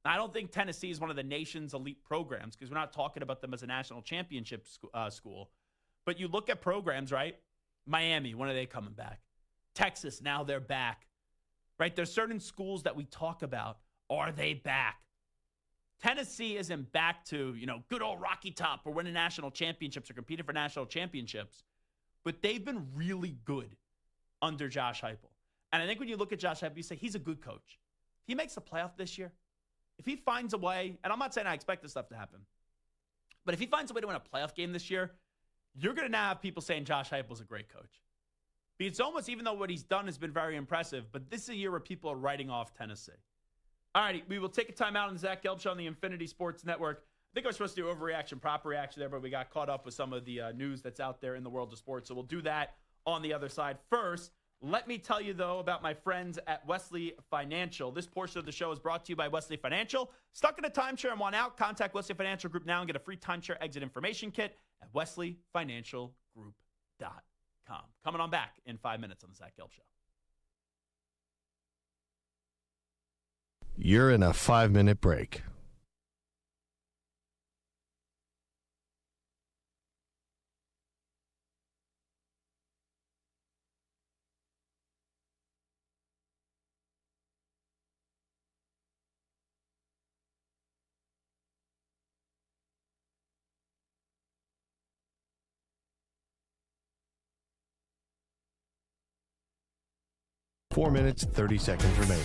Now, I don't think Tennessee is one of the nation's elite programs because we're not talking about them as a national championship school. But you look at programs, right? Miami, when are they coming back? Texas, now they're back. Right? There's certain schools that we talk about. Are they back? Tennessee isn't back to, good old Rocky Top or winning national championships or competing for national championships. But they've been really good under Josh Heupel. And I think when you look at Josh Heupel, you say he's a good coach. If he makes the playoff this year, if he finds a way, and I'm not saying I expect this stuff to happen, but if he finds a way to win a playoff game this year, you're going to now have people saying Josh Heupel's a great coach. It's almost, even though what he's done has been very impressive, but this is a year where people are writing off Tennessee. All righty, we will take a timeout on the Zach Gelb Show on the Infinity Sports Network. I think I was supposed to do overreaction, proper reaction there, but we got caught up with some of the news that's out there in the world of sports, so we'll do that on the other side. First, let me tell you, though, about my friends at Wesley Financial. This portion of the show is brought to you by Wesley Financial. Stuck in a timeshare and want out? Contact Wesley Financial Group now and get a free timeshare exit information kit at wesleyfinancialgroup.com. Coming on back in 5 minutes on the Zach Gelb Show. You're in a 5-minute break. Four minutes, 30 seconds remaining.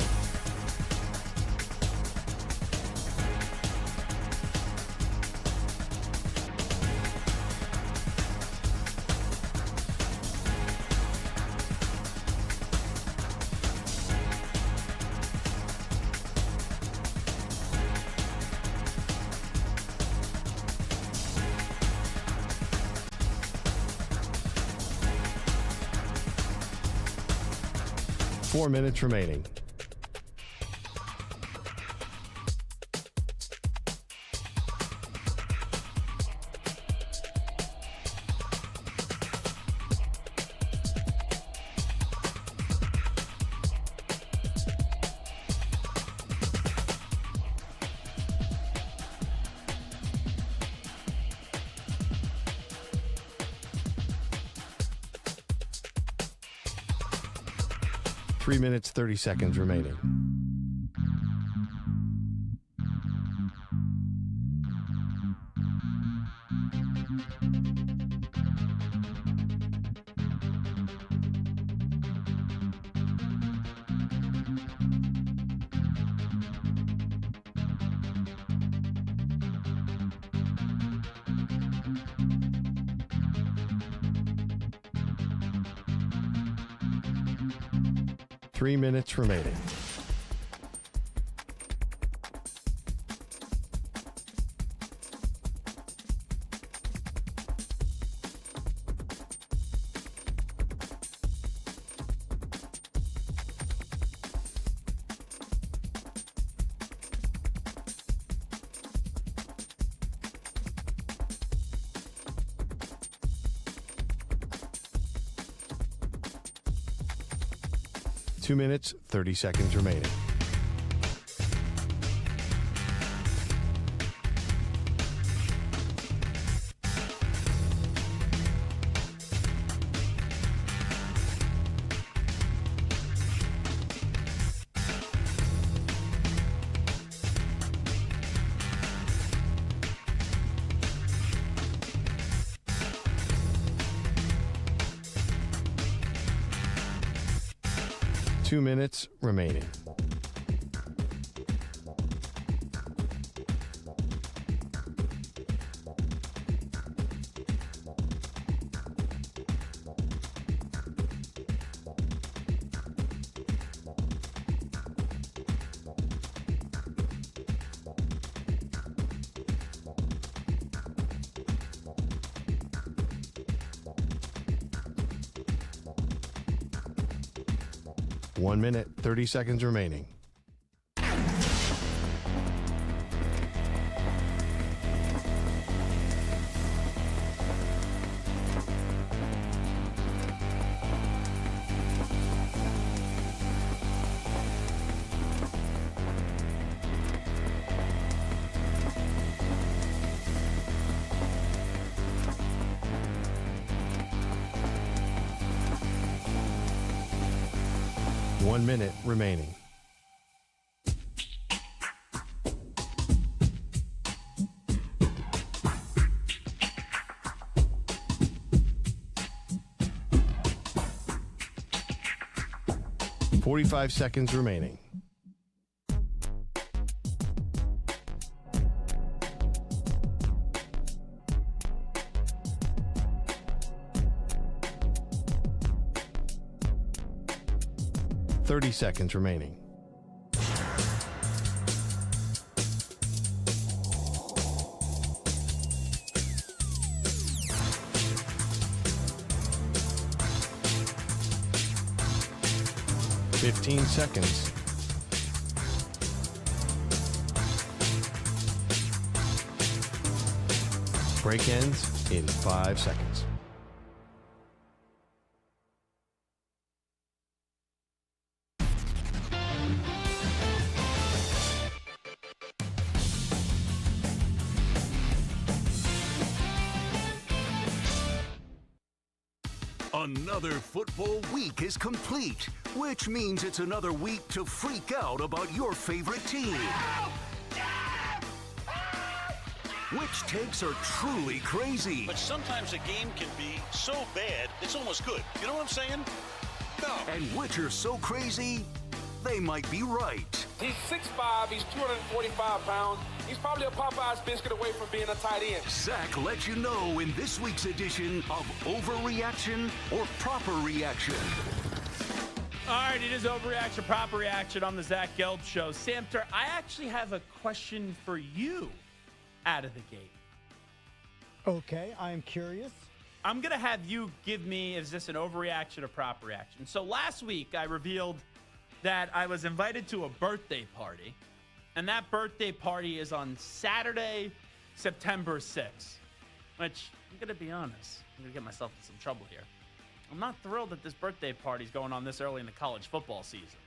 4 minutes remaining. Three minutes, 30 seconds remaining. Three minutes remaining. Two minutes, 30 seconds remaining. Two minutes remaining. One minute, 30 seconds remaining. One minute remaining. .45 seconds remaining. .30 seconds remaining. .15 seconds. Break ends in 5 seconds. Another football week is complete, which means it's another week to freak out about your favorite team. Which takes are truly crazy? But sometimes a game can be so bad, it's almost good. You know what I'm saying? No. And which are so crazy, they might be right. He's 6'5", he's 245 pounds. He's probably a Popeye's biscuit away from being a tight end. Zach lets you know in this week's edition of Overreaction or Proper Reaction. All right, it is Overreaction, Proper Reaction on the Zach Gelb Show. Samter, I actually have a question for you out of the gate. Okay, I am curious. I'm going to have you give me, is this an overreaction or proper reaction? So last week I revealed that I was invited to a birthday party, and that birthday party is on Saturday, September 6th, which, I'm going to be honest, I'm going to get myself in some trouble here. I'm not thrilled that this birthday party is going on this early in the college football season.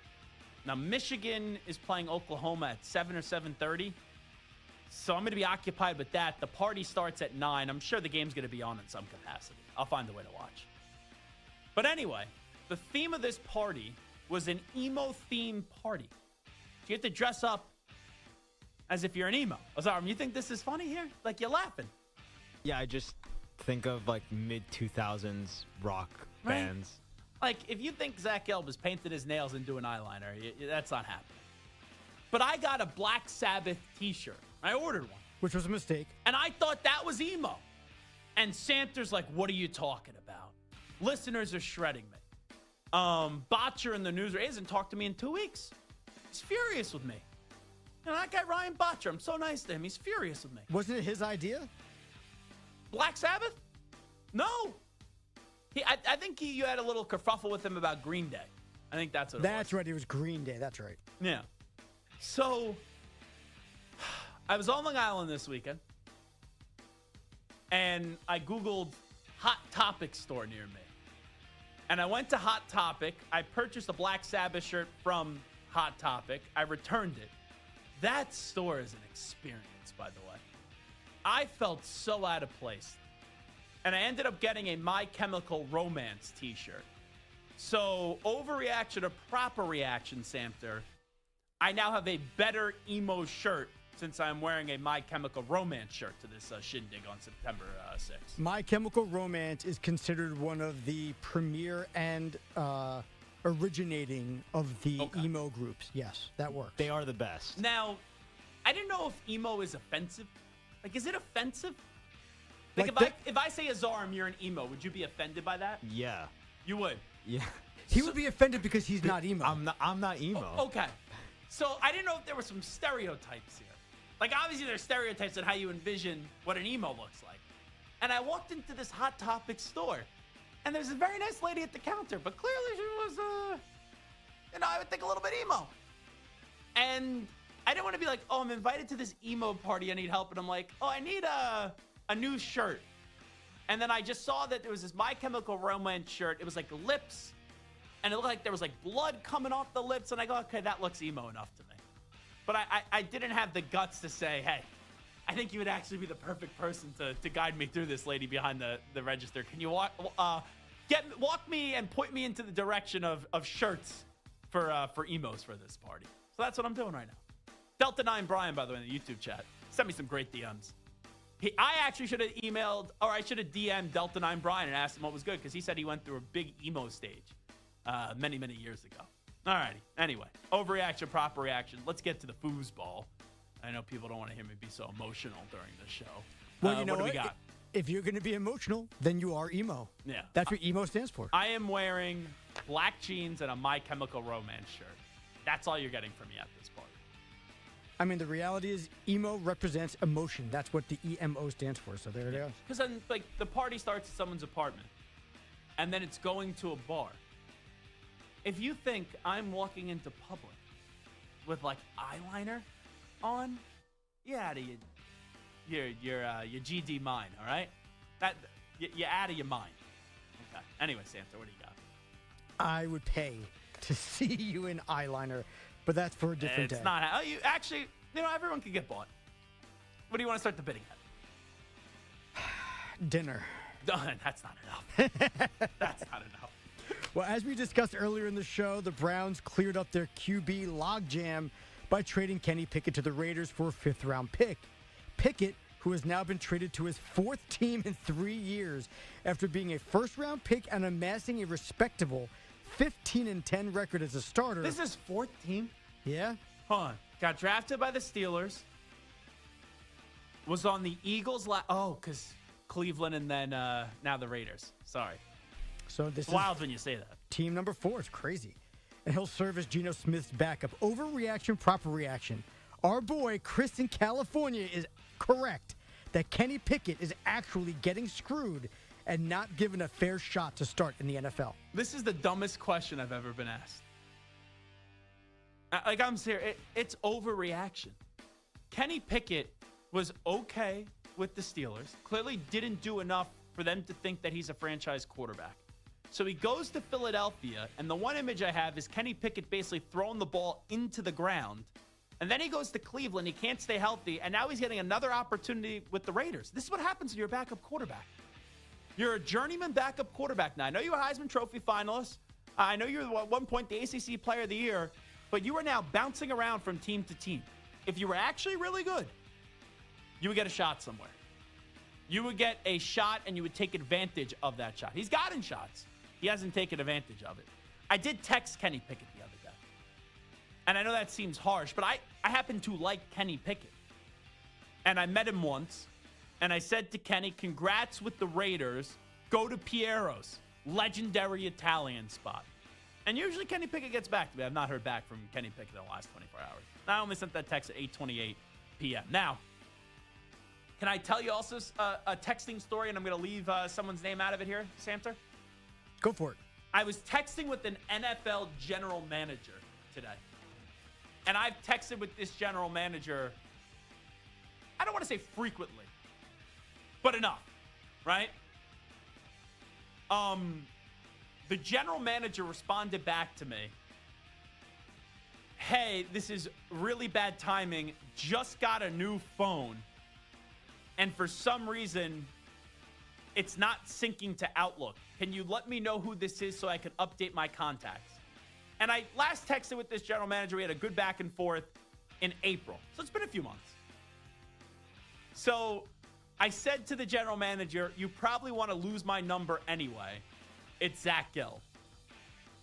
Now, Michigan is playing Oklahoma at 7 or 7:30, so I'm going to be occupied with that. The party starts at 9. I'm sure the game's going to be on in some capacity. I'll find a way to watch. But anyway, the theme of this party was an emo-themed party. You have to dress up as if you're an emo. Azar, you think this is funny here? Like, you're laughing. Yeah, I just think of, like, mid-2000s rock bands. Like, if you think Zach Elb is painting his nails and doing eyeliner, that's not happening. But I got a Black Sabbath t-shirt. I ordered one. Which was a mistake. And I thought that was emo. And Santer's like, what are you talking about? Listeners are shredding me. Botcher in the newsroom hasn't talked to me in 2 weeks. He's furious with me. You know, that guy Ryan Botcher, I'm so nice to him. He's furious with me. Wasn't it his idea? Black Sabbath? No. I think you had a little kerfuffle with him about Green Day. I think that's what it was. That's right. It was Green Day. That's right. Yeah. So, I was on Long Island this weekend, and I Googled Hot Topic store near me. And I went to Hot Topic. I purchased a Black Sabbath shirt from Hot Topic. I returned it. That store is an experience, by the way. I felt so out of place. And I ended up getting a My Chemical Romance t-shirt. So, overreaction or proper reaction, Samter, I now have a better emo shirt since I'm wearing a My Chemical Romance shirt to this shindig on September 6th. My Chemical Romance is considered one of the premier and originating of the emo groups. Yes, that works. They are the best. Now, I didn't know if emo is offensive. Like, is it offensive? Like if I say Azarm, you're an emo, would you be offended by that? Yeah. You would? Yeah. He would be offended because he's not emo. I'm not emo. Okay. So I didn't know if there were some stereotypes here. Like, obviously there's stereotypes on how you envision what an emo looks like. And I walked into this Hot Topic store, and there's a very nice lady at the counter, but clearly she was, I would think a little bit emo. And I didn't want to be like, oh, I'm invited to this emo party, I need help. And I'm like, oh, I need a new shirt. And then I just saw that there was this My Chemical Romance shirt. It was like lips, and it looked like there was like blood coming off the lips. And I go, okay, that looks emo enough to me. But I didn't have the guts to say, hey, I think you would actually be the perfect person to guide me through this, lady behind the register. Can you walk me and point me into the direction of shirts for emos for this party? So that's what I'm doing right now. Delta 9 Brian, by the way, in the YouTube chat, sent me some great DMs. I actually should have emailed, or I should have DM'd Delta 9 Brian and asked him what was good, because he said he went through a big emo stage many, many years ago. All righty. Anyway, overreaction, proper reaction. Let's get to the foosball. I know people don't want to hear me be so emotional during the show. Well, you know what what? do we got? If you're going to be emotional, then you are emo. Yeah. That's what emo stands for. I am wearing black jeans and a My Chemical Romance shirt. That's all you're getting from me at this party. I mean, the reality is emo represents emotion. That's what the EMO stands for. So there it is. Because then, like, the party starts at someone's apartment, and then it's going to a bar. If you think I'm walking into public with, like, eyeliner on, you're out of your GD mind, all right? You're out of your mind. Okay. Anyway, Santa, what do you got? I would pay to see you in eyeliner, but that's for a different day. It's not how you actually, everyone can get bought. What do you want to start the bidding at? Dinner. That's not enough. That's not enough. Well, as we discussed earlier in the show, the Browns cleared up their QB logjam by trading Kenny Pickett to the Raiders for a fifth-round pick. Pickett, who has now been traded to his fourth team in 3 years after being a first-round pick and amassing a respectable 15-10 record as a starter. This is fourth team? Yeah. Hold on. Got drafted by the Steelers. Was on the Eagles. Because Cleveland and then now the Raiders. Sorry. So this it's wild when you say that. Team number 4 is crazy. And he'll serve as Geno Smith's backup. Overreaction, proper reaction. Our boy, Chris in California, is correct that Kenny Pickett is actually getting screwed and not given a fair shot to start in the NFL. This is the dumbest question I've ever been asked. Like, I'm serious. It's overreaction. Kenny Pickett was okay with the Steelers. Clearly didn't do enough for them to think that he's a franchise quarterback. So he goes to Philadelphia, and the one image I have is Kenny Pickett basically throwing the ball into the ground. And then he goes to Cleveland. He can't stay healthy, and now he's getting another opportunity with the Raiders. This is what happens when you're a backup quarterback. You're a journeyman backup quarterback now. I know you're a Heisman Trophy finalist. I know you're at one point the ACC Player of the Year, but you are now bouncing around from team to team. If you were actually really good, you would get a shot somewhere. You would get a shot, and you would take advantage of that shot. He's gotten shots. He hasn't taken advantage of it. I did text Kenny Pickett the other day. And I know that seems harsh, but I happen to like Kenny Pickett. And I met him once, and I said to Kenny, congrats with the Raiders. Go to Piero's, legendary Italian spot. And usually Kenny Pickett gets back to me. I've not heard back from Kenny Pickett in the last 24 hours. I only sent that text at 8:28 p.m. Now, can I tell you also a texting story, and I'm going to leave someone's name out of it here, Samter? Go for it. I was texting with an NFL general manager today. And I've texted with this general manager, I don't want to say frequently, but enough, right? The general manager responded back to me, hey, this is really bad timing, just got a new phone, and for some reason, it's not syncing to Outlook. Can you let me know who this is so I can update my contacts? And I last texted with this general manager. We had a good back and forth in April. So it's been a few months. So I said to the general manager, you probably want to lose my number anyway. It's Zach Gill.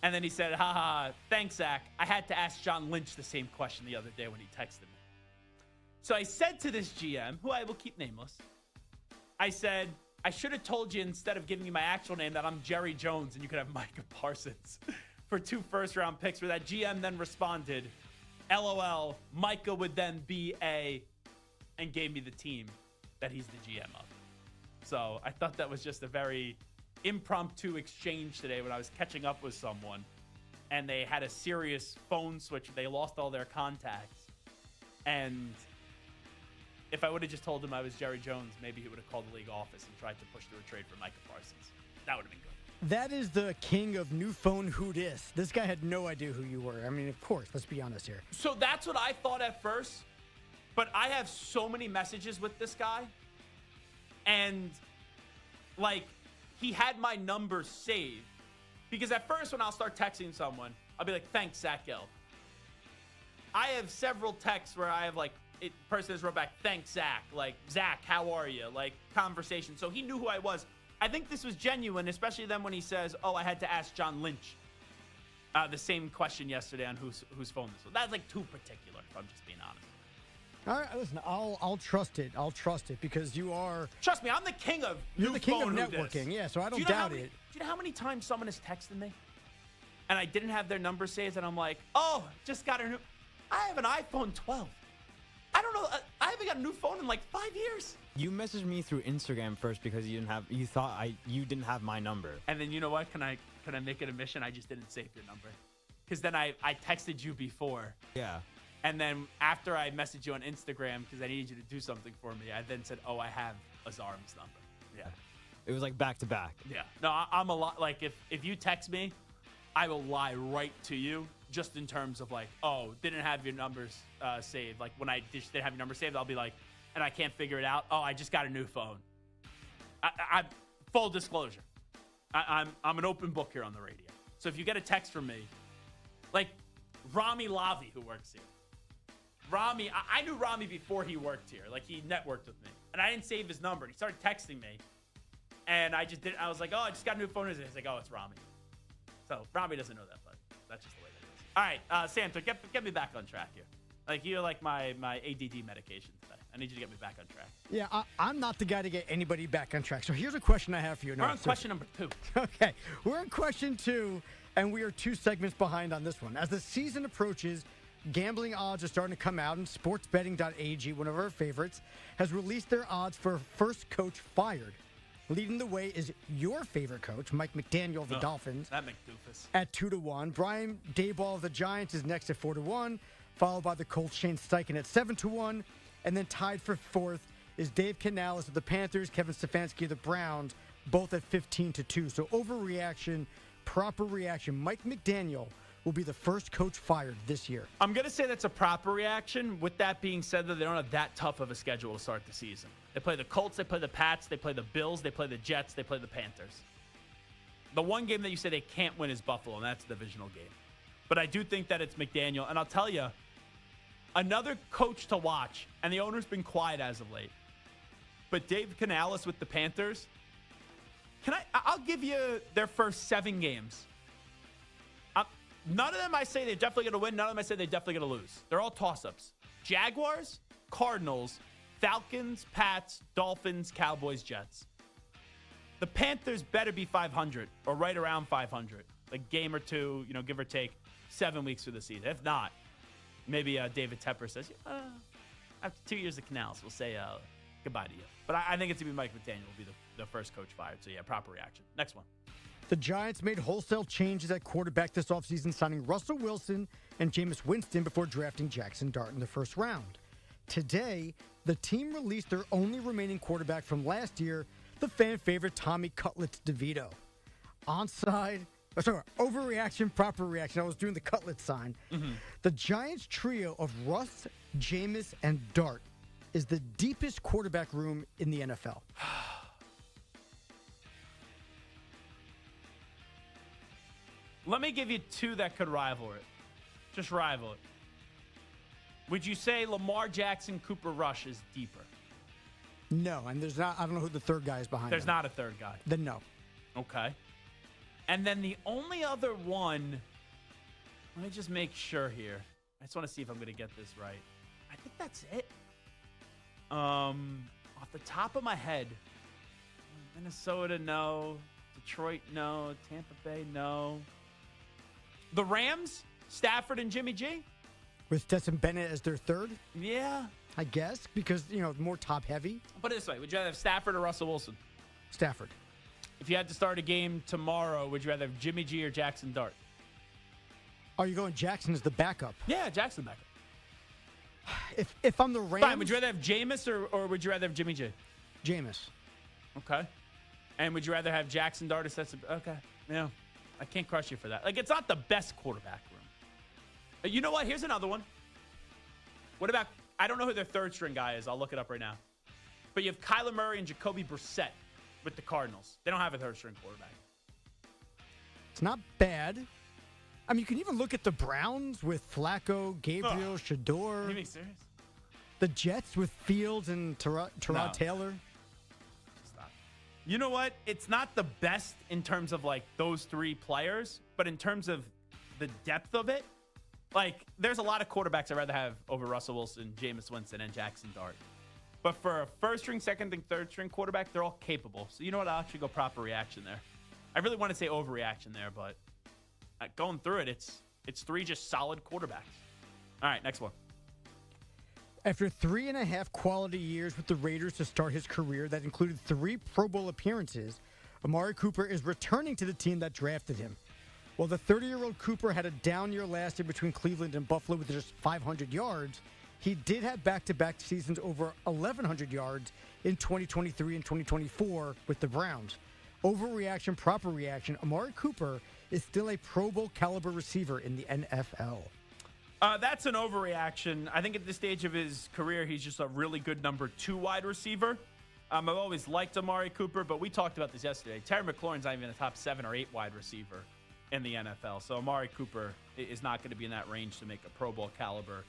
And then he said, haha, thanks, Zach. I had to ask John Lynch the same question the other day when he texted me. So I said to this GM, who I will keep nameless, I said, I should have told you instead of giving you my actual name that I'm Jerry Jones and you could have Micah Parsons for 2 first-round picks, where that GM then responded, LOL, Micah would then be and gave me the team that he's the GM of. So I thought that was just a very impromptu exchange today when I was catching up with someone and they had a serious phone switch. They lost all their contacts. And if I would have just told him I was Jerry Jones, maybe he would have called the league office and tried to push through a trade for Micah Parsons. That would have been good. That is the king of new phone who dis. This guy had no idea who you were. I mean, of course, let's be honest here. So that's what I thought at first. But I have so many messages with this guy. And, like, he had my number saved. Because at first, when I'll start texting someone, I'll be like, thanks, Zach Gill. I have several texts where I have, like, person has wrote back, thanks, Zach. Like, Zach, how are you? Like, conversation. So he knew who I was. I think this was genuine, especially then when he says, oh, I had to ask John Lynch the same question yesterday on whose phone this was. That's, like, too particular, if I'm just being honest. All right, listen, I'll trust it. I'll trust it because you are. Trust me, I'm the king of You're new the king of phone networking, yeah. So I don't Do you know doubt it. Do you know how many times someone has texted me, and I didn't have their number saved, and I'm like, oh, just got a new. I have an iPhone 12. I don't know. I haven't got a new phone in like 5 years. You messaged me through Instagram first because you didn't have my number. And then you know what? Can I make it a mission? I just didn't save your number, because then I texted you before. Yeah. And then after I messaged you on Instagram because I needed you to do something for me, I then said, oh, I have Azarm's number. Yeah. It was like back to back. Yeah. No, I'm a lot like if you text me, I will lie right to you just in terms of like, oh, didn't have your numbers saved. Like when I just didn't have your number saved, I'll be like, and I can't figure it out. Oh, I just got a new phone. I full disclosure. I'm an open book here on the radio. So if you get a text from me, like Rami Lavi, who works here. Rami, I knew Rami before he worked here. Like, he networked with me. And I didn't save his number. He started texting me. And I just didn't. I was like, oh, I just got a new phone. He's like, oh, it's Rami. So, Rami doesn't know that, but that's just the way that is. All right, Santa, get me back on track here. Like, you're like my ADD medication today. I need you to get me back on track. Yeah, I'm not the guy to get anybody back on track. So, here's a question I have for you. We're on question number 2. Okay, we're on question 2, and we are 2 segments behind on this one. As the season approaches, gambling odds are starting to come out, and sportsbetting.ag, one of our favorites, has released their odds for first coach fired. Leading the way is your favorite coach, Mike McDaniel of the Dolphins. That McDoofus. At 2-1. Brian Daboll of the Giants is next at 4-1, followed by the Colts' Shane Steichen at 7-1. And then tied for fourth is Dave Canales of the Panthers, Kevin Stefanski of the Browns, both at 15-2. So overreaction, proper reaction. Mike McDaniel will be the first coach fired this year. I'm going to say that's a proper reaction. With that being said, though, they don't have that tough of a schedule to start the season. They play the Colts, they play the Pats, they play the Bills, they play the Jets, they play the Panthers. The one game that you say they can't win is Buffalo, and that's a divisional game. But I do think that it's McDaniel. And I'll tell you, another coach to watch, and the owner's been quiet as of late, but Dave Canales with the Panthers, I'll give you their first 7 games. None of them I say they're definitely going to win. None of them I say they're definitely going to lose. They're all toss-ups. Jaguars, Cardinals, Falcons, Pats, Dolphins, Cowboys, Jets. The Panthers better be 500 or right around 500. A game or two, give or take 7 weeks through the season. If not, maybe David Tepper says, after 2 years of Canals, we'll say goodbye to you. But I think it's going to be Mike McDaniel will be the first coach fired. So, yeah, proper reaction. Next one. The Giants made wholesale changes at quarterback this offseason, signing Russell Wilson and Jameis Winston before drafting Jackson Dart in the first round. Today, the team released their only remaining quarterback from last year, the fan favorite Tommy Cutlets DeVito. Overreaction, proper reaction. I was doing the Cutlet sign. Mm-hmm. The Giants trio of Russ, Jameis, and Dart is the deepest quarterback room in the NFL. Let me give you 2 that could rival it. Just rival it. Would you say Lamar Jackson, Cooper Rush is deeper? No, and there's not. I don't know who the third guy is behind. There's them. not a third guy. Then no. Okay. And then the only other one, let me just make sure here. I just want to see if I'm going to get this right. I think that's it. Off the top of my head, Minnesota, no. Detroit, no. Tampa Bay, no. The Rams, Stafford and Jimmy G. With Stetson Bennett as their third? Yeah. I guess, because, more top-heavy. Put it this way. Would you rather have Stafford or Russell Wilson? Stafford. If you had to start a game tomorrow, would you rather have Jimmy G or Jackson Dart? Are you going Jackson as the backup? Yeah, Jackson backup. If I'm the Rams... Fine, would you rather have Jameis or would you rather have Jimmy G? Jameis. Okay. And would you rather have Jackson Dart or Stetson? Okay. Yeah. I can't crush you for that. It's not the best quarterback room. You know what? Here's another one. What about, I don't know who their third string guy is. I'll look it up right now. But you have Kyler Murray and Jacoby Brissett with the Cardinals. They don't have a third string quarterback. It's not bad. I mean, you can even look at the Browns with Flacco, Gabriel, Shador. Are you being serious? The Jets with Fields and Tyrod Taylor. Stop. You know what? It's not the best in terms of those 3 players, but in terms of the depth of it, there's a lot of quarterbacks I'd rather have over Russell Wilson, Jameis Winston, and Jackson Dart. But for a first string, second and third string quarterback, they're all capable. So you know what? I'll actually go proper reaction there. I really want to say overreaction there, but going through it, it's 3 just solid quarterbacks. All right, next one. After 3.5 quality years with the Raiders to start his career that included 3 Pro Bowl appearances, Amari Cooper is returning to the team that drafted him. While the 30-year-old Cooper had a down year last year between Cleveland and Buffalo with just 500 yards, he did have back-to-back seasons over 1,100 yards in 2023 and 2024 with the Browns. Overreaction, proper reaction, Amari Cooper is still a Pro Bowl caliber receiver in the NFL. That's an overreaction. I think at this stage of his career, he's just a really good number 2 wide receiver. I've always liked Amari Cooper, but we talked about this yesterday. Terry McLaurin's not even a top 7 or 8 wide receiver in the NFL. So Amari Cooper is not going to be in that range to make a Pro Bowl caliber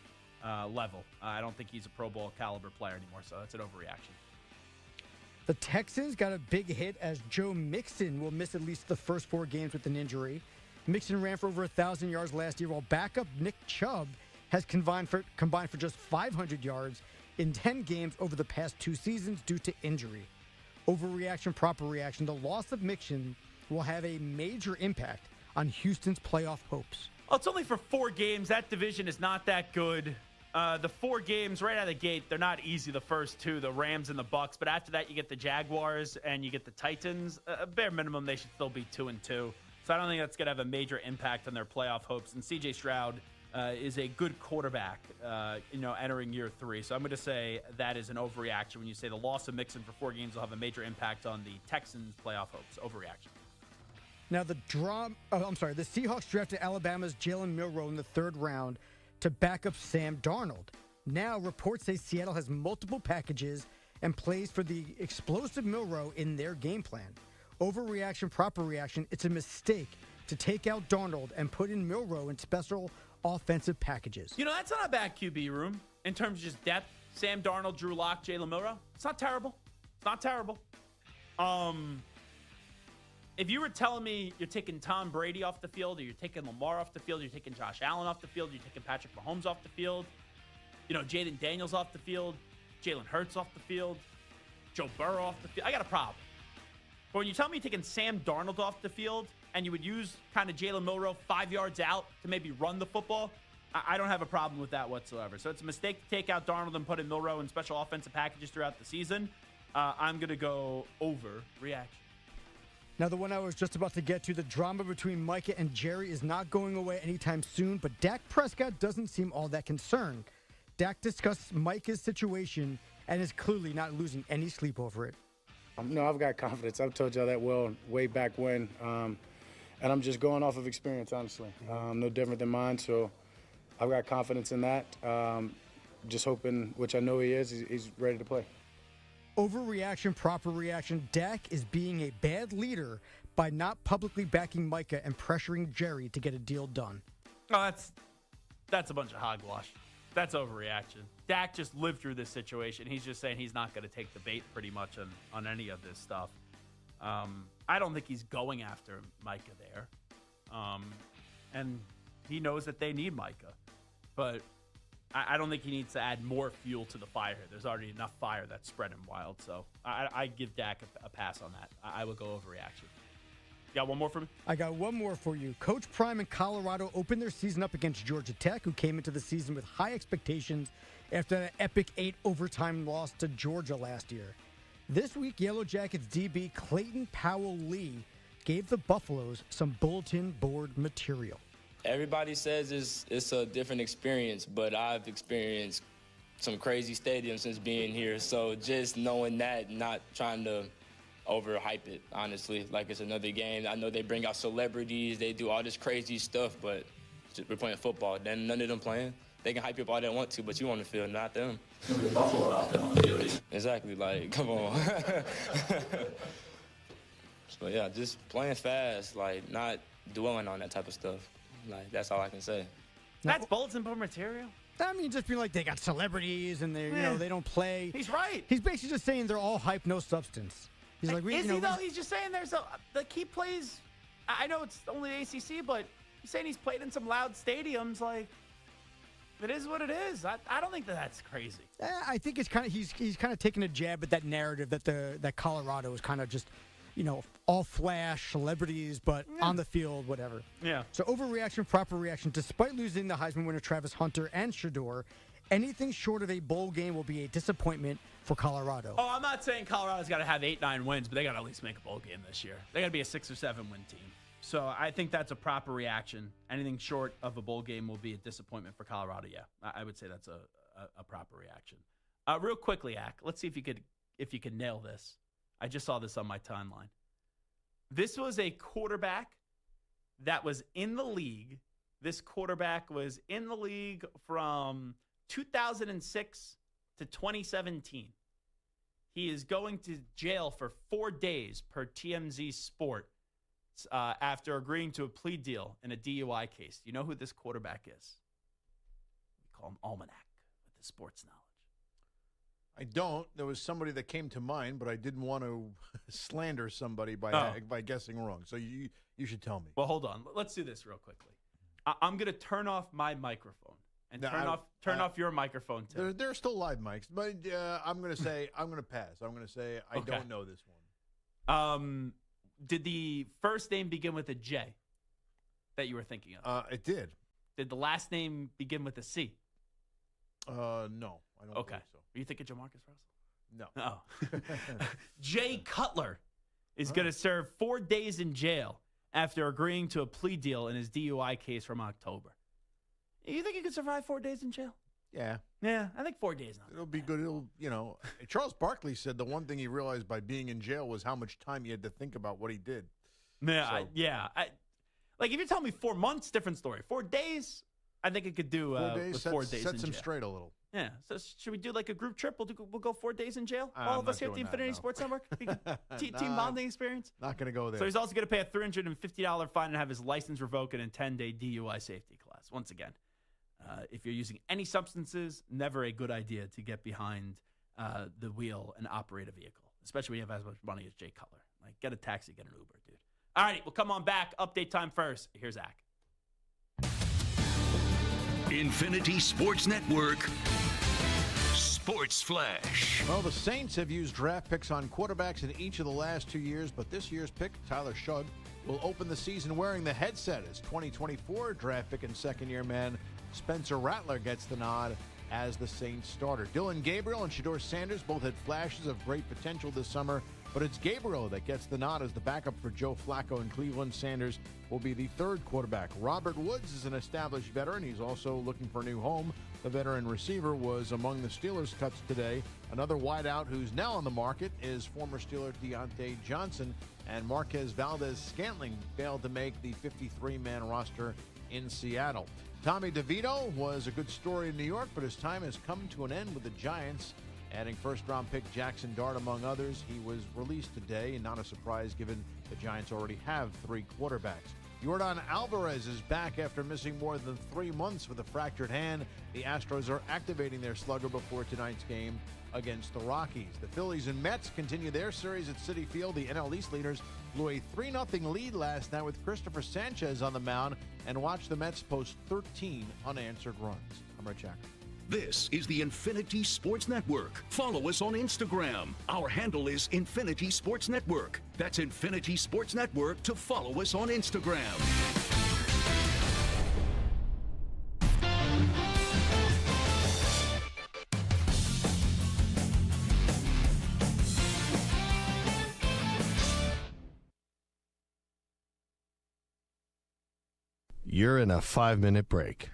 level. I don't think he's a Pro Bowl caliber player anymore, so that's an overreaction. The Texans got a big hit as Joe Mixon will miss at least the first 4 games with an injury. Mixon ran for over 1,000 yards last year, while backup Nick Chubb has combined for just 500 yards in 10 games over the past 2 seasons due to injury. Overreaction, proper reaction. The loss of Mixon will have a major impact on Houston's playoff hopes. Well, it's only for 4 games. That division is not that good. The 4 games right out of the gate, they're not easy, the first 2, the Rams and the Bucks. But after that, you get the Jaguars and you get the Titans. Bare minimum, they should still be 2-2. So I don't think that's going to have a major impact on their playoff hopes. And C.J. Stroud is a good quarterback, entering year 3. So I'm going to say that is an overreaction when you say the loss of Mixon for 4 games will have a major impact on the Texans' playoff hopes. Overreaction. Now, the Seahawks drafted Alabama's Jalen Milroe in the 3rd round to back up Sam Darnold. Now, reports say Seattle has multiple packages and plays for the explosive Milroe in their game plan. Overreaction, proper reaction, it's a mistake to take out Darnold and put in Milroe in special offensive packages. That's not a bad QB room in terms of just depth. Sam Darnold, Drew Lock, Jalen Milroe. It's not terrible. It's not terrible. If you were telling me you're taking Tom Brady off the field, or you're taking Lamar off the field, you're taking Josh Allen off the field, you're taking Patrick Mahomes off the field, Jaden Daniels off the field, Jalen Hurts off the field, Joe Burrow off the field, I got a problem. But when you tell me you're taking Sam Darnold off the field and you would use kind of Jalen Milroe 5 yards out to maybe run the football, I don't have a problem with that whatsoever. So it's a mistake to take out Darnold and put in Milroe in special offensive packages throughout the season. I'm going to go overreaction. Now, the one I was just about to get to, the drama between Micah and Jerry is not going away anytime soon, but Dak Prescott doesn't seem all that concerned. Dak discussed Micah's situation and is clearly not losing any sleep over it. No, I've got confidence. I've told y'all that way back when, and I'm just going off of experience, honestly. No different than mine, so I've got confidence in that. Just hoping, which I know he is, he's ready to play. Overreaction, proper reaction. Dak is being a bad leader by not publicly backing Micah and pressuring Jerry to get a deal done. Oh, that's a bunch of hogwash. That's overreaction. Dak just lived through this situation. He's just saying he's not going to take the bait pretty much on any of this stuff. I don't think he's going after Micah there. And he knows that they need Micah. But I don't think he needs to add more fuel to the fire here. There's already enough fire that's spreading wild. So I give Dak a pass on that. I would go overreaction. You got one more for me? I got one more for you. Coach Prime in Colorado opened their season up against Georgia Tech, who came into the season with high expectations after an epic 8 overtime loss to Georgia last year. This week, Yellow Jackets DB Clayton Powell-Lee gave the Buffaloes some bulletin board material. Everybody says it's a different experience, but I've experienced some crazy stadiums since being here. So just knowing that, not trying to overhype it, honestly, like it's another game. I know they bring out celebrities, they do all this crazy stuff, but we're playing football. Then none of them playing. They can hype you up all they want to, but you on the field, not them. The Buffalo out there on the field. Exactly, like, come on. So yeah, just playing fast, like not dwelling on that type of stuff. Like, that's all I can say. That's bulletin board material? I mean, just being like they got celebrities and they don't play. He's right. He's basically just saying they're all hype, no substance. He's like, is he though? He's just saying the key plays. I know it's only the ACC, but he's saying he's played in some loud stadiums. Like, it is what it is. I don't think that's crazy. I think it's kind of he's kind of taking a jab at that narrative that Colorado is kind of just, all flash celebrities, but on the field, whatever. Yeah. So overreaction, proper reaction. Despite losing the Heisman winner Travis Hunter and Shador, anything short of a bowl game will be a disappointment for Colorado. Oh, I'm not saying Colorado's got to have 8-9 wins, but they got to at least make a bowl game this year. They got to be a 6 or 7 win team. So I think that's a proper reaction. Anything short of a bowl game will be a disappointment for Colorado. Yeah, I would say that's a proper reaction. Real quickly, Ak, let's see if you could nail this. I just saw this on my timeline. This was a quarterback that was in the league. This quarterback was in the league from 2006 to 2017. He is going to jail for 4 days per TMZ Sport after agreeing to a plea deal in a DUI case. You know who this quarterback is? We call him Almanac with the sports knowledge. I don't. There was somebody that came to mind, but I didn't want to slander somebody by guessing wrong. So you should tell me. Well, hold on. Let's do this real quickly. I'm going to turn off my microphone and turn off your microphone too. There are still live mics, but I'm going to say I'm going to pass. I'm going to say I don't know this one. Did the first name begin with a J that you were thinking of? It did. Did the last name begin with a C? No, I don't Okay. believe so. Are you thinking Jamarcus Russell? No. Oh. Jay Cutler is going to serve 4 days in jail after agreeing to a plea deal in his DUI case from October. You think he could survive 4 days in jail? Yeah. Yeah, I think 4 days. It'll be good. Charles Barkley said the one thing he realized by being in jail was how much time he had to think about what he did. Yeah, So- like if you're telling me 4 months, different story. 4 days, I think it could do 4 days with 4 days in sets him jail. straight a little. Yeah. So should we do like a group trip? We'll go 4 days in jail. I'm All of not us here at the doing that, Infinity no. Sports Network. Team Nah, bonding experience. Not going to go there. So he's also going to pay a $350 fine and have his license revoked in a 10-day DUI safety class. Once again, if you're using any substances, never a good idea to get behind the wheel and operate a vehicle, especially when you have as much money as Jay Cutler. Like, get a taxi, get an Uber, dude. All right, we'll come on back. Update time first. Here's Zach. Infinity Sports Network. Sports Flash. Well, the Saints have used draft picks on quarterbacks in each of the last 2 years, but this year's pick, Tyler Shugg, will open the season wearing the headset as 2024 draft pick and second-year man Spencer Rattler gets the nod as the Saints starter. Dylan Gabriel and Shedeur Sanders both had flashes of great potential this summer, but it's Gabriel that gets the nod as the backup for Joe Flacco in Cleveland. Sanders will be the third quarterback. Robert Woods is an established veteran. He's also looking for a new home. The veteran receiver was among the Steelers' cuts today. Another wideout who's now on the market is former Steeler Deontay Johnson, and Marquez Valdez-Scantling failed to make the 53-man roster in Seattle. Tommy DeVito was a good story in New York, but his time has come to an end with the Giants. Adding first-round pick Jackson Dart, among others, he was released today, and not a surprise given the Giants already have 3 quarterbacks. Yordan Alvarez is back after missing more than 3 months with a fractured hand. The Astros are activating their slugger before tonight's game against the Rockies. The Phillies and Mets continue their series at Citi Field. The NL East leaders blew a 3-0 lead last night with Christopher Sanchez on the mound, and watched the Mets post 13 unanswered runs. I'm Rich Acker. This is the Infinity Sports Network. Follow us on Instagram. Our handle is Infinity Sports Network. That's Infinity Sports Network to follow us on Instagram. You're in a 5-minute break.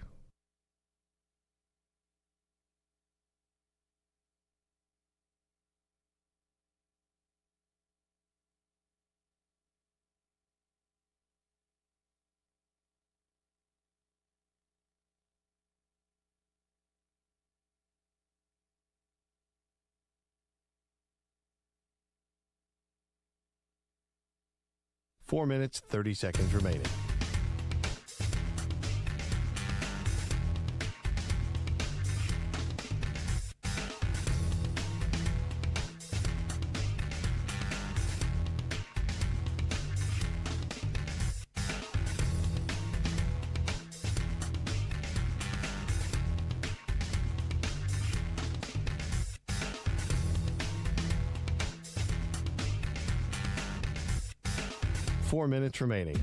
Four minutes, 30 seconds remaining. Four minutes remaining.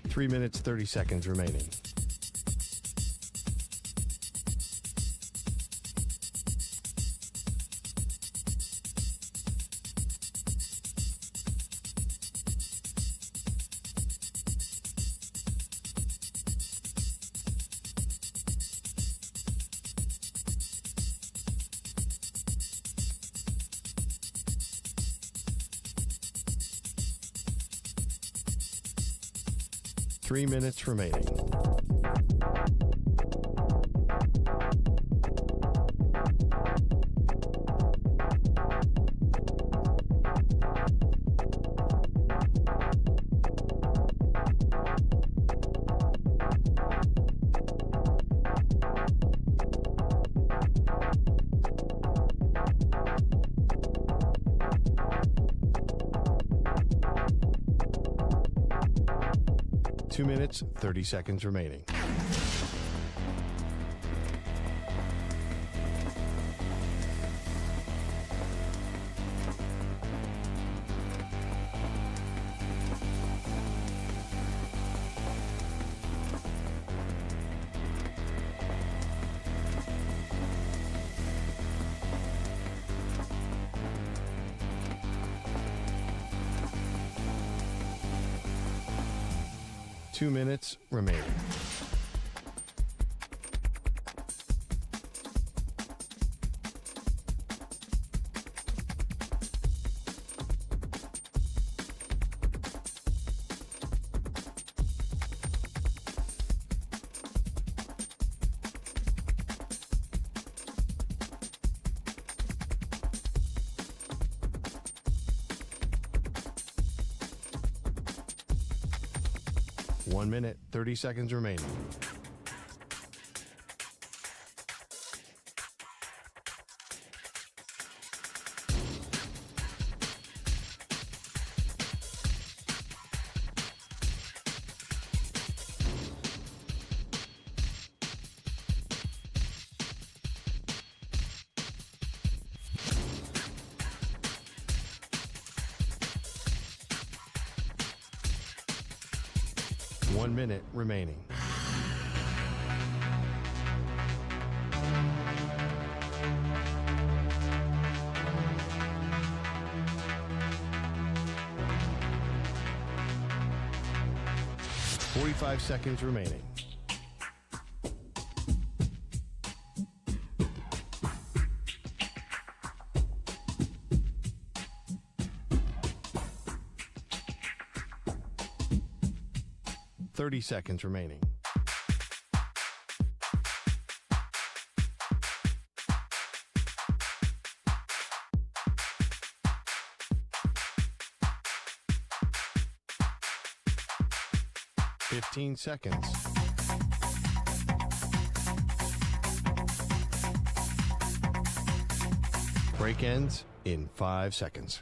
Three minutes, 30 seconds remaining. Three minutes remaining. 2 minutes, 30 seconds remaining. Two minutes remaining. One minute, 30 seconds remaining. One minute remaining. Forty-five seconds remaining. Seconds remaining. Fifteen seconds. Break ends in 5 seconds.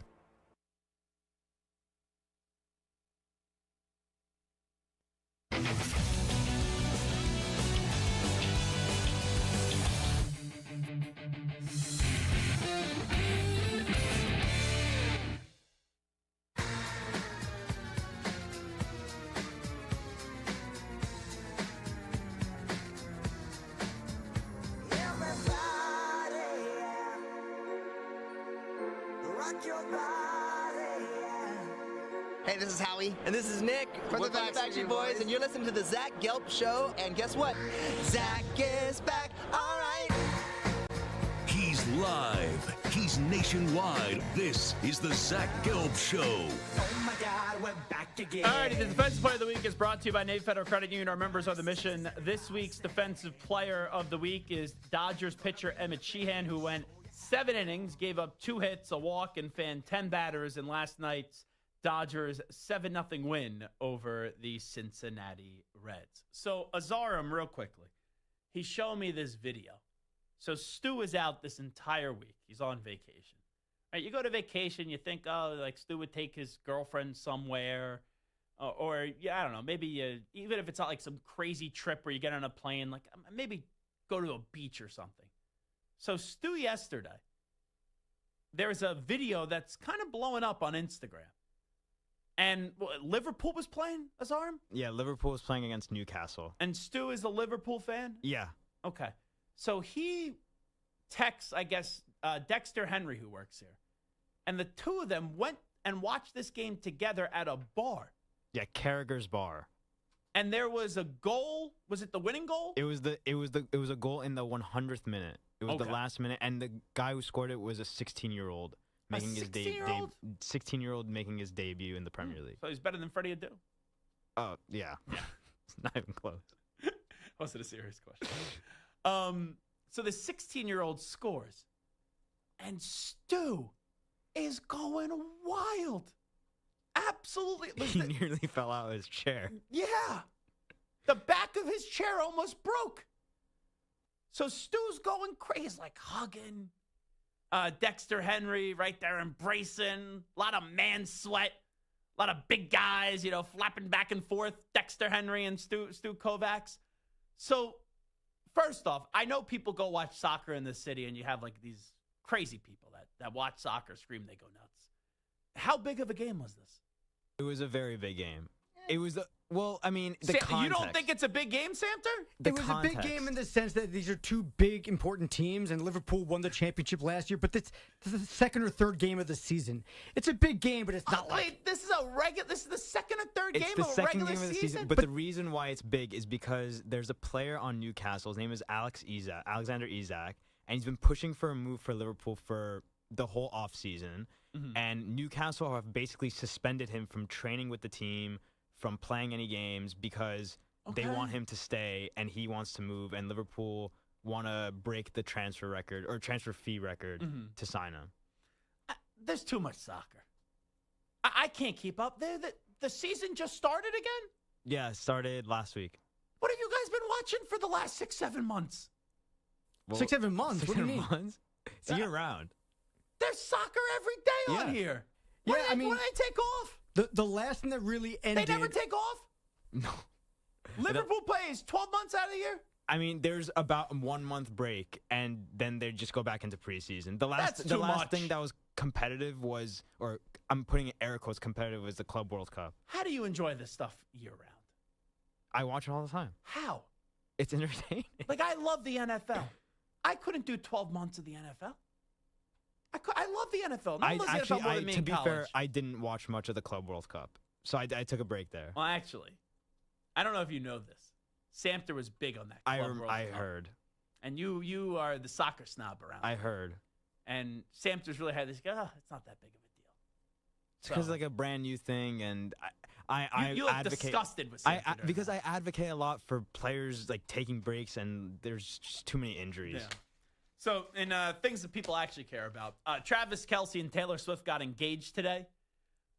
Hey, this is Howie. And this is Nick. We're from the Backstreet Boys. And you're listening to the Zach Gelb Show. And guess what? Zach is back. All right. He's live. He's nationwide. This is the Zach Gelb Show. Oh, my God. We're back again. All righty, the Defensive Player of the Week is brought to you by Navy Federal Credit Union. Our members are the mission. This week's Defensive Player of the Week is Dodgers pitcher Emmett Sheehan, who went 7 innings, gave up 2 hits, a walk, and fanned 10 batters in last night's Dodgers 7-0 win over the Cincinnati Reds. So, Azaram, real quickly, he's showing me this video. So, Stu is out this entire week. He's on vacation. Right, you go to vacation, you think, oh, like Stu would take his girlfriend somewhere. Or I don't know, maybe even if it's not like some crazy trip where you get on a plane, like maybe go to a beach or something. So, Stu yesterday, there's a video that's kind of blowing up on Instagram. And Liverpool was playing, Azaram? Yeah, Liverpool was playing against Newcastle. And Stu is a Liverpool fan? Yeah. Okay. So he texts, I guess, Dexter Henry, who works here. And the two of them went and watched this game together at a bar. Yeah, Carragher's bar. And there was a goal. Was it the winning goal? It was a goal in the 100th minute. It was the last minute, and the guy who scored it was a 16-year-old. Making his 16-year-old making his debut in the Premier League. So he's better than Freddie Adu. Oh, yeah. It's not even close. Was it a serious question? So the 16-year-old scores, and Stu is going wild. Absolutely. He nearly fell out of his chair. Yeah. The back of his chair almost broke. So Stu's going crazy, like hugging Dexter Henry right there, embracing, a lot of man sweat A lot of big guys, flapping back and forth, Dexter Henry and Stu Kovacs. So, first off, I know people go watch soccer in this city, and you have like these crazy people that watch soccer, scream, they go nuts. How big of a game was this? It was a very big game. It was the context. You don't think it's a big game, Samter? It was a big game in the sense that these are two big, important teams, and Liverpool won the championship last year, but this is the second or third game of the season. It's a big game, but it's not This is the second or third game the of a second regular game of the season. But the reason why it's big is because there's a player on Newcastle. His name is Alexander Isak, and he's been pushing for a move for Liverpool for the whole offseason. Mm-hmm. And Newcastle have basically suspended him from training with the team, from playing any games, because they want him to stay and he wants to move, and Liverpool want to break the transfer record or transfer fee record to sign him. There's too much soccer. I can't keep up. The season just started again? Yeah, it started last week. What have you guys been watching for the last 6-7 months? Well, 6-7 months? What do you mean? Months? It's year-round. There's soccer every day on here. When do they take off? The last thing that really ended... They never take off? No. Liverpool plays 12 months out of the year? I mean, there's about a 1 month break, and then they just go back into preseason. The last thing that was competitive was, or I'm putting in air quotes competitive, was the Club World Cup. How do you enjoy this stuff year-round? I watch it all the time. How? It's entertaining. Like, I love the NFL. I couldn't do 12 months of the NFL. I love the NFL. No one loves the NFL more than me to in be college. fair, I didn't watch much of the Club World Cup, so I took a break there. Well, actually, I don't know if you know this. Samter was big on that Club World I Cup. heard. And you are the soccer snob around. I heard. And Samter's really had this, it's not that big of a deal. It's because like a brand new thing, and you look advocate. disgusted with Samter. Because I advocate a lot for players like taking breaks, and there's just too many injuries. Yeah. So, in things that people actually care about, Travis Kelce and Taylor Swift got engaged today.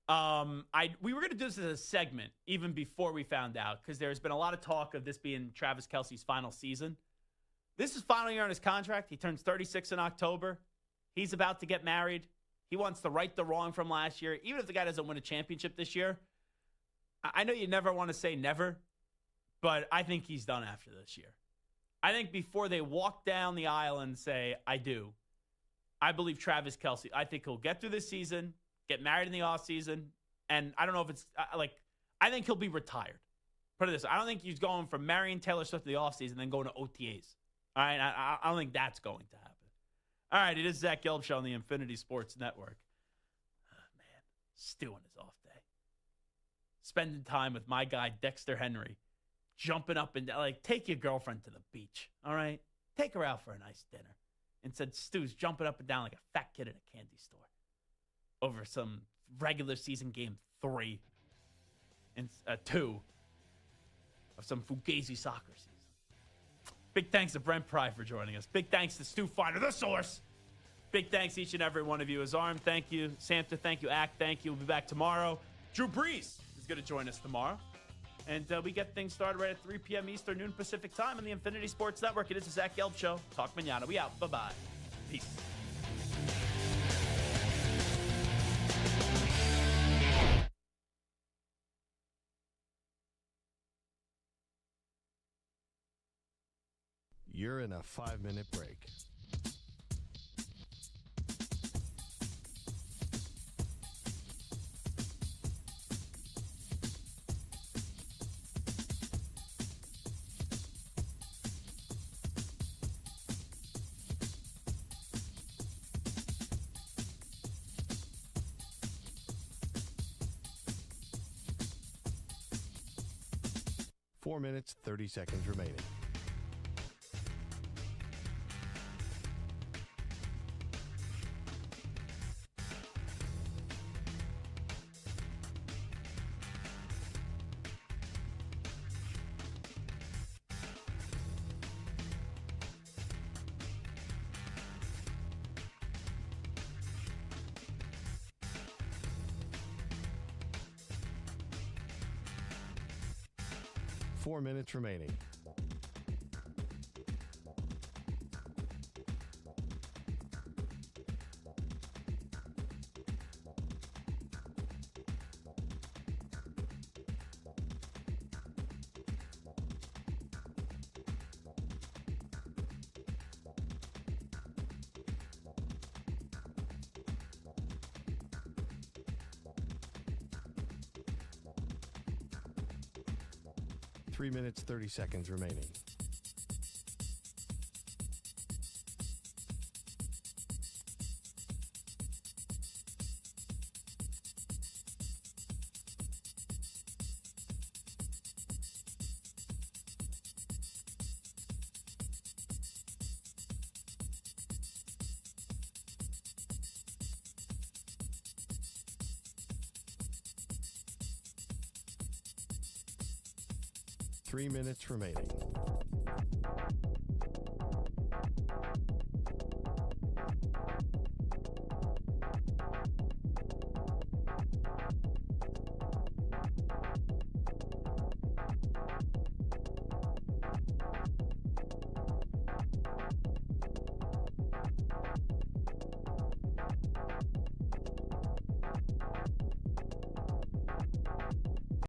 We were going to do this as a segment even before we found out, because there's been a lot of talk of this being Travis Kelce's final season. This is final year on his contract. He turns 36 in October. He's about to get married. He wants to right the wrong from last year, even if the guy doesn't win a championship this year. I know you never want to say never, but I think he's done after this year. I think before they walk down the aisle and say, I do, I believe Travis Kelce, I think he'll get through this season, get married in the offseason, and I don't know if it's I think he'll be retired. Put it this way, I don't think he's going from marrying Taylor Swift in the offseason and then going to OTAs. All right, I don't think that's going to happen. All right, it is Zach Gelb Show on the Infinity Sports Network. Oh, man, Stu on his off day. Spending time with my guy, Dexter Henry. Jumping up and down, take your girlfriend to the beach, all right? Take her out for a nice dinner. Instead, Stu's jumping up and down like a fat kid at a candy store over some regular season game 3 and 2 of some Fugazi soccer season. Big thanks to Brent Pry for joining us. Big thanks to Stu Feiner, the source. Big thanks to each and every one of you. Azarm, thank you. Samter, thank you. Ack, thank you. We'll be back tomorrow. Drew Brees is going to join us tomorrow. And we get things started right at 3 p.m. Eastern, noon Pacific time on the Infinity Sports Network. It is the Zach Gelb Show. Talk manana. We out. Bye-bye. Peace. You're in a 5-minute break. Four minutes, 30 seconds remaining. Four minutes remaining. 3 minutes, 30 seconds remaining. Three minutes remaining.